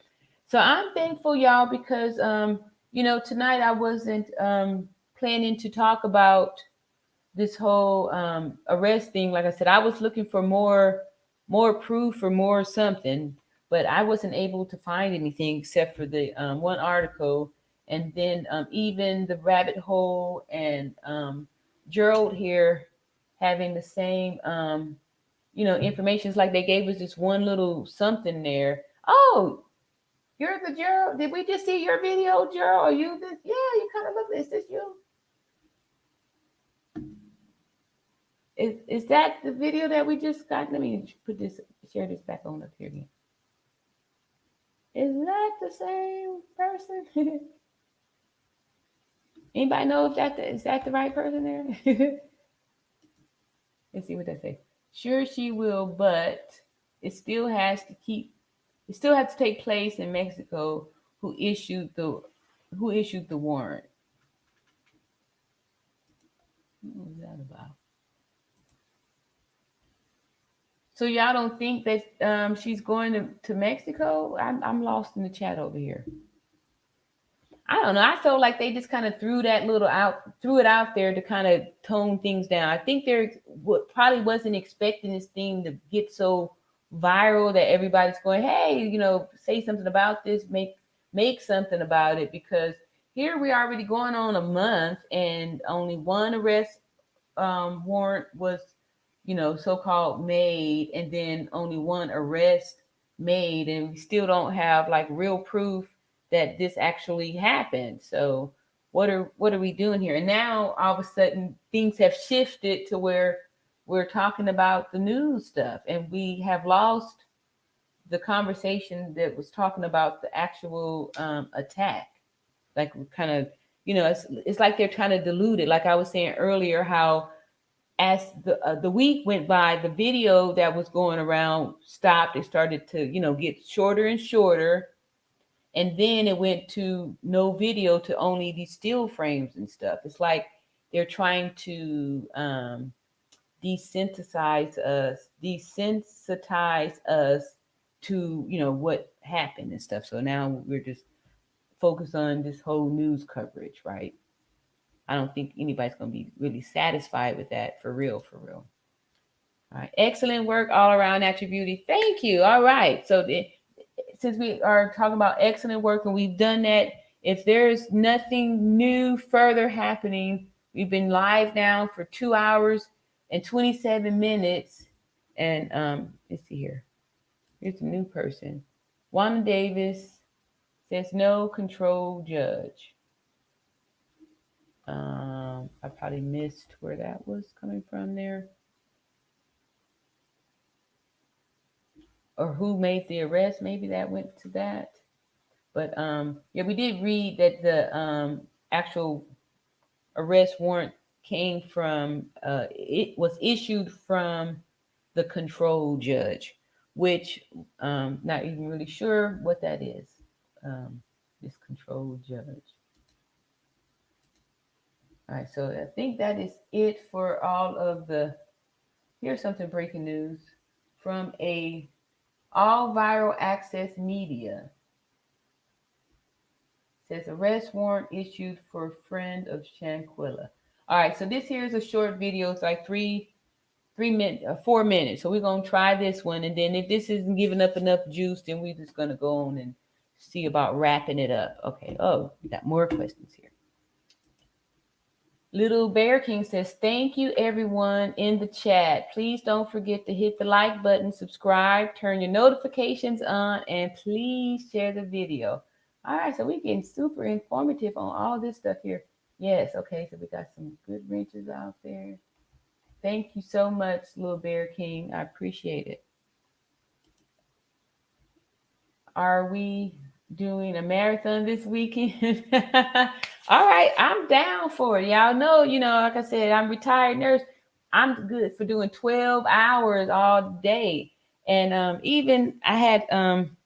A: So I'm thankful, y'all, because tonight I wasn't planning to talk about this whole arrest thing. Like I said, I was looking for more proof or more something, but I wasn't able to find anything except for the one article, and then even the rabbit hole and Gerald here having the same information. It's like they gave us this one little something there. Oh, you're the Gerald. Did we just see your video, Gerald? Are you this? Yeah, you kind of look. Is this you? Is that the video that we just got? Let me share this back on up here again. Is that the same person? Anybody know if is that the right person there? Let's see what they say. Sure, she will, but it still has to take place in Mexico. Who issued the warrant? What was that about? So y'all don't think that she's going to Mexico? I'm lost in the chat over here. I don't know. I felt like they just kind of threw it out there to kind of tone things down. I think probably wasn't expecting this thing to get so viral that everybody's going, hey, say something about this, make something about it, because here we are already going on a month and only one arrest warrant was, so-called made, and then only one arrest made, and we still don't have like real proof that this actually happened. So what are we doing here? And now all of a sudden things have shifted to where we're talking about the news stuff, and we have lost the conversation that was talking about the actual attack. Like, kind of, it's like they're trying to dilute it. Like I was saying earlier, how as the week went by, the video that was going around stopped. It started to get shorter and shorter, and then it went to no video, to only these still frames and stuff. It's like they're trying to desensitize us to what happened and stuff. So now we're just focused on this whole news coverage, right? I don't think anybody's going to be really satisfied with that, for real, for real. All right. Excellent work all around, Natural Beauty. Thank you. All right. So since we are talking about excellent work and we've done that, if there's nothing new further happening, we've been live now for 2 hours and 27 minutes. And let's see here. Here's a new person. Wanda Davis says no control judge. I probably missed where that was coming from there. Or who made the arrest? Maybe that went to that. But yeah, we did read that the actual arrest warrant came from, it was issued from the control judge, which not even really sure what that is. This control judge. All right, so I think that is it for all of the. Here's something breaking news from all viral access media. It says arrest warrant issued for friend of Shanquella. All right, so this here is a short video. It's like 4 minutes. So we're gonna try this one, and then if this isn't giving up enough juice, then we're just gonna go on and see about wrapping it up. Okay. Oh, we got more questions here. Little Bear King says, thank you everyone in the chat. Please don't forget to hit the like button, subscribe, turn your notifications on, and please share the video. All right, so we're getting super informative on all this stuff here. Yes, okay, so we got some good wrenches out there. Thank you so much, Little Bear King. I appreciate it. Are we doing a marathon this weekend? All right, I'm down for it. Y'all know, like I said, I'm a retired nurse. I'm good for doing 12 hours all day. And even I had some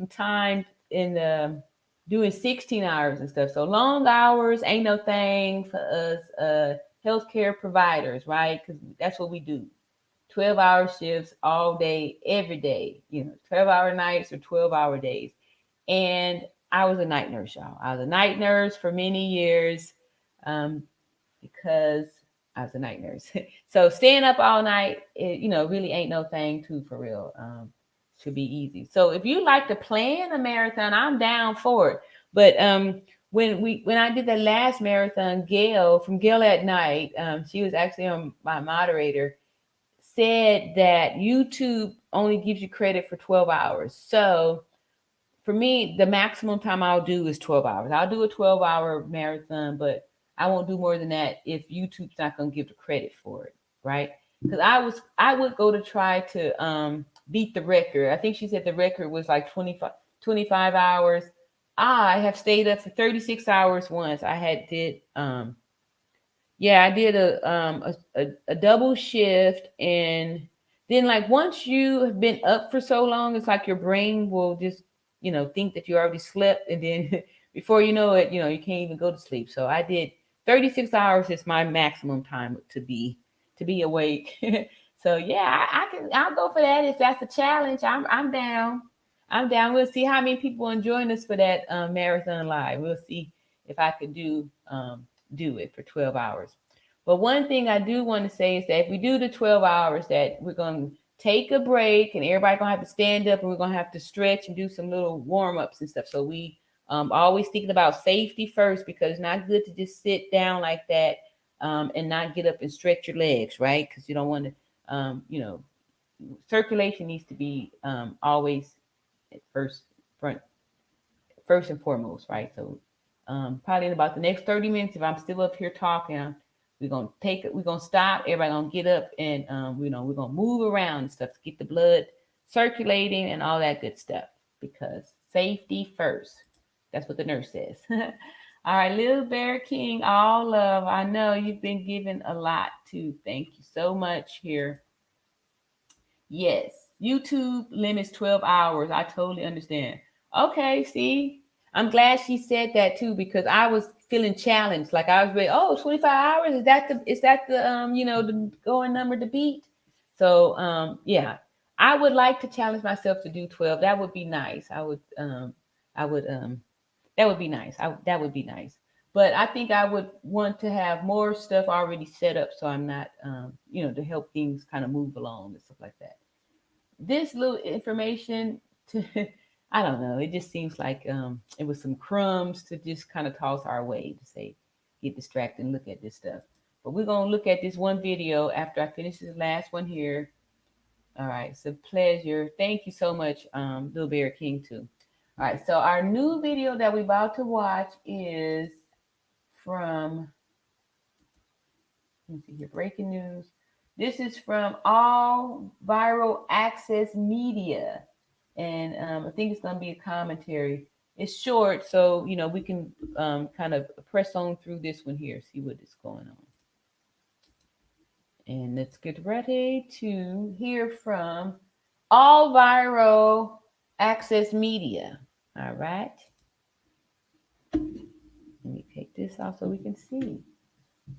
A: time in doing 16 hours and stuff. So long hours ain't no thing for us healthcare providers, right? Because that's what we do. 12-hour shifts all day, every day, 12-hour nights or 12-hour days. And I was a night nurse, y'all. I was a night nurse for many years because I was a night nurse. So staying up all night, really ain't no thing too, for real. Should be easy. So if you like to plan a marathon, I'm down for it. But when I did the last marathon, Gail from Gail at Night, she was actually my moderator, said that YouTube only gives you credit for 12 hours. So for me, the maximum time I'll do is 12 hours. I'll do a 12-hour marathon, but I won't do more than that if YouTube's not going to give the credit for it, right? Because I would go to try to beat the record. I think she said the record was like 25 hours. I have stayed up for 36 hours once. I did a double shift, and then like once you have been up for so long, it's like your brain will just think that you already slept, and then before you know it, you can't even go to sleep. So I did 36 hours is my maximum time to be awake. So yeah, I'll go for that if that's a challenge. I'm down. We'll see how many people are joining us for that marathon live. We'll see if I could do it for 12 hours. But one thing I do want to say is that if we do the 12 hours, that we're going to take a break, and everybody going to have to stand up, and we're going to have to stretch and do some little warm-ups and stuff. So we always thinking about safety first, because it's not good to just sit down like that and not get up and stretch your legs, right? Because you don't want to, circulation needs to be always at front, first and foremost, right? So probably in about the next 30 minutes, if I'm still up here talking, we're gonna take it, we're gonna stop, everybody gonna get up and we're gonna move around and stuff to get the blood circulating and all that good stuff because safety first. That's what the nurse says. All right, Little Bear King, all love. I know you've been given a lot too. Thank you so much here. Yes, YouTube limits 12 hours. I totally understand. Okay, see, I'm glad she said that too because I was feeling challenged. Like I was ready, oh, 25 hours? Is that the the going number to beat? So yeah. I would like to challenge myself to do 12. That would be nice. I would that would be nice. That would be nice. But I think I would want to have more stuff already set up so I'm not to help things kind of move along and stuff like that. This little information to I don't know, it just seems like it was some crumbs to just kind of toss our way to say get distracted and look at this stuff. But we're gonna look at this one video after I finish this last one here. All right, it's a pleasure. Thank you so much, Little Bear King too. All right, so our new video that we're about to watch is from, let me see here, breaking news. This is from All Viral Access Media. And I think it's going to be a commentary. It's short, so, we can kind of press on through this one here, see what is going on. And let's get ready to hear from All Viral Access Media. All right. Let me take this off so we can see.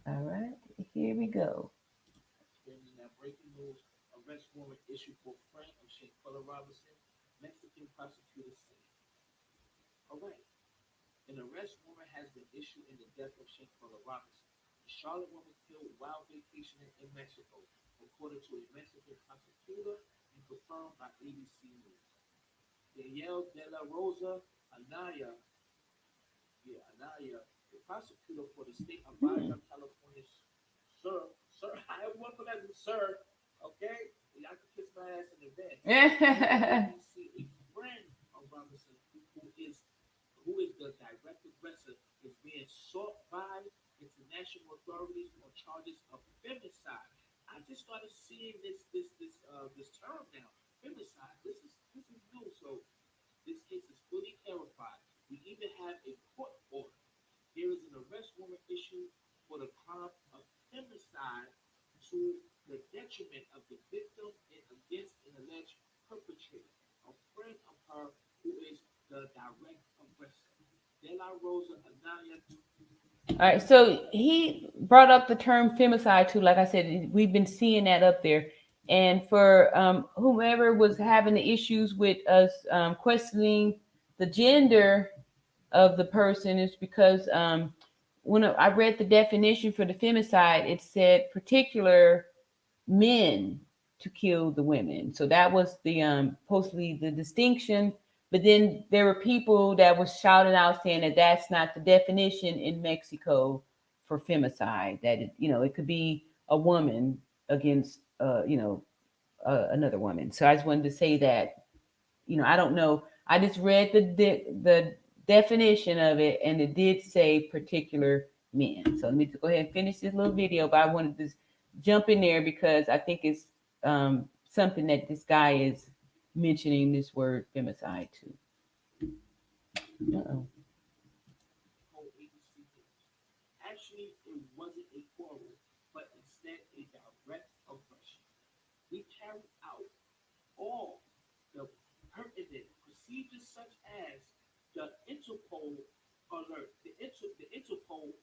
A: All right, here we go.
C: Now, breaking news: arrest warrant issued for friend of Shanquella Robinson. Mexican prosecutors say. All right, an arrest warrant has been issued in the death of Shanquella Robinson, a Charlotte woman killed while vacationing in Mexico, according to a Mexican prosecutor and confirmed by ABC News. Danielle de la Rosa Anaya, the prosecutor for the state of Baja California, sir, I have one for that, sir. Okay, y'all can kiss my ass in advance. See a friend of Robinson, who is the direct aggressor, is being sought by international authorities on charges of femicide. I just started seeing this term now, femicide. This is new. So this case is fully clarified. We even have a court order. There is an arrest warrant issued for the crime of femicide to the detriment of the victim and against an alleged perpetrator, a friend of her who is the direct aggressor. De La Rosa Anaya.
A: All right, so he brought up the term femicide too. Like I said, we've been seeing that up there. And for whomever was having the issues with us questioning the gender of the person, is because when I read the definition for the femicide, it said particular men to kill the women. So that was the supposedly the distinction. But then there were people that was shouting out saying that that's not the definition in Mexico for femicide. That it could be a woman against another woman. So I just wanted to say that I don't know. I just read the definition of it, and it did say particular men. So let me go ahead and finish this little video. But I wanted to jump in there because I think it's something that this guy is mentioning this word femicide too. Uh-oh.
C: Actually, it wasn't a quarrel, but instead a direct aggression. We carried out all the pertinent procedures such as the Interpol alert, the Interpol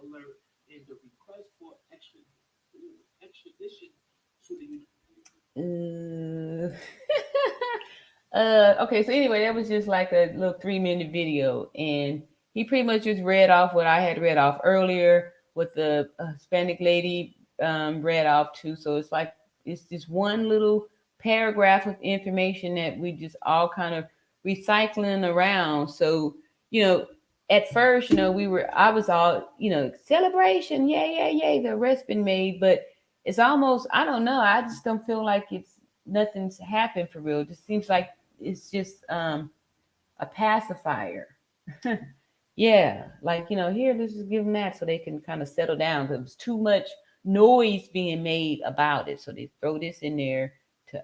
C: alert, and the request for extradition to the
A: Okay, so anyway, that was just like a little 3-minute video, and he pretty much just read off what I had read off earlier, what the Hispanic lady read off too. So it's just one little paragraph of information that we just all kind of recycling around. So at first, I was all, celebration, yay, yay, yay, the arrest been made, but it's almost, I don't know, I just don't feel like nothing's happened for real. It just seems like it's just a pacifier. Yeah, like, here, let's just give them that so they can kind of settle down because there's too much noise being made about it. So they throw this in there to,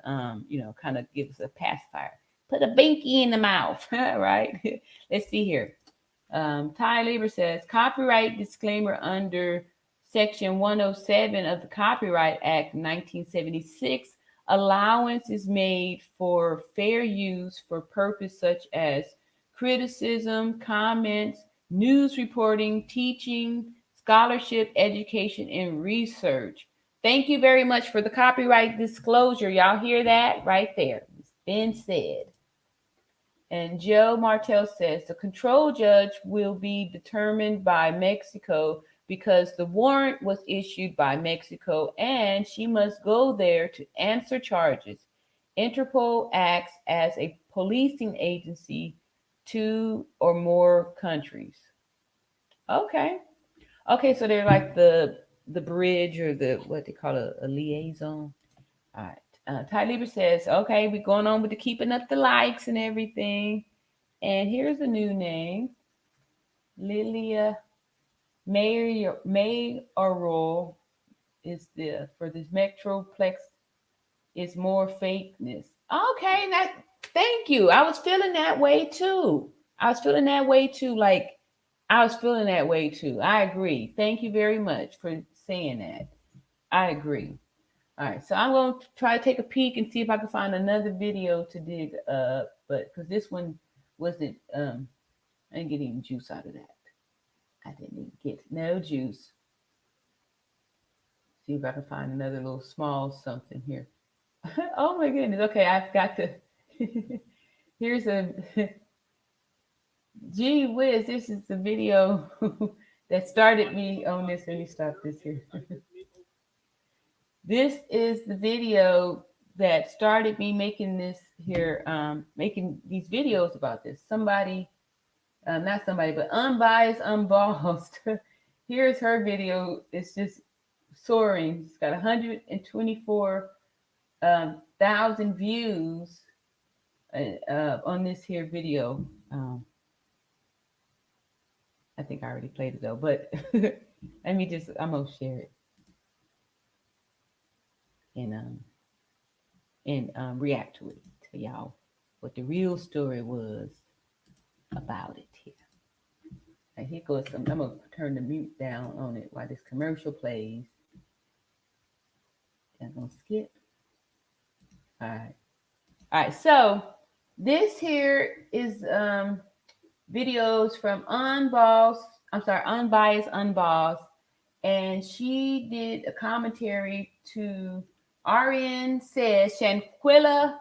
A: kind of give us a pacifier. Put a binky in the mouth, right? Let's see here. Ty Lieber says copyright disclaimer under Section 107 of the Copyright Act 1976. Allowance is made for fair use for purpose such as criticism, comments, news reporting, teaching, scholarship, education, and research. Thank you very much for the copyright disclosure. Y'all hear that right there? It's been said. And Joe Martel says the control judge will be determined by Mexico because the warrant was issued by Mexico and she must go there to answer charges. Interpol acts as a policing agency to or more countries. Okay. Okay, so they're like the bridge or the what they call a liaison. All right. Ty Lieber says, okay, we're going on with the keeping up the likes and everything. And here's a new name. Lilia Mayoral is the for this Metroplex is more fakeness. Okay, thank you. I was feeling that way too. I was feeling that way too. Like I was feeling that way too. I agree. Thank you very much for saying that. I agree. All right, so I'm going to try to take a peek and see if I can find another video to dig up, but because this one wasn't, I didn't get any juice out of that. I didn't even get no juice. See if I can find another little small something here. Oh my goodness. Okay, I've got to. Here's a. Gee whiz, this is the video that started me on this. Let me stop this here. This is the video that started me making this here, making these videos about this. Somebody, not somebody, but Unbiased, Unbossed. Here's her video. It's just soaring. It's got 124,000 views on this here video. I think I already played it though, but I'm gonna share it and react to it, to y'all what the real story was about it here. And here goes some. I'm gonna turn the mute down on it while this commercial plays. I'm gonna skip. All right. All right. So this here is videos from Unbiased, Unbossed, and she did a commentary to RN says Shanquella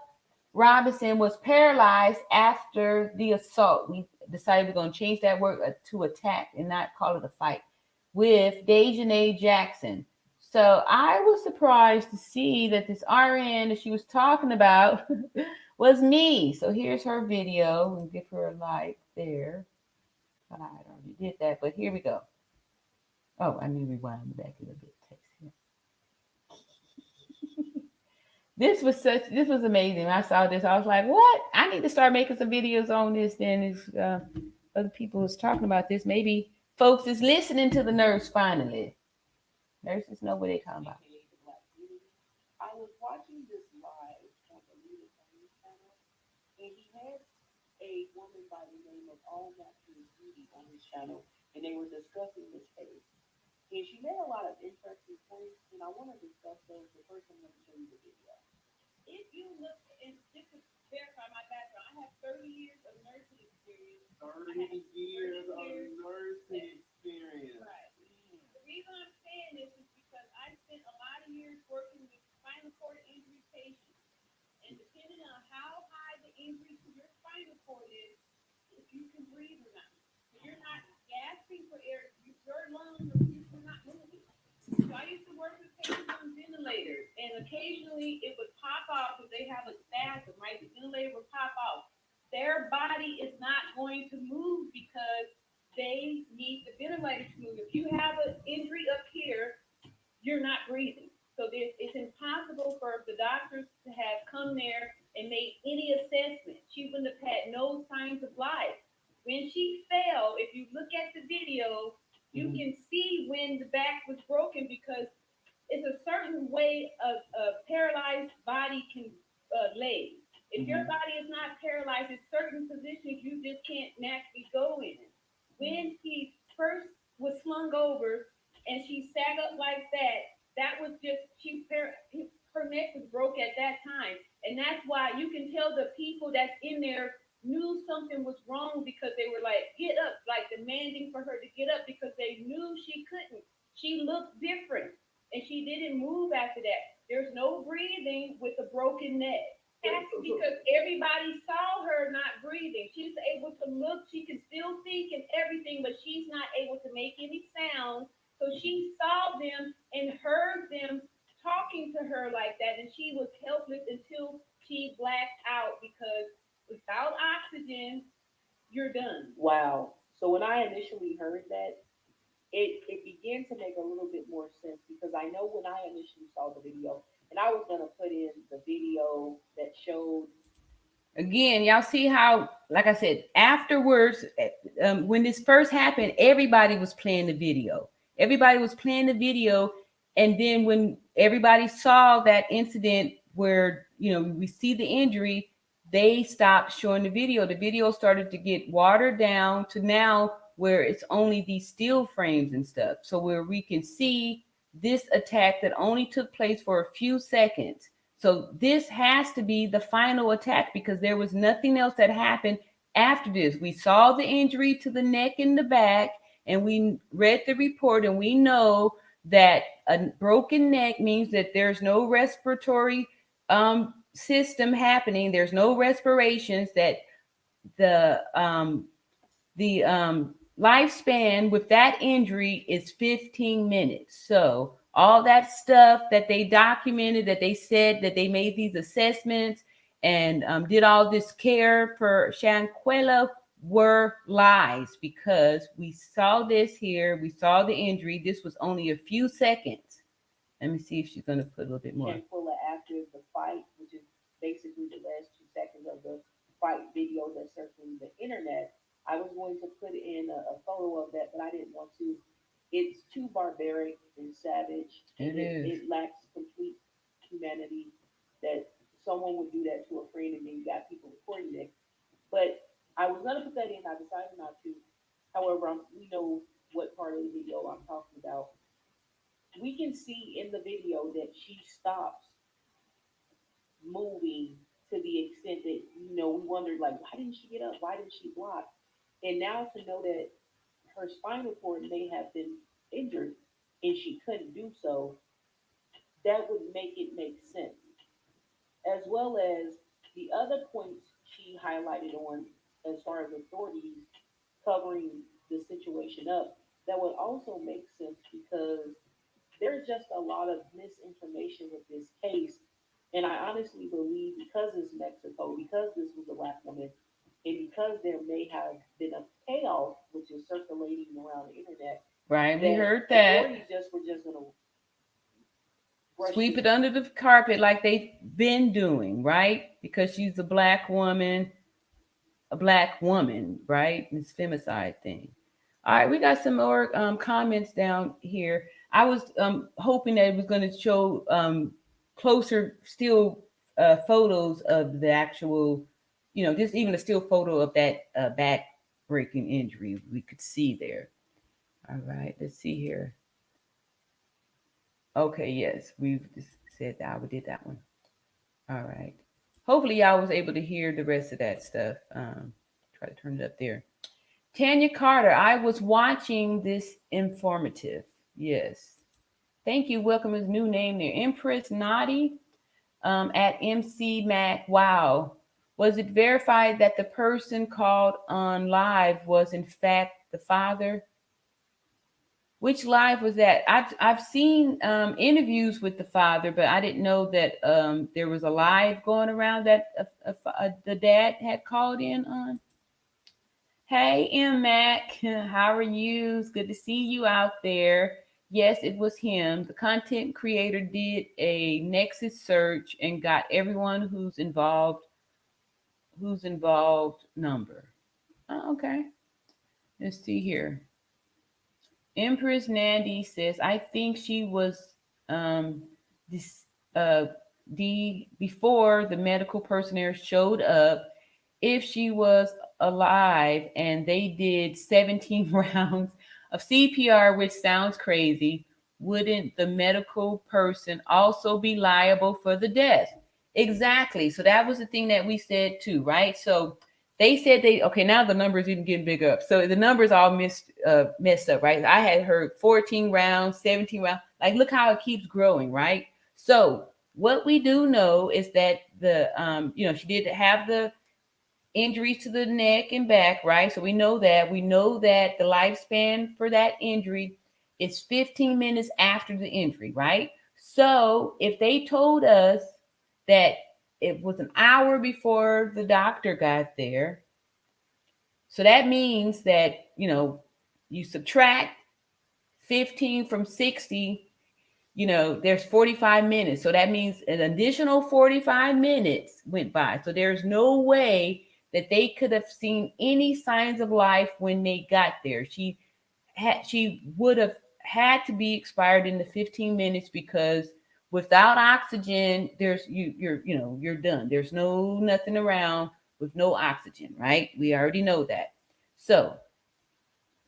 A: Robinson was paralyzed after the assault. We decided we're going to change that word to attack and not call it a fight with Daejhanae Jackson. So I was surprised to see that this RN that she was talking about was me. So here's her video. We'll give her a like there. I already did that, but here we go. Oh, I need to rewind back a little bit. This was amazing. I saw this. I was like, what? I need to start making some videos on this. Then other people was talking about this. Maybe folks is listening to the nurse finally. Nurses know what they're talking about.
B: I was watching this live on the channel, and he had a woman by the name of All Natural Beauty on his channel, and they were discussing this case. And she made a lot of interesting points, and I want to discuss those. But first, I'm going to show you the video. If you look, and just to verify my background, I have 30 years of nursing experience.
C: 30 years of nursing experience.
B: Right. The reason I'm saying this is because I spent a lot of years working with spinal cord injury patients. And depending on how high the injury to your spinal cord is, if you can breathe or not. So you're not gasping for air, your lungs are not moving. So I used to work with patients on ventilators, and occasionally it would pop off because they have a spasm, right? The ventilator would pop off. Their body is not going to move because they need the ventilator to move. If you have an injury up here, you're not breathing. So it's impossible for the doctors to have come there and made any assessment. She wouldn't have had no signs of life. When she fell, if you look at the video, you can see when the back was broken because it's a certain way a paralyzed body can lay. If your body is not paralyzed, in certain positions you just can't naturally go in. When she first was slung over and she sat up like that, that was just her neck was broke at that time, and that's why you can tell the people that's in there knew something was wrong because they were like, get up, like demanding for her to get up because they knew she couldn't. She looked different and she didn't move after that. There's no breathing with a broken neck. Because everybody saw her not breathing. She's able to look, she can still think and everything, but she's not able to make any sound. So she saw them and heard them talking to her like that, and she was helpless until she blacked out because without oxygen, you're done.
E: Wow. So when I initially heard that, it began to make a little bit more sense because I know when I initially saw the video, and I was gonna put in the video that showed.
A: Again, y'all see how, like I said, afterwards, when this first happened, everybody was playing the video. Everybody was playing the video. And then when everybody saw that incident where, we see the injury, they stopped showing the video. The video started to get watered down to now where it's only these steel frames and stuff. So where we can see this attack that only took place for a few seconds. So this has to be the final attack because there was nothing else that happened after this. We saw the injury to the neck and the back, and we read the report, and we know that a broken neck means that there's no respiratory system happening. There's no respirations. That the lifespan with that injury is 15 minutes. So all that stuff that they documented, that they said that they made these assessments and did all this care for Shanquella were lies because we saw this here. We saw the injury. This was only a few seconds. Let me see if she's going to put a little bit more.
E: Shanquella after the fight, which is basically the last 2 seconds of the fight video that's circling the internet. I was going to put in a photo of that, but I didn't want to. It's too barbaric and savage.
A: It is.
E: It lacks complete humanity that someone would do that to a friend, and then you got people recording it. But I was gonna put that in. I decided not to. However, we know what part of the video I'm talking about. We can see in the video that she stops moving to the extent that we wondered, like, why didn't she get up? Why didn't she block? And now to know that her spinal cord may have been injured and she couldn't do so, that would make it make sense. As well as the other points she highlighted on as far as authorities covering the situation up, that would also make sense because there's just a lot of misinformation with this case. And I honestly believe because it's Mexico, because this was a black woman, and because there may have been a payoff, which is circulating around the internet.
A: Right, we heard that.
E: Authorities were just going to
A: sweep it under the carpet like they've been doing, right? Because she's a black woman, right? This femicide thing. All right, we got some more comments down here. I was hoping that it was going to show closer still photos of the actual, just even a still photo of that back breaking injury we could see there. All right, let's see here. Okay, yes, we've just said that. We did that one. All right. Hopefully y'all was able to hear the rest of that stuff. Try to turn it up there. Tanya Carter, I was watching this informative. Yes. Thank you. Welcome his new name there. Empress Naughty at MC Mac. Wow. Was it verified that the person called on live was in fact the father? Which live was that? I've seen interviews with the father, but I didn't know that there was a live going around that the dad had called in on. Hey, M Mac, how are you? It's good to see you out there. Yes, it was him. The content creator did a Nexus search and got everyone who's involved number. Oh, okay. Let's see here. Empress Nandy says, I think she was this uh before the medical personnel showed up. If she was alive and they did 17 rounds of CPR, which sounds crazy, wouldn't the medical person also be liable for the death? Exactly. So that was the thing that we said too, right? So they said okay, now the numbers even getting bigger up. So the numbers all messed up, right? I had heard 14 rounds, 17 rounds. Like, look how it keeps growing, right? So what we do know is that she did have the injuries to the neck and back, right? So we know that. We know that the lifespan for that injury is 15 minutes after the injury, right? So if they told us that it was an hour before the doctor got there, so that means that, you subtract 15 from 60, there's 45 minutes. So that means an additional 45 minutes went by. So there's no way that they could have seen any signs of life when they got there. She would have had to be expired in the 15 minutes, because without oxygen, you're done. There's nothing around with no oxygen, right? We already know that. So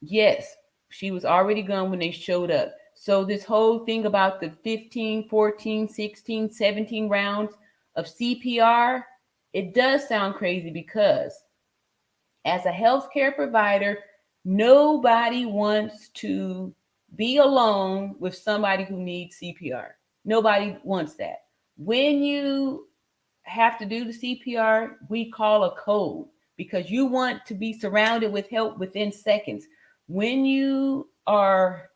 A: yes, she was already gone when they showed up. So this whole thing about the 15, 14, 16, 17 rounds of CPR, it does sound crazy, because as a healthcare provider, nobody wants to be alone with somebody who needs CPR. Nobody wants that. When you have to do the CPR, we call a code, because you want to be surrounded with help within seconds. When you are,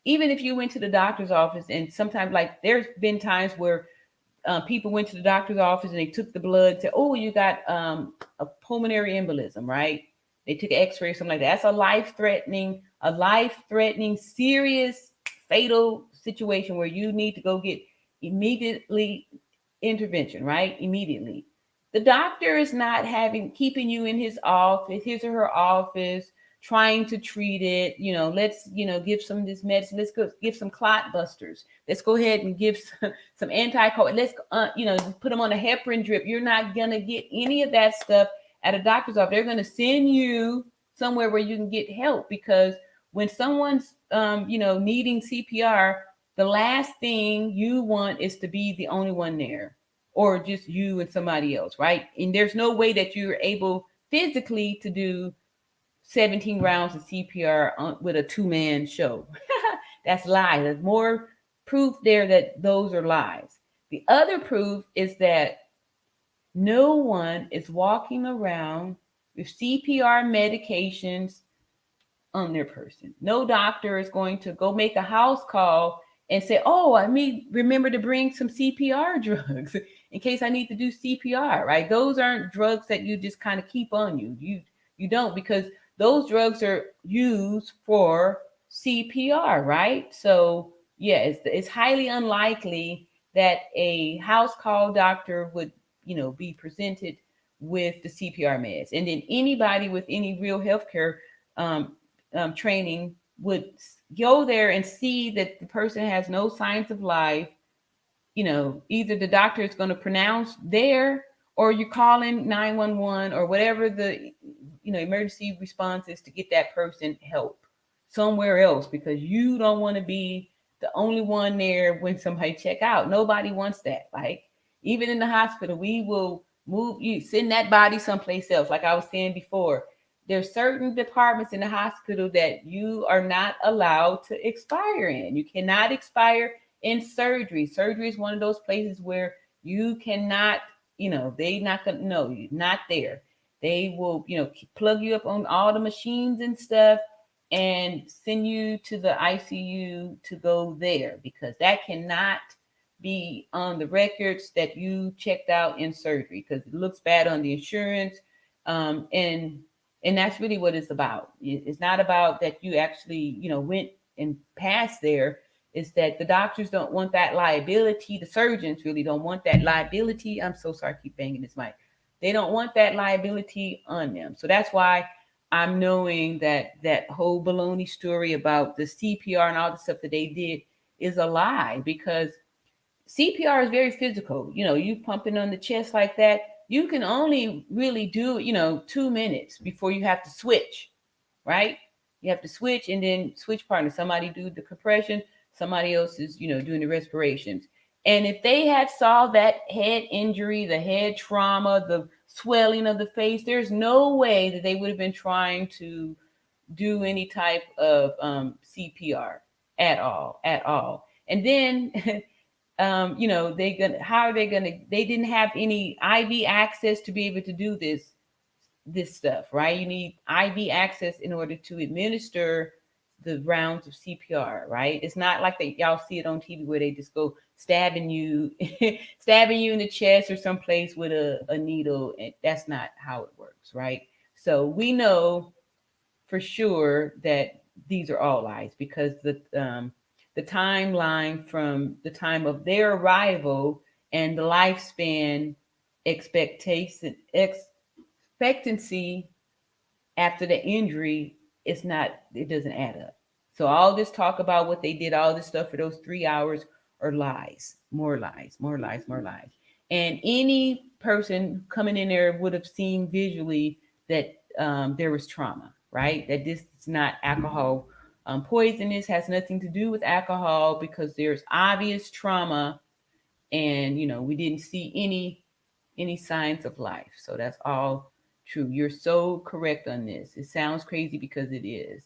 A: even if you went to the doctor's office, and sometimes, like, there's been times where people went to the doctor's office and they took the blood, said, oh, you got a pulmonary embolism, right? They took an x-ray or something like that. That's a life-threatening, serious, fatal situation where you need to go get immediately intervention, right? Immediately. The doctor is not keeping you in his or her office, trying to treat it. Let's, give some of this medicine. Let's go give some clot busters. Let's go ahead and give some anti-coag. Let's, put them on a heparin drip. You're not going to get any of that stuff at a doctor's office. They're going to send you somewhere where you can get help, because when someone's, needing CPR, the last thing you want is to be the only one there, or just you and somebody else, right? And there's no way that you're able physically to do 17 rounds of CPR with a two-man show. That's lies. There's more proof there that those are lies. The other proof is that no one is walking around with CPR medications on their person. No doctor is going to go make a house call and say, oh, I mean, remember to bring some CPR drugs in case I need to do CPR, right? Those aren't drugs that you just kind of keep on you. You don't, because those drugs are used for CPR, right? So yeah, it's highly unlikely that a house call doctor would, be presented with the CPR meds. And then anybody with any real healthcare training would go there and see that the person has no signs of life. Either the doctor is going to pronounce there, or you're calling 911 or whatever the emergency response is to get that person help somewhere else, because you don't want to be the only one there when somebody check out. Nobody wants that. Like, even in the hospital, we will send that body someplace else. Like I was saying before, there's certain departments in the hospital that you are not allowed to expire in. You cannot expire in surgery. Surgery is one of those places where you cannot, they not gonna know you, not there. They will, plug you up on all the machines and stuff and send you to the ICU to go there, because that cannot be on the records that you checked out in surgery, because it looks bad on the insurance. And And that's really what it's about. It's not about that you actually, went and passed there. It's that the doctors don't want that liability. The surgeons really don't want that liability. I'm so sorry, I keep banging this mic. They don't want that liability on them. So that's why I'm knowing that whole baloney story about the CPR and all the stuff that they did is a lie, because CPR is very physical. You pumping on the chest like that, you can only really do, 2 minutes before you have to switch, right? You have to switch and then switch partners. Somebody do the compression, somebody else is, doing the respirations. And if they had saw that head injury, the head trauma, the swelling of the face, there's no way that they would have been trying to do any type of CPR at all. And then they gonna how are they gonna they didn't have any IV access to be able to do this stuff, right? You need IV access in order to administer the rounds of CPR, right? It's not like y'all see it on TV where they just go stabbing you stabbing you in the chest or someplace with a needle. And that's not how it works, right? So we know for sure that these are all lies, because the timeline from the time of their arrival and the lifespan expectancy after the injury, it doesn't add up. So all this talk about what they did, all this stuff for those 3 hours, are lies, more lies, more lies, more lies. And any person coming in there would have seen visually that there was trauma, right? That this is not alcohol poisonous, has nothing to do with alcohol, because there's obvious trauma, and we didn't see any signs of life. So that's all true. You're so correct on this. It sounds crazy because it is.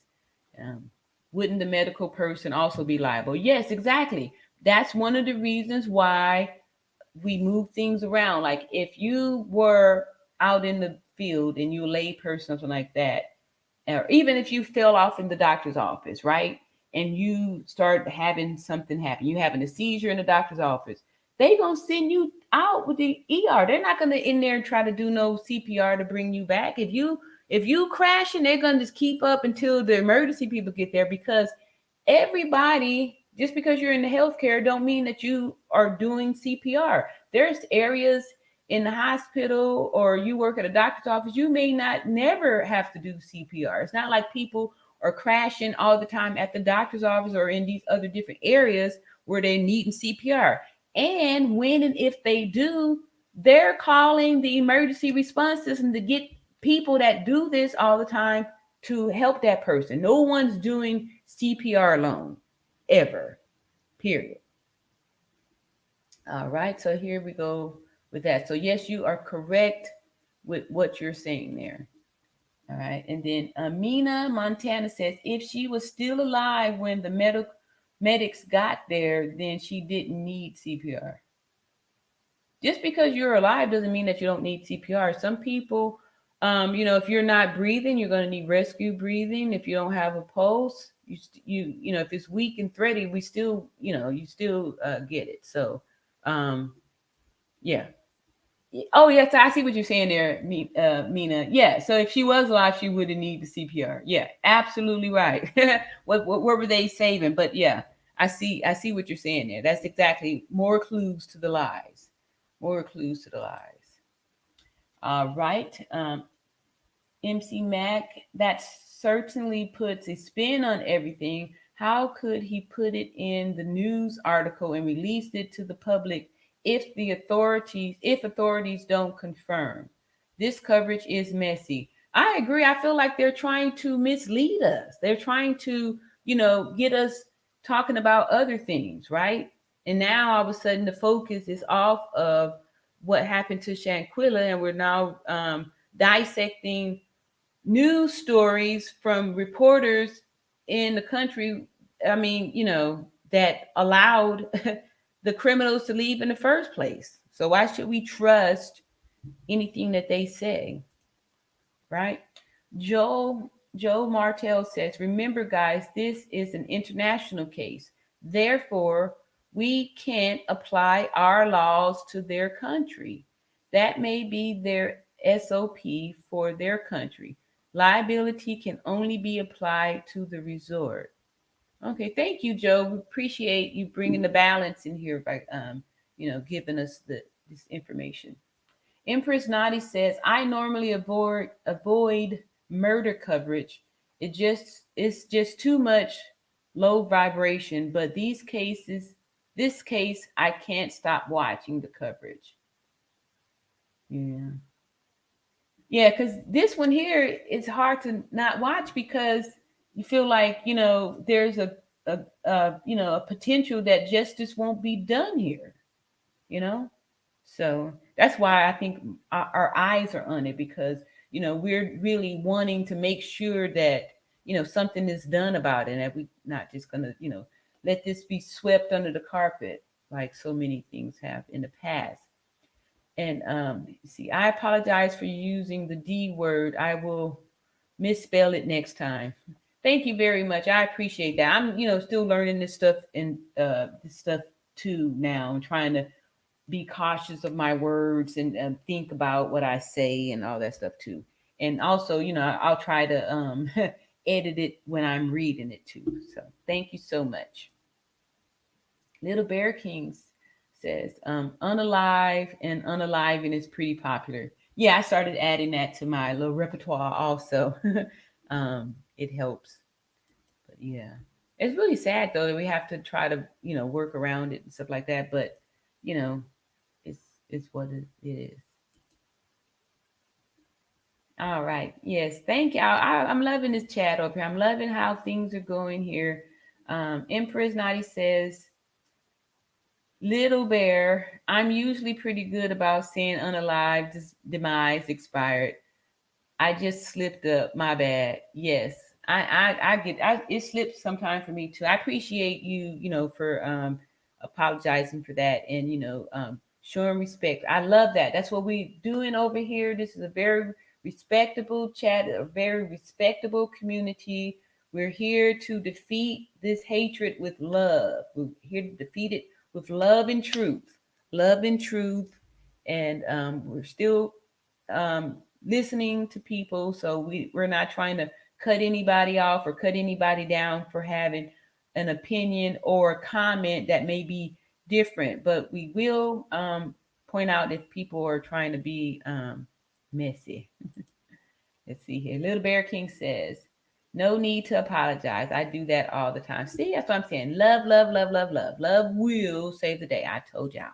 A: Wouldn't the medical person also be liable? Yes, exactly. That's one of the reasons why we move things around. Like if you were out in the field and you're a lay person, something like that, or even if you fell off in the doctor's office, right? And you start having something happen, you having a seizure in the doctor's office, they gonna send you out with the ER. They're not gonna in there and try to do no CPR to bring you back. If you crashing, they're gonna just keep up until the emergency people get there, because everybody, just because you're in the healthcare don't mean that you are doing CPR. There's areas in the hospital, or you work at a doctor's office, you may not never have to do CPR. It's not like people are crashing all the time at the doctor's office or in these other different areas where they're needing CPR. And when and if they do, they're calling the emergency response system to get people that do this all the time to help that person. No one's doing CPR alone, ever, period. All right, so here we go with that. So yes, you are correct with what you're saying there. All right, and then Amina Montana says, if she was still alive when the medics got there, then she didn't need CPR. Just because you're alive doesn't mean that you don't need CPR. Some people, if you're not breathing, you're going to need rescue breathing. If you don't have a pulse, if it's weak and thready, we still, you still get it. So, yeah. Oh, yes, I see what you're saying there, Mina. Yeah, so if she was alive, she wouldn't need the CPR. Yeah, absolutely right. What were they saving? But yeah, I see what you're saying there. That's exactly more clues to the lies. More clues to the lies. All right. MC Mac, that certainly puts a spin on everything. How could he put it in the news article and released it to the public if authorities don't confirm? This coverage is messy. I agree. I feel like they're trying to mislead us. They're trying to, get us talking about other things, right? And now all of a sudden the focus is off of what happened to Shanquella, and we're now dissecting news stories from reporters in the country. I mean, that allowed the criminals to leave in the first place. So why should we trust anything that they say? Right? Joe Martell says, remember, guys, this is an international case. Therefore, we can't apply our laws to their country. That may be their SOP for their country. Liability can only be applied to the resort. Okay, thank you, Joe. We appreciate you bringing the balance in here by, giving us this information. Empress Nadi says, I normally avoid murder coverage. It's just too much low vibration. But this case, I can't stop watching the coverage. Yeah, yeah, because this one here, it's hard to not watch because you feel like there's a potential that justice won't be done here. You know, so that's why I think our eyes are on it, because we're really wanting to make sure that something is done about it, and that we not just gonna let this be swept under the carpet like so many things have in the past. And see, I apologize for using the D word. I will misspell it next time. Thank you very much. I appreciate that. I'm still learning this stuff too now. I'm trying to be cautious of my words and think about what I say and all that stuff too. And also, I'll try to edit it when I'm reading it too. So thank you so much. Little Bear Kings says, unalive and unaliving is pretty popular. Yeah, I started adding that to my little repertoire also. It helps. But yeah. It's really sad though that we have to try to, work around it and stuff like that. But, you know, it's what it is. All right. Yes. Thank you. I'm loving this chat up here. I'm loving how things are going here. Empress Naughty says, Little Bear, I'm usually pretty good about saying unalive, demise, expired. I just slipped up. My bad. Yes. It slips sometime for me too. I appreciate you, for apologizing for that, and showing respect. I love that. That's what we're doing over here. This is a very respectable chat, a very respectable community. We're here to defeat this hatred with love. We're here to defeat it with love and truth. Love and truth. And we're still um, listening to people. So we're not trying to cut anybody off or cut anybody down for having an opinion or a comment that may be different. But we will point out if people are trying to be messy. Let's see here. Little Bear King says, no need to apologize. I do that all the time. See, that's what I'm saying. Love, love, love, love, love. Love will save the day. I told y'all.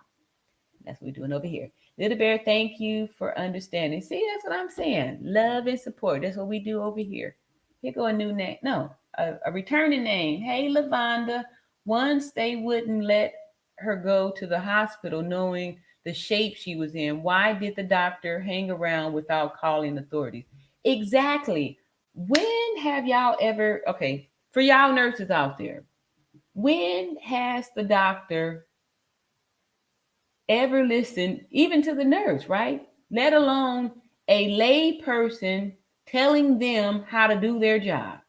A: That's what we're doing over here. Little Bear, thank you for understanding. See, that's what I'm saying. Love and support. That's what we do over here. Here go a new name. No, a returning name. Hey, Lavonda. Once they wouldn't let her go to the hospital knowing the shape she was in. Why did the doctor hang around without calling authorities? Exactly. When have y'all ever, okay, for y'all nurses out there, when has the doctor ever listened even to the nurse, right? Let alone a lay person telling them how to do their job.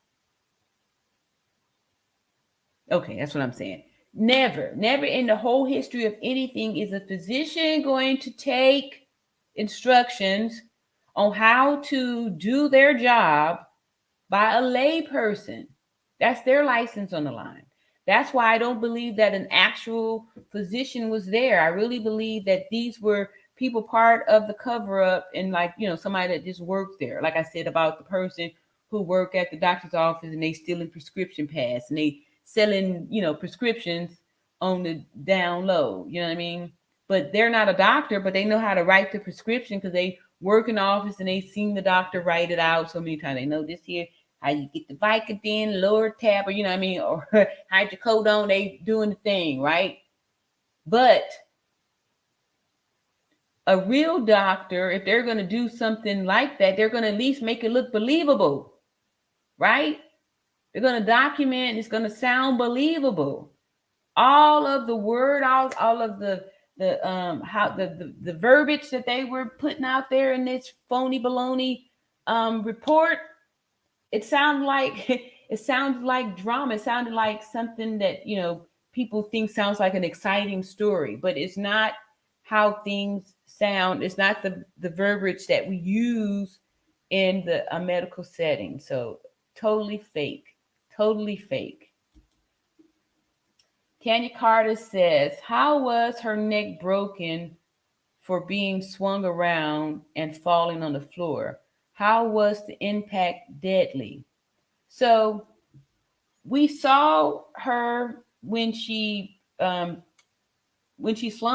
A: Okay, that's what I'm saying. Never in the whole history of anything is a physician going to take instructions on how to do their job by a lay person. That's their license on the line. That's why I don't believe that an actual physician was there. I really believe that these were people part of the cover up, and like, somebody that just worked there. Like I said about the person who worked at the doctor's office and they stealing prescription pads and they selling, prescriptions on the down low. You know what I mean? But they're not a doctor, but they know how to write the prescription because they work in the office and they've seen the doctor write it out so many times. They know this here, how you get the Vicodin, lower tab, or or hydrocodone, they doing the thing, right? But a real doctor, if they're going to do something like that, they're going to at least make it look believable, right? They're going to document, it's going to sound believable. All of the word, all of the how the verbiage that they were putting out there in this phony baloney report, it sounded like it sounded like drama. It sounded like something that people think sounds like an exciting story, but it's not how things sound. It's not the verbiage that we use in a medical setting. So totally fake, totally fake. Tanya Carter says, how was her neck broken for being swung around and falling on the floor? How was the impact deadly? So we saw her when she slung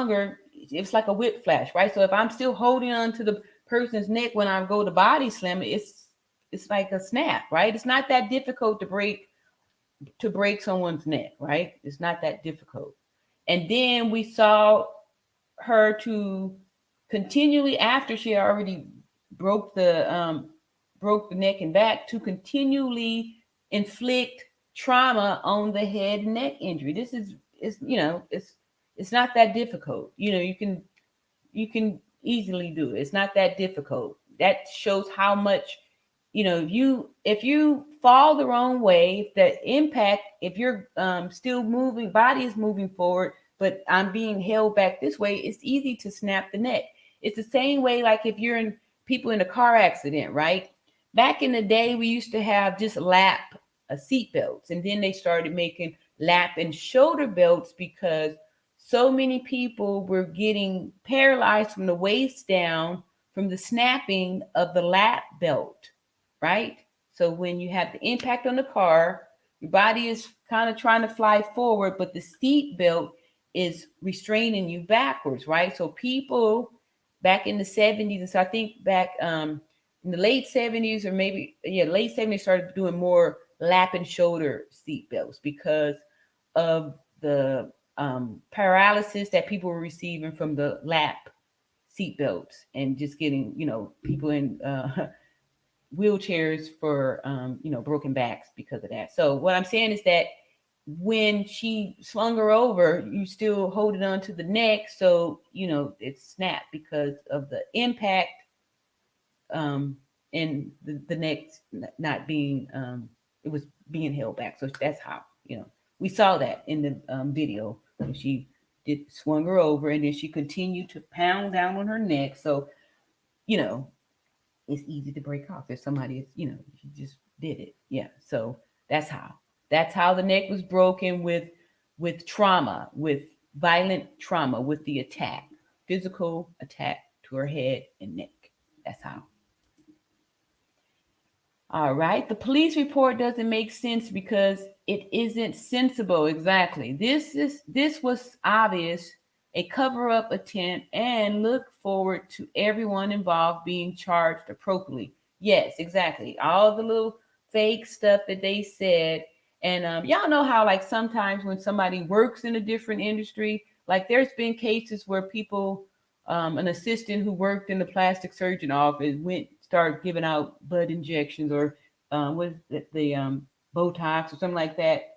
A: her. It's like a whip flash, right? So if I'm still holding on to the person's neck when I go to body slam, it's like a snap, right? It's not that difficult to break someone's neck, right? It's not that difficult. And then we saw her to continually, after she already broke the um, broke the neck and back, to continually inflict trauma on the head and neck injury. This is it's not that difficult. You can easily do it. It's not that difficult. That shows how much, if you fall the wrong way, the impact, if you're still moving, body is moving forward, but I'm being held back this way, it's easy to snap the neck. It's the same way like if you're in people in a car accident, right? Back in the day, we used to have just lap seat belts, and then they started making lap and shoulder belts because so many people were getting paralyzed from the waist down from the snapping of the lap belt, right? So when you have the impact on the car, your body is kind of trying to fly forward, but the seat belt is restraining you backwards, right? So people back in the 70s, and so I think back in the late 70s, or maybe late 70s, started doing more lap and shoulder seat belts because of the paralysis that people were receiving from the lap seat belts, and just getting people in wheelchairs for broken backs because of that. So what I'm saying is that when she slung her over, you still holding on to the neck, so it snapped because of the impact, and the neck not being it was being held back. So that's how we saw that in the video when she did swung her over, and then she continued to pound down on her neck. So you know it's easy to break off if somebody is, she just did it. Yeah. So that's how. That's how the neck was broken, with trauma, with violent trauma, with the attack, physical attack to her head and neck. That's how. All right. The police report doesn't make sense because it isn't sensible. Exactly. This was obvious, a cover-up attempt, and look forward to everyone involved being charged appropriately. Yes, exactly. All the little fake stuff that they said. And y'all know how, like, sometimes when somebody works in a different industry, like there's been cases where people, an assistant who worked in the plastic surgeon office went start giving out blood injections, or what is it, the Botox or something like that.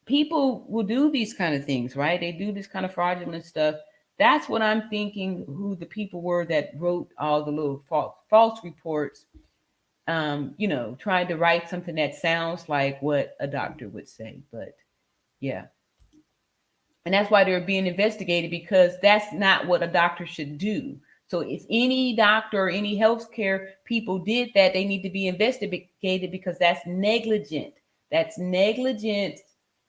A: People will do these kind of things, right? They do this kind of fraudulent stuff. That's what I'm thinking. Who the people were that wrote all the little false reports, trying to write something that sounds like what a doctor would say. But yeah, and that's why they're being investigated, because that's not what a doctor should do. So if any doctor or any healthcare people did that, they need to be investigated, because that's negligent. That's negligent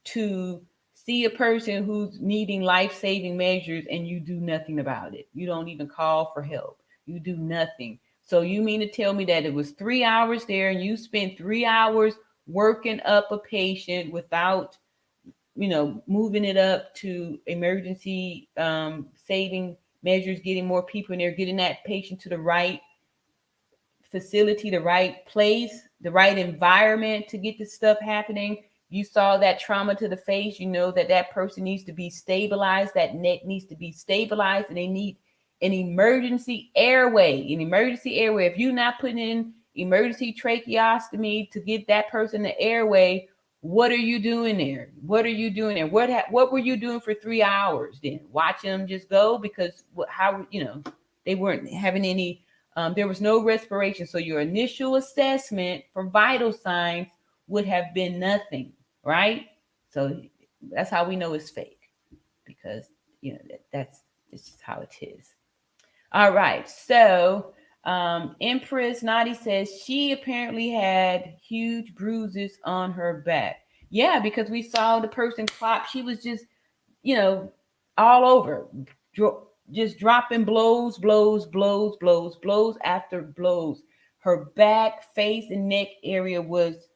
A: to see a person who's needing life-saving measures and you do nothing about it. You don't even call for help. You do nothing. So you mean to tell me that it was 3 hours there and you spent 3 hours working up a patient without moving it up to emergency saving measures, getting more people in there, getting that patient to the right facility, the right place, the right environment to get this stuff happening. You saw that trauma to the face. You know that person needs to be stabilized. That neck needs to be stabilized, and they need an emergency airway. An emergency airway. If you're not putting in emergency tracheostomy to get that person the airway, what are you doing there? What are you doing there? What were you doing for 3 hours then? Watching them just go? Because how they weren't having any. There was no respiration. So your initial assessment for vital signs would have been nothing, right? So that's how we know it's fake, because that's it's just how it is. All right. So Empress Nadi says she apparently had huge bruises on her back. Yeah, because we saw the person clop. She was just, you know, all over, just dropping blows, blows, blows, blows, blows after blows. Her back, face, and neck area was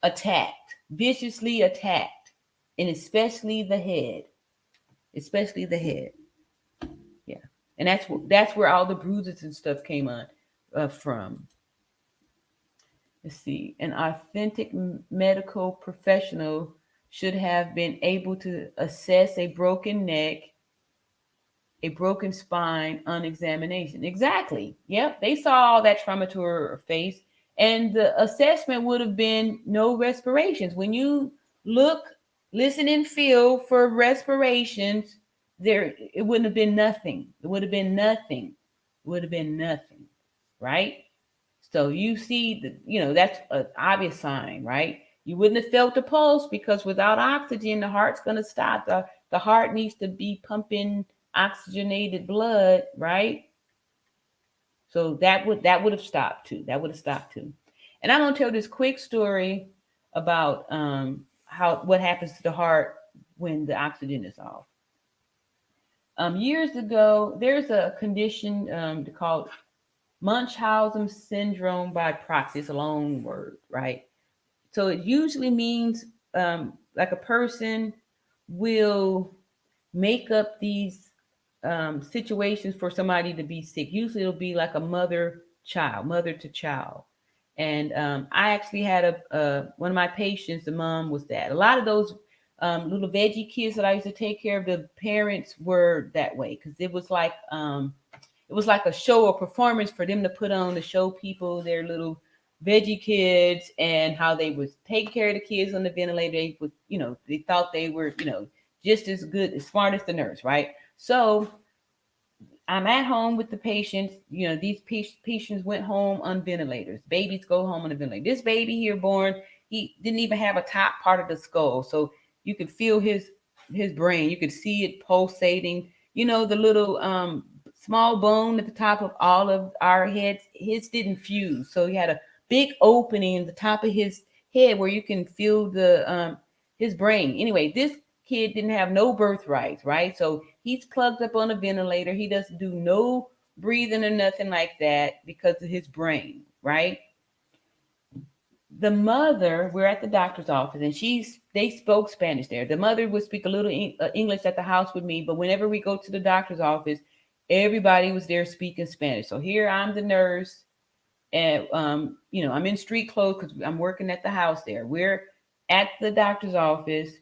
A: attacked, viciously attacked, and especially the head, especially the head. Yeah, and that's where all the bruises and stuff came on from. Let's see. An authentic medical professional should have been able to assess a broken neck, a broken spine on examination. Exactly. Yep. They saw all that trauma to her face, and the assessment would have been no respirations. When you look, listen, and feel for respirations, there it wouldn't have been nothing. It would have been nothing. It would have been nothing. Right? So you see that's an obvious sign, right? You wouldn't have felt the pulse because without oxygen, the heart's gonna stop. The heart needs to be pumping oxygenated blood, right? So that would have stopped too. That would have stopped too. And I'm gonna tell this quick story about how what happens to the heart when the oxygen is off. Years ago, there's a condition called Munchausen syndrome by proxy. It's a long word, right? So it usually means like a person will make up these situations for somebody to be sick. Usually it'll be like a mother to child. And I actually had one of my patients, the mom was that. A lot of those little veggie kids that I used to take care of, the parents were that way because it was like a show or performance for them to put on to show people their little veggie kids and how they would take care of the kids on the ventilator. They would, they thought they were, just as good, as smart as the nurse, right? So I'm at home with the patients. These patients went home on ventilators. Babies go home on a ventilator. This baby here born, he didn't even have a top part of the skull. So you could feel his brain. You could see it pulsating. The little small bone at the top of all of our heads, his didn't fuse. So he had a big opening in the top of his head where you can feel the his brain. Anyway, this kid didn't have no birthrights, right? So he's plugged up on a ventilator. He doesn't do no breathing or nothing like that because of his brain, right? The mother, we're at the doctor's office, and they spoke Spanish there. The mother would speak a little English at the house with me, but whenever we go to the doctor's office, everybody was there speaking Spanish. So here I'm the nurse, and I'm in street clothes because I'm working at the house there. We're at the doctor's office,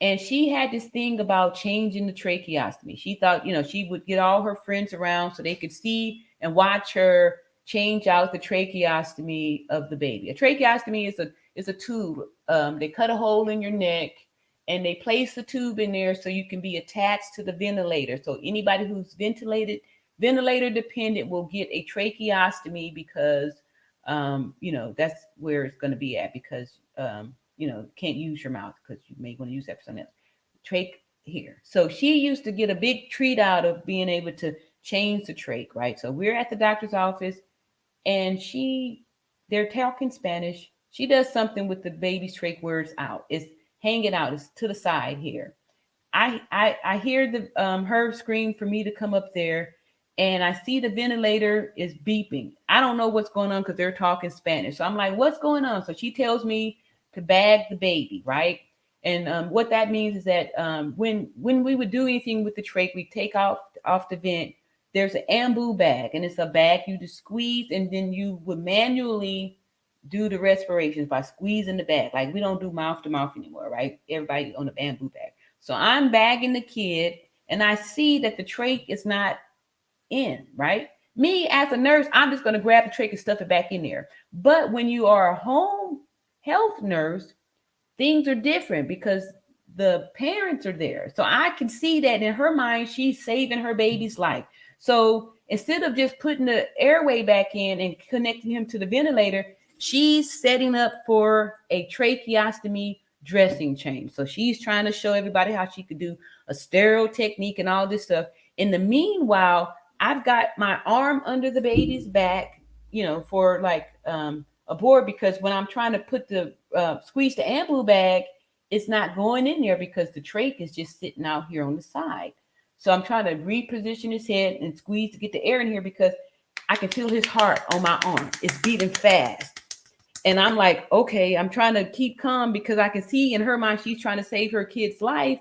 A: and she had this thing about changing the tracheostomy. She thought, she would get all her friends around so they could see and watch her change out the tracheostomy of the baby. A tracheostomy is a tube. They cut a hole in your neck and they place the tube in there so you can be attached to the ventilator. So anybody who's ventilator dependent will get a tracheostomy because, that's where it's going to be at because, can't use your mouth because you may want to use that for something else. Trach here. So she used to get a big treat out of being able to change the trach, right? So we're at the doctor's office and they're talking Spanish. She does something with the baby's trach where it's out. It's hanging out. It's to the side here. I hear her scream for me to come up there, and I see the ventilator is beeping. I don't know what's going on because they're talking Spanish. So I'm like, what's going on? So she tells me to bag the baby, right? And what that means is that when we would do anything with the trach, we take off the vent. There's an ambu bag, and it's a bag you just squeeze, and then you would manually do the respirations by squeezing the bag. Like we don't do mouth to mouth anymore, right? Everybody on the bamboo bag. So I'm bagging the kid, and I see that the trach is not in, right? Me as a nurse, I'm just going to grab the trach and stuff it back in there. But when you are a home health nurse, things are different because the parents are there. So I can see that in her mind, she's saving her baby's life. So instead of just putting the airway back in and connecting him to the ventilator, she's setting up for a tracheostomy dressing change. So she's trying to show everybody how she could do a sterile technique and all this stuff. In the meanwhile, I've got my arm under the baby's back, for like a board, because when I'm trying to put the squeeze the ambu bag, it's not going in there because the trach is just sitting out here on the side. So I'm trying to reposition his head and squeeze to get the air in here because I can feel his heart on my arm. It's beating fast. And I'm like, okay, I'm trying to keep calm because I can see in her mind she's trying to save her kid's life.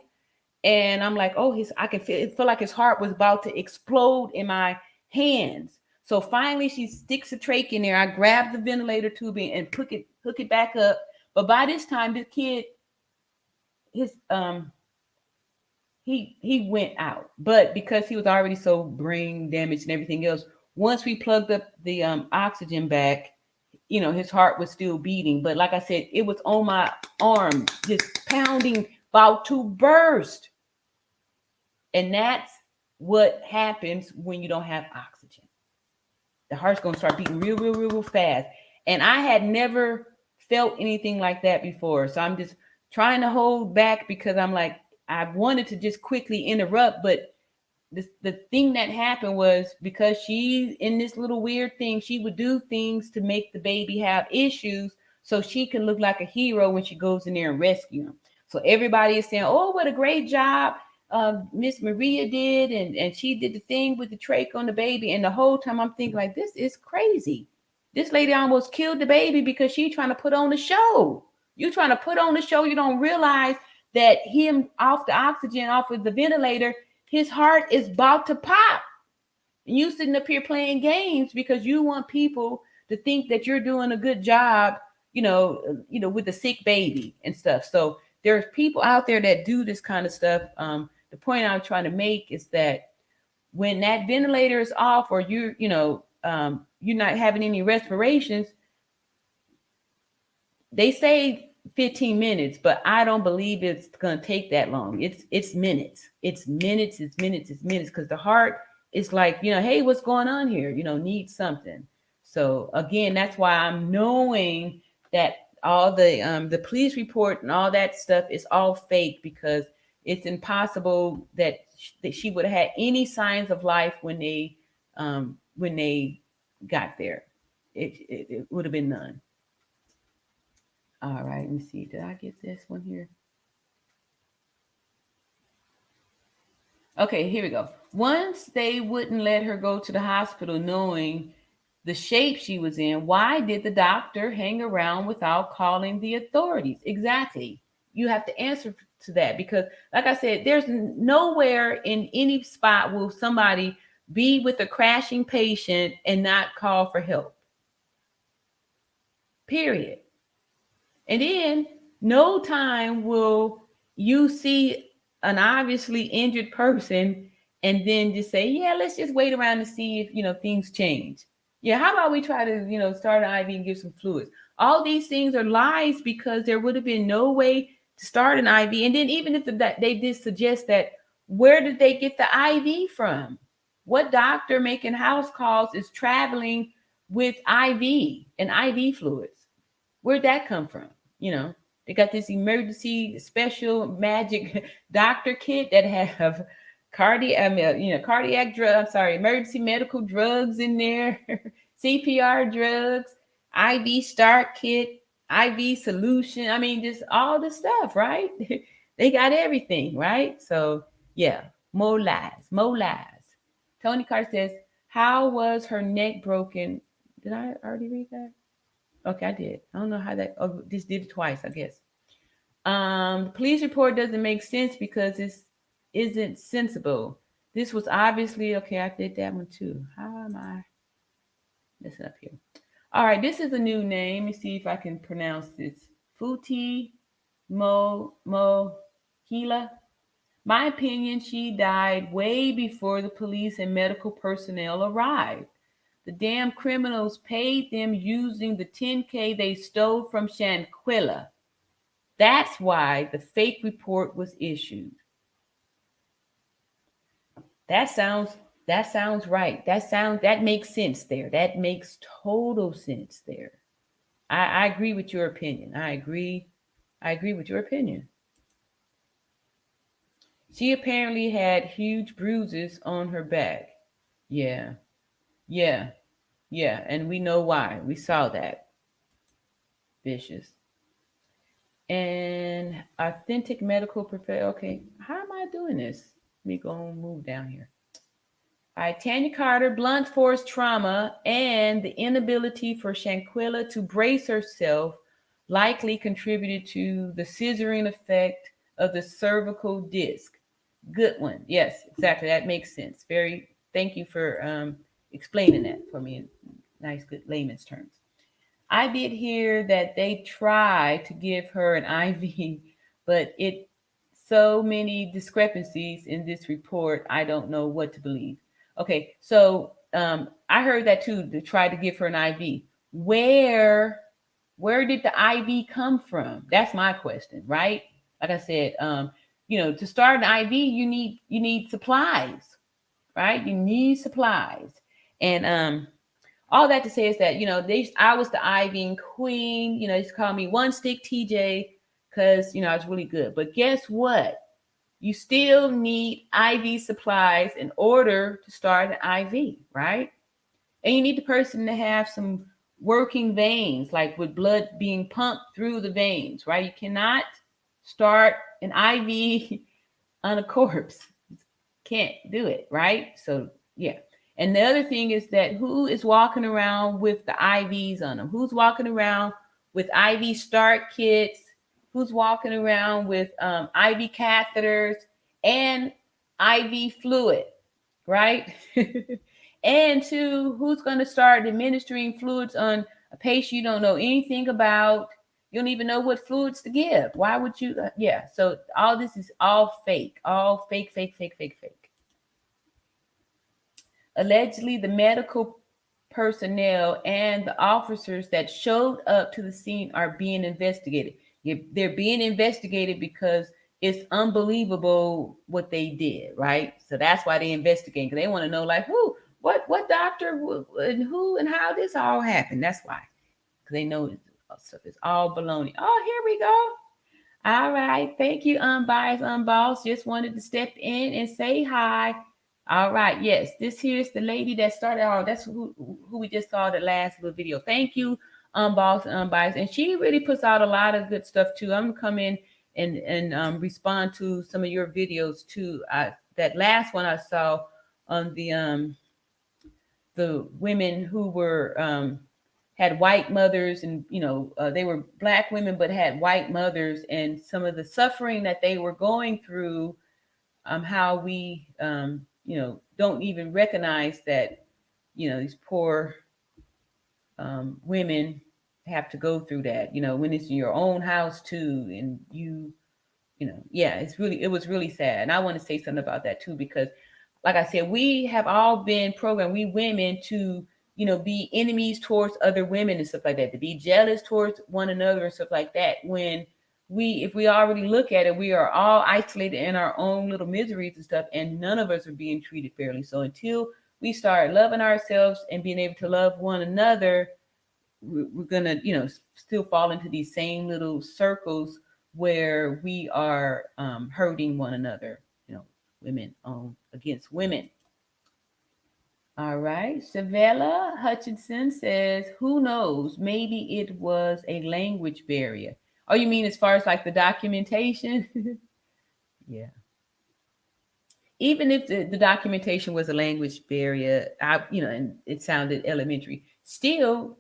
A: And I'm like, oh, I can feel like his heart was about to explode in my hands. So finally, she sticks the trach in there. I grab the ventilator tubing and hook it back up. But by this time, the kid, he went out. But because he was already so brain damaged and everything else, once we plugged up the oxygen back, his heart was still beating. But like I said, it was on my arm, just pounding, about to burst. And that's what happens when you don't have oxygen. The heart's going to start beating real, real, real, real fast. And I had never felt anything like that before. So I'm just trying to hold back because I'm like, I wanted to just quickly interrupt. But the thing that happened was, because she's in this little weird thing, she would do things to make the baby have issues so she can look like a hero when she goes in there and rescue him. So everybody is saying, oh, what a great job Miss Maria did, and she did the thing with the trach on the baby. And the whole time I'm thinking, like, this is crazy. This lady almost killed the baby because she's trying to put on the show. You're trying to put on the show. You don't realize that him off the oxygen, off of the ventilator, his heart is about to pop. And you sitting up here playing games because you want people to think that you're doing a good job, with the sick baby and stuff. So there's people out there that do this kind of stuff. The point I'm trying to make is that when that ventilator is off, or you're not having any respirations, they say 15 minutes, but I don't believe it's going to take that long. It's minutes. It's minutes. It's minutes. It's minutes. Because the heart is like, hey, what's going on here? Needs something. So again, that's why I'm knowing that all the police report and all that stuff is all fake, because it's impossible that she would have had any signs of life when they got there. It would have been none. All right, let me see. Did I get this one here? Okay, here we go. Once they wouldn't let her go to the hospital knowing the shape she was in, why did the doctor hang around without calling the authorities? Exactly. You have to answer to that, because, like I said, there's nowhere in any spot will somebody be with a crashing patient and not call for help. Period. And then no time will you see an obviously injured person and then just say, yeah, let's just wait around to see if, things change. Yeah, how about we try to, start an IV and give some fluids? All these things are lies, because there would have been no way to start an IV. And then even if they did suggest that, where did they get the IV from? What doctor making house calls is traveling with IV and IV fluids? Where'd that come from? They got this emergency special magic doctor kit that have cardiac drugs. Emergency medical drugs in there, CPR drugs, IV start kit, IV solution. I mean, just all the stuff, right? They got everything, right? So yeah, more lies, more lies. Tony Carter says, "How was her neck broken?" Did I already read that? Okay, I did. I don't know how that. Oh, this did it twice, I guess. The police report doesn't make sense because this isn't sensible. This was obviously okay. I did that one too. How am I messing up here? All right, this is a new name. Let me see if I can pronounce this. Futi Mohila. My opinion, she died way before the police and medical personnel arrived. The damn criminals paid them using the 10K they stole from Shanquella. That's why the fake report was issued. That sounds right. That makes sense there. That makes total sense there. I agree with your opinion. I agree with your opinion. She apparently had huge bruises on her back. Yeah. Yeah. Yeah. And we know why. We saw that. Vicious. And authentic medical professional. Okay. How am I doing this? Let me go and move down here. All right, Tanya Carter, blunt force trauma and the inability for Shanquella to brace herself likely contributed to the scissoring effect of the cervical disc. Good one. Yes, exactly. That makes sense. Very. Thank you for explaining that for me in nice, good layman's terms. I did hear that they tried to give her an IV, but it so many discrepancies in this report. I don't know what to believe. Okay, so I heard that too. To try to give her an IV. Where where did the IV come from? That's my question, right? Like I said, to start an IV, you need supplies, right? You need supplies, and all that to say is that I was the IV queen. They used to call me one stick TJ because I was really good. But guess what? You still need IV supplies in order to start an IV, right? And you need the person to have some working veins, like with blood being pumped through the veins, right? You cannot start an IV on a corpse. Can't do it, right? So yeah. And the other thing is that who is walking around with the IVs on them? Who's walking around with IV start kits? Who's walking around with IV catheters and IV fluid, right? And two, who's going to start administering fluids on a patient you don't know anything about? You don't even know what fluids to give. Why would you? Yeah. So all this is all fake, fake, fake, fake, fake. Allegedly, the medical personnel and the officers that showed up to the scene are being investigated. They're being investigated because it's unbelievable what they did, right? So that's why they investigate, because they want to know, like, what doctor, and who, and how this all happened. That's why, because they know stuff is all baloney. Oh, here we go. All right. Thank you, unbiased, unbossed. Just wanted to step in and say hi. All right. Yes, this here is the lady that started all. That's who we just saw the last little video. Thank you, unbossed, unbiased. And she really puts out a lot of good stuff too. I'm gonna come in and respond to some of your videos too. That last one I saw on the women who were had white mothers, and they were black women but had white mothers, and some of the suffering that they were going through, how we don't even recognize that these poor women have to go through that, when it's in your own house too, and yeah, it was really sad. And I want to say something about that too, because like I said, we have all been programmed, we women, to be enemies towards other women and stuff like that, to be jealous towards one another and stuff like that. When if we already look at it, we are all isolated in our own little miseries and stuff, and none of us are being treated fairly. So until we start loving ourselves and being able to love one another, we're gonna still fall into these same little circles where we are hurting one another, women against women. All right. Savella Hutchinson says, who knows? Maybe it was a language barrier. Oh, you mean as far as like the documentation? Yeah. Even if the documentation was a language barrier, and it sounded elementary, still,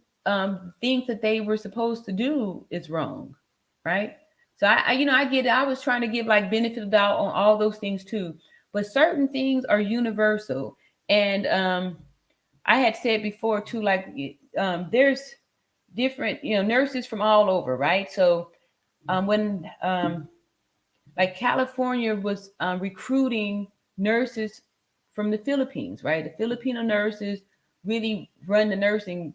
A: things that they were supposed to do is wrong, right? So I get it. I was trying to give like benefit of doubt on all those things too, but certain things are universal. And I had said before too, like there's different nurses from all over, right? So when like California was recruiting nurses from the Philippines, right? The Filipino nurses really run the nursing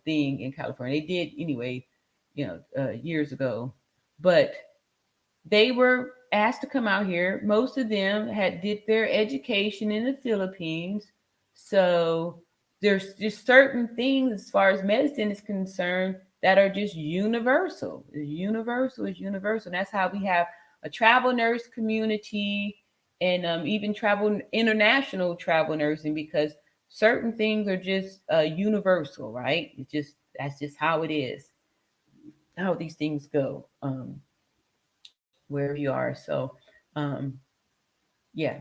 A: thing in California. They did anyway, years ago, but they were asked to come out here. Most of them had did their education in the Philippines, so there's just certain things as far as medicine is concerned that are just universal. Universal is universal. And that's how we have a travel nurse community, and even travel international travel nursing, because certain things are just universal, right? That's just how it is, how these things go, wherever you are. So, um, yeah.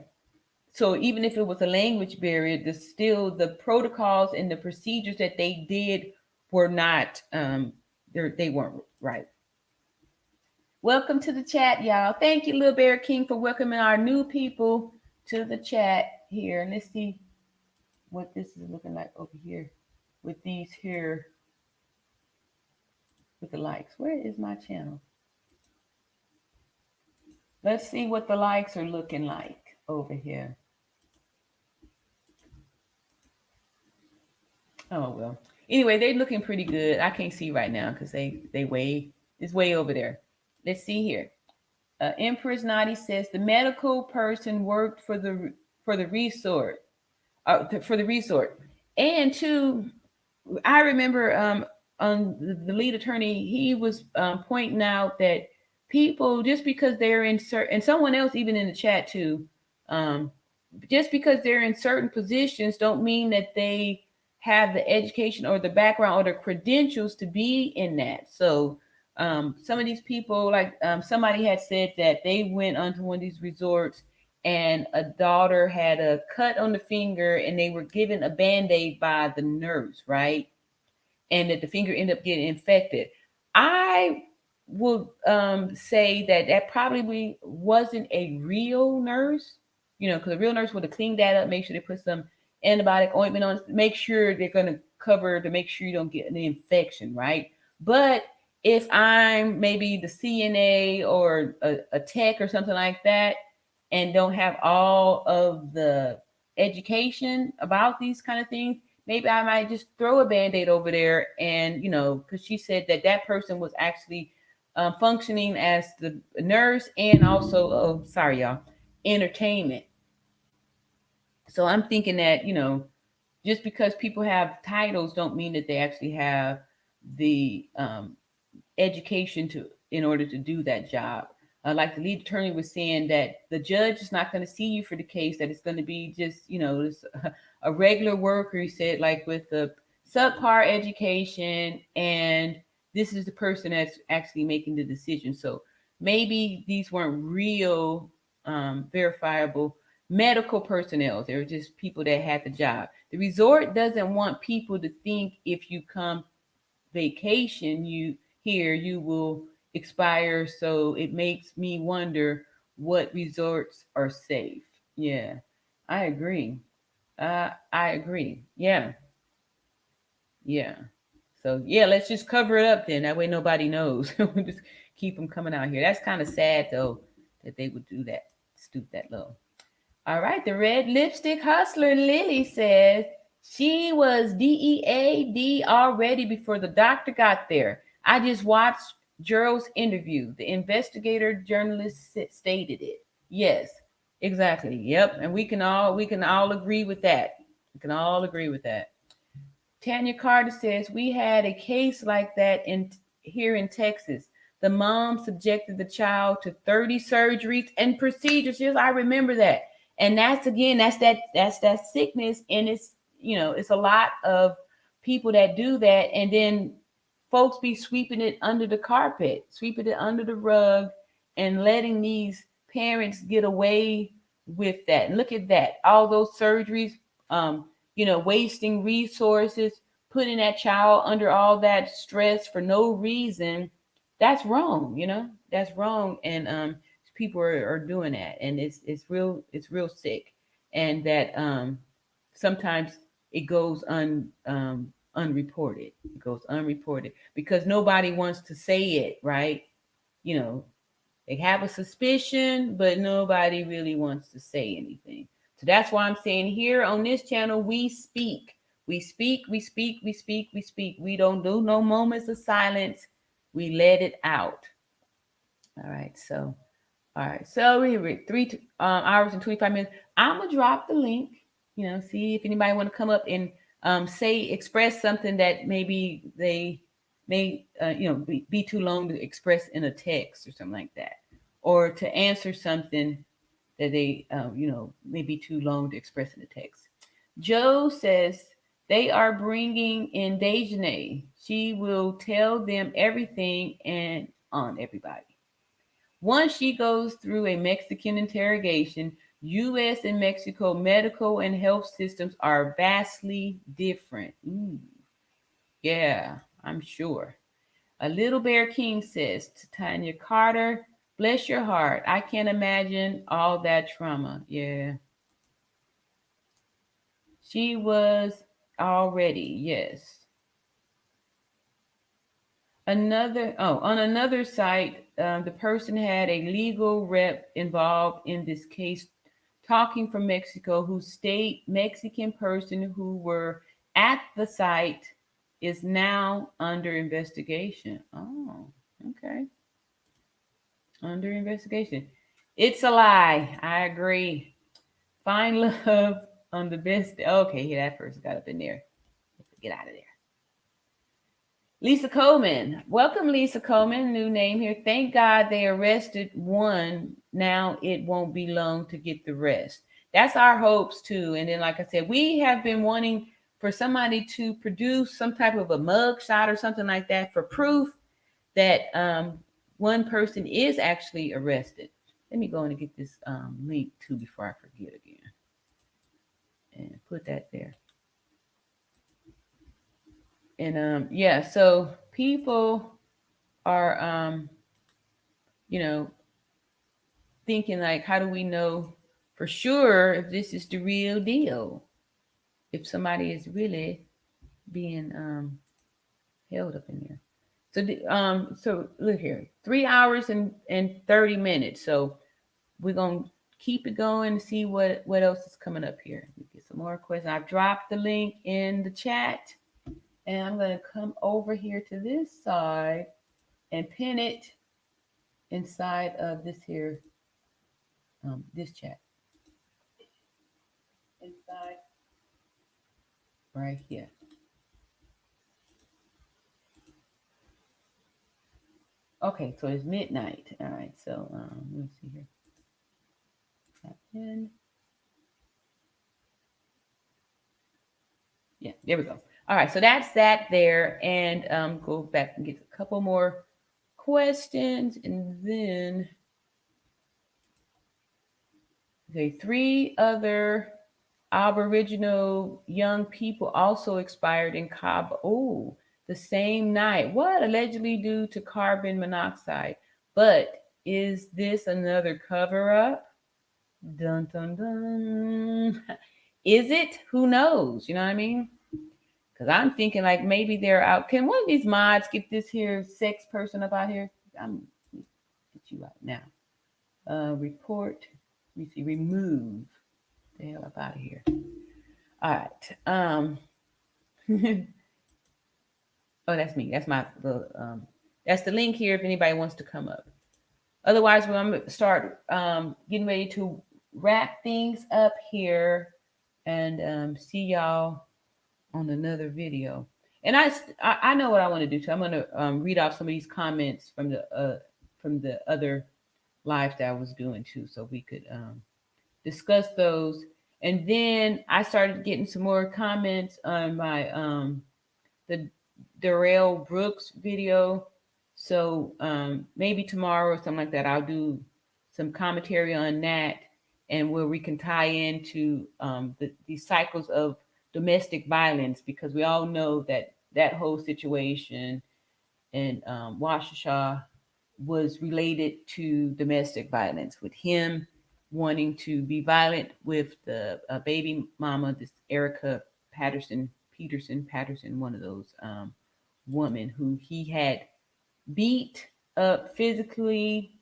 A: So even if it was a language barrier, the protocols and the procedures that they did were not they weren't right. Welcome to the chat, y'all. Thank you, Lil Bear King, for welcoming our new people to the chat here. And let's see what this is looking like over here with these here with the likes. Where is my channel? Let's see what the likes are looking like over here. Oh well. Anyway, they're looking pretty good. I can't see right now because they way it's way over there. Let's see here. Empress Nadi says the medical person worked for the resort, for the resort, and two, I remember on the lead attorney, he was pointing out that people, just because they're in certain, and someone else even in the chat too, um, just because they're in certain positions don't mean that they have the education or the background or the credentials to be in that. So some of these people, like somebody had said that they went onto one of these resorts and a daughter had a cut on the finger and they were given a band-aid by the nurse, right? And that the finger ended up getting infected. I would say that that probably wasn't a real nurse, you know, because a real nurse would have cleaned that up, make sure they put some antibiotic ointment on, make sure they're going to cover to make sure you don't get an infection, right? But if I'm maybe the CNA or a tech or something like that and don't have all of the education about these kind of things, maybe I might just throw a band-aid over there. And, you know, because she said that that person was actually functioning as the nurse and also, oh, sorry, y'all, entertainment. So I'm thinking that, you know, just because people have titles don't mean that they actually have the education to in order to do that job. Like the lead attorney was saying that the judge is not going to see you for the case, that it's going to be just, you know, this, a regular worker, he said, like with the subpar education, and this is the person that's actually making the decision. So maybe these weren't real verifiable medical personnel. They were just people that had the job. The resort doesn't want people to think if you come vacation you will expire. So it makes me wonder what resorts are safe. Yeah, I agree. I agree. Yeah, yeah. So yeah, let's just cover it up then. That way nobody knows. We just keep them coming out here. That's kind of sad though that they would do that, stoop that low. All right, the red lipstick hustler Lily says she was DEAD already before the doctor got there. I just watched Gerald's interview. The investigator journalist stated it. Yes, exactly. Yep, and we can all agree with that. We can all agree with that. Tanya Carter says we had a case like that in here in Texas. The mom subjected the child to 30 surgeries and procedures. Yes, I remember that. And that's again, that's that sickness, and it's, you know, it's a lot of people that do that, and then folks be sweeping it under the carpet, sweeping it under the rug, and letting these parents get away with that. And look at that, all those surgeries, um, wasting resources, putting that child under all that stress for no reason. That's wrong, that's wrong. And people are doing that, and it's real sick. And that sometimes it goes unreported. It goes unreported because nobody wants to say it, right? You know, they have a suspicion, but nobody really wants to say anything. So that's why I'm saying here on this channel, we speak. We speak, we speak, we speak, we speak. We don't do no moments of silence. We let it out. All right, so we read 3 hours and 25 minutes. I'm gonna drop the link. See if anybody want to come up and express something that maybe they may be too long to express in a text or something like that, or to answer something that they may be too long to express in the text. Joe says they are bringing in Daejhanae. She will tell them everything and on everybody. Once she goes through a Mexican interrogation, U.S. and Mexico medical and health systems are vastly different. Ooh, yeah, I'm sure. A Little Bear King says to Tanya Carter, bless your heart. I can't imagine all that trauma. Yeah. She was already, yes. On another site, the person had a legal rep involved in this case, talking from Mexico, who state Mexican person who were at the site is now under investigation. Oh, okay. Under investigation. It's a lie. I agree. Find love on the best. Okay, yeah, that person got up in there. Get out of there. Lisa Coleman. Welcome, Lisa Coleman. New name here. Thank God they arrested one. Now it won't be long to get the rest. That's our hopes too. And then, like I said, we have been wanting for somebody to produce some type of a mug shot or something like that for proof that one person is actually arrested. Let me go in and get this link too before I forget again. And put that there. And yeah, so people are thinking like, how do we know for sure if this is the real deal? If somebody is really being held up in there. So look here, 3 hours and 30 minutes. So we're gonna keep it going and see what else is coming up here. We get some more questions. I've dropped the link in the chat, and I'm gonna come over here to this side and pin it inside of this chat inside right here. Okay, so it's midnight. All right, so let me see here. Tap in. Yeah, there we go. All right, so that's that there, and go back and get a couple more questions, and then okay, 3 other Aboriginal young people also expired in Cabo. Oh, the same night. What? Allegedly due to carbon monoxide. But is this another cover up? Dun dun dun. Is it? Who knows? You know what I mean? Because I'm thinking like maybe they're out. Can one of these mods get this here sex person up out here? I'm get you out now. Report. Let me see. Remove. The hell up out of here. All right. Oh, that's me. That's my that's the link here if anybody wants to come up. Otherwise, we're gonna start getting ready to wrap things up here and see y'all on another video. And I know what I want to do too. I'm gonna read off some of these comments from the other lives that I was doing too, so we could discuss those. And then I started getting some more comments on my the Darrell Brooks video. So maybe tomorrow or something like that, I'll do some commentary on that, and where we can tie into these cycles of domestic violence, because we all know that whole situation in Waukesha was related to domestic violence, with him wanting to be violent with the baby mama, this Erica Patterson, one of those women who he had beat up physically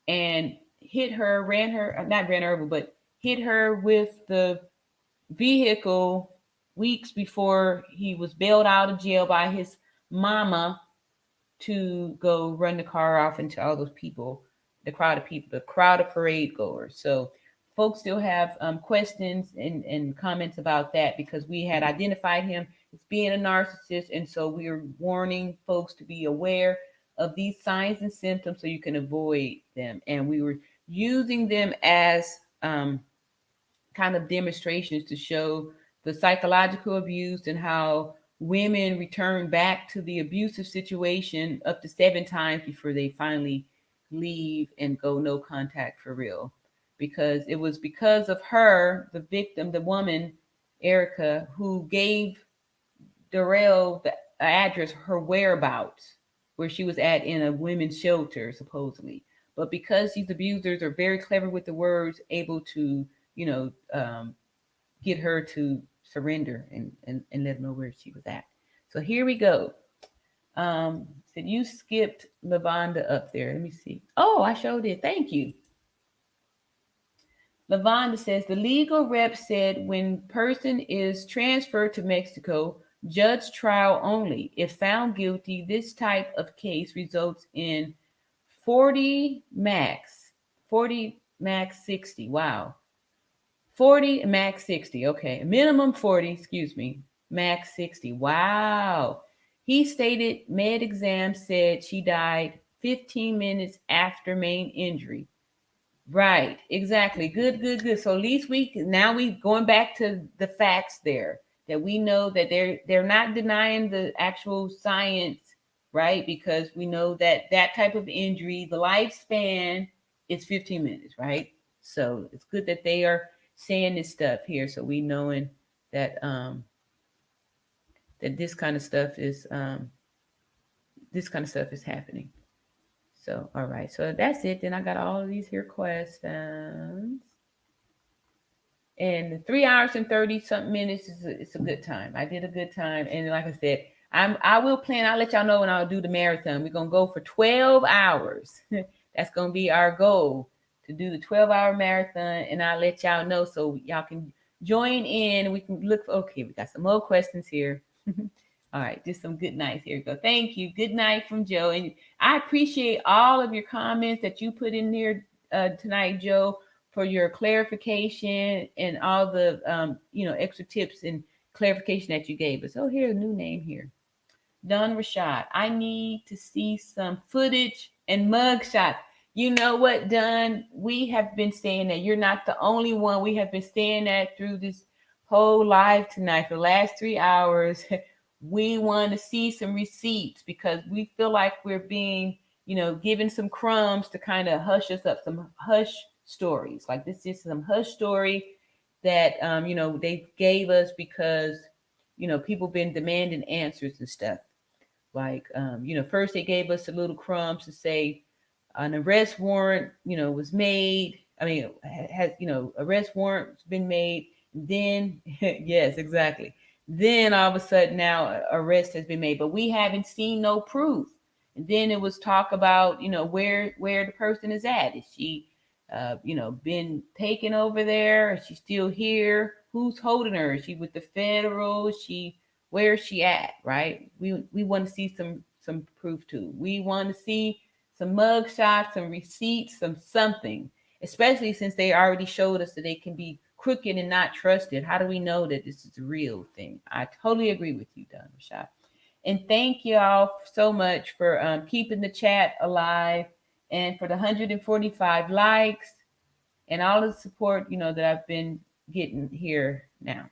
A: and hit her, not ran her over, but hit her with the vehicle weeks before he was bailed out of jail by his mama to go run the car off into all those people, the crowd of parade goers. So folks still have questions and comments about that, because we had identified him as being a narcissist. And so we are warning folks to be aware of these signs and symptoms so you can avoid them. And we were using them as kind of demonstrations to show the psychological abuse and how women return back to the abusive situation up to 7 times before they finally leave and go no contact for real. Because it was because of her, the victim, the woman, Erica, who gave Darrell the address, her whereabouts, where she was at in a women's shelter, supposedly. But because these abusers are very clever with the words, able to, you know, get her to surrender and let them know where she was at. So here we go. Said you skipped Lavonda up there. Let me see. Oh, I showed it. Thank you. Lavonda says the legal rep said when person is transferred to Mexico, judge trial only. If found guilty, this type of case results in 40 max, 40 max 60. Wow. 40 max 60. Okay. Minimum 40, excuse me. Max 60. Wow. He stated med exam said she died 15 minutes after main injury. Right, exactly. Good, good, good. So at least we going back to the facts there that we know that they're not denying the actual science, right? Because we know that that type of injury, the lifespan is 15 minutes, right? So it's good that they are saying this stuff here, so we knowing that that this kind of stuff is happening. So all right, so that's it. Then I got all of these here questions. And 3 hours and 30 something minutes is it's a good time. I did a good time, and like I said, I will plan. I'll let y'all know when I'll do the marathon. We're gonna go for 12 hours. That's gonna be our goal to do the 12-hour marathon, and I'll let y'all know so y'all can join in. We can look. Okay, we got some more questions here. All right, just some good nights. Here we go. Thank you. Good night from Joe, and I appreciate all of your comments that you put in there tonight, Joe, for your clarification and all the extra tips and clarification that you gave us. Oh, here's a new name here. Don Rashad. I need to see some footage and mug shots. You know what, Don? We have been saying that you're not the only one. We have been saying that through this whole live tonight for the last 3 hours. We want to see some receipts because we feel like we're being, given some crumbs to kind of hush us up, some hush stories. Like this is some hush story that they gave us because people been demanding answers and stuff. Like first they gave us a little crumbs to say an arrest warrant was made. I mean, has arrest warrant's been made. Then yes, exactly. Then all of a sudden now arrest has been made, but we haven't seen no proof. And then it was talk about where the person is at. Is she been taken over there? Is she still here? Who's holding her? Is she with the federal? Where is she at? Right? We want to see some proof too. We want to see some mug shots, some receipts, something. Especially since they already showed us that they can be crooked and not trusted. How do we know that this is a real thing? I totally agree with you, Don Rashad. And thank you all so much for keeping the chat alive and for the 145 likes and all the support, that I've been getting here now.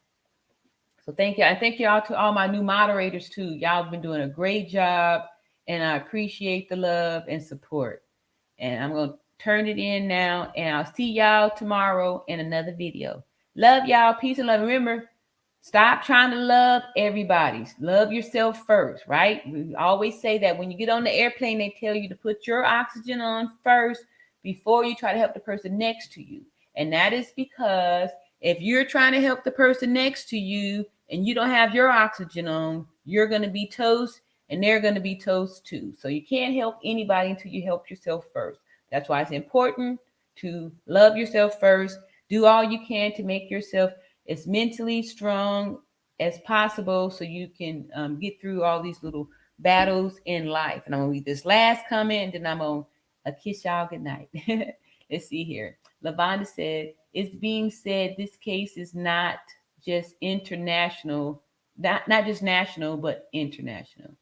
A: So thank you. I thank you all to all my new moderators too. Y'all have been doing a great job and I appreciate the love and support. And I'm going to turn it in now and I'll see y'all tomorrow in another video. Love y'all. Peace and love. Remember, stop trying to love everybody. Love yourself first, right? We always say that when you get on the airplane, they tell you to put your oxygen on first before you try to help the person next to you. And that is because if you're trying to help the person next to you and you don't have your oxygen on, you're going to be toast and they're going to be toast too. So you can't help anybody until you help yourself first. That's why it's important to love yourself first. Do all you can to make yourself as mentally strong as possible so you can get through all these little battles in life. And I'm going to read this last comment and then I'm going to kiss y'all good night. Let's see here. Lavonda said, it's being said this case is not just international, not just national, but international.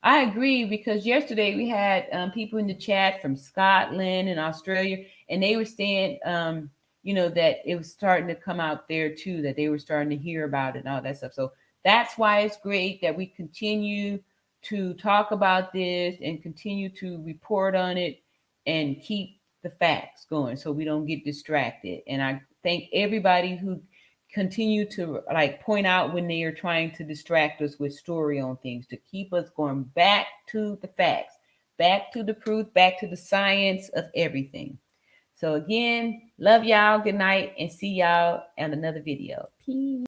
A: I agree because yesterday we had people in the chat from Scotland and Australia, and they were saying, that it was starting to come out there too, that they were starting to hear about it and all that stuff. So that's why it's great that we continue to talk about this and continue to report on it and keep the facts going so we don't get distracted. And I thank everybody who continue to like point out when they are trying to distract us with story on things, to keep us going back to the facts, back to the proof, back to the science of everything. So again, love y'all, good night, and see y'all in another video. Peace.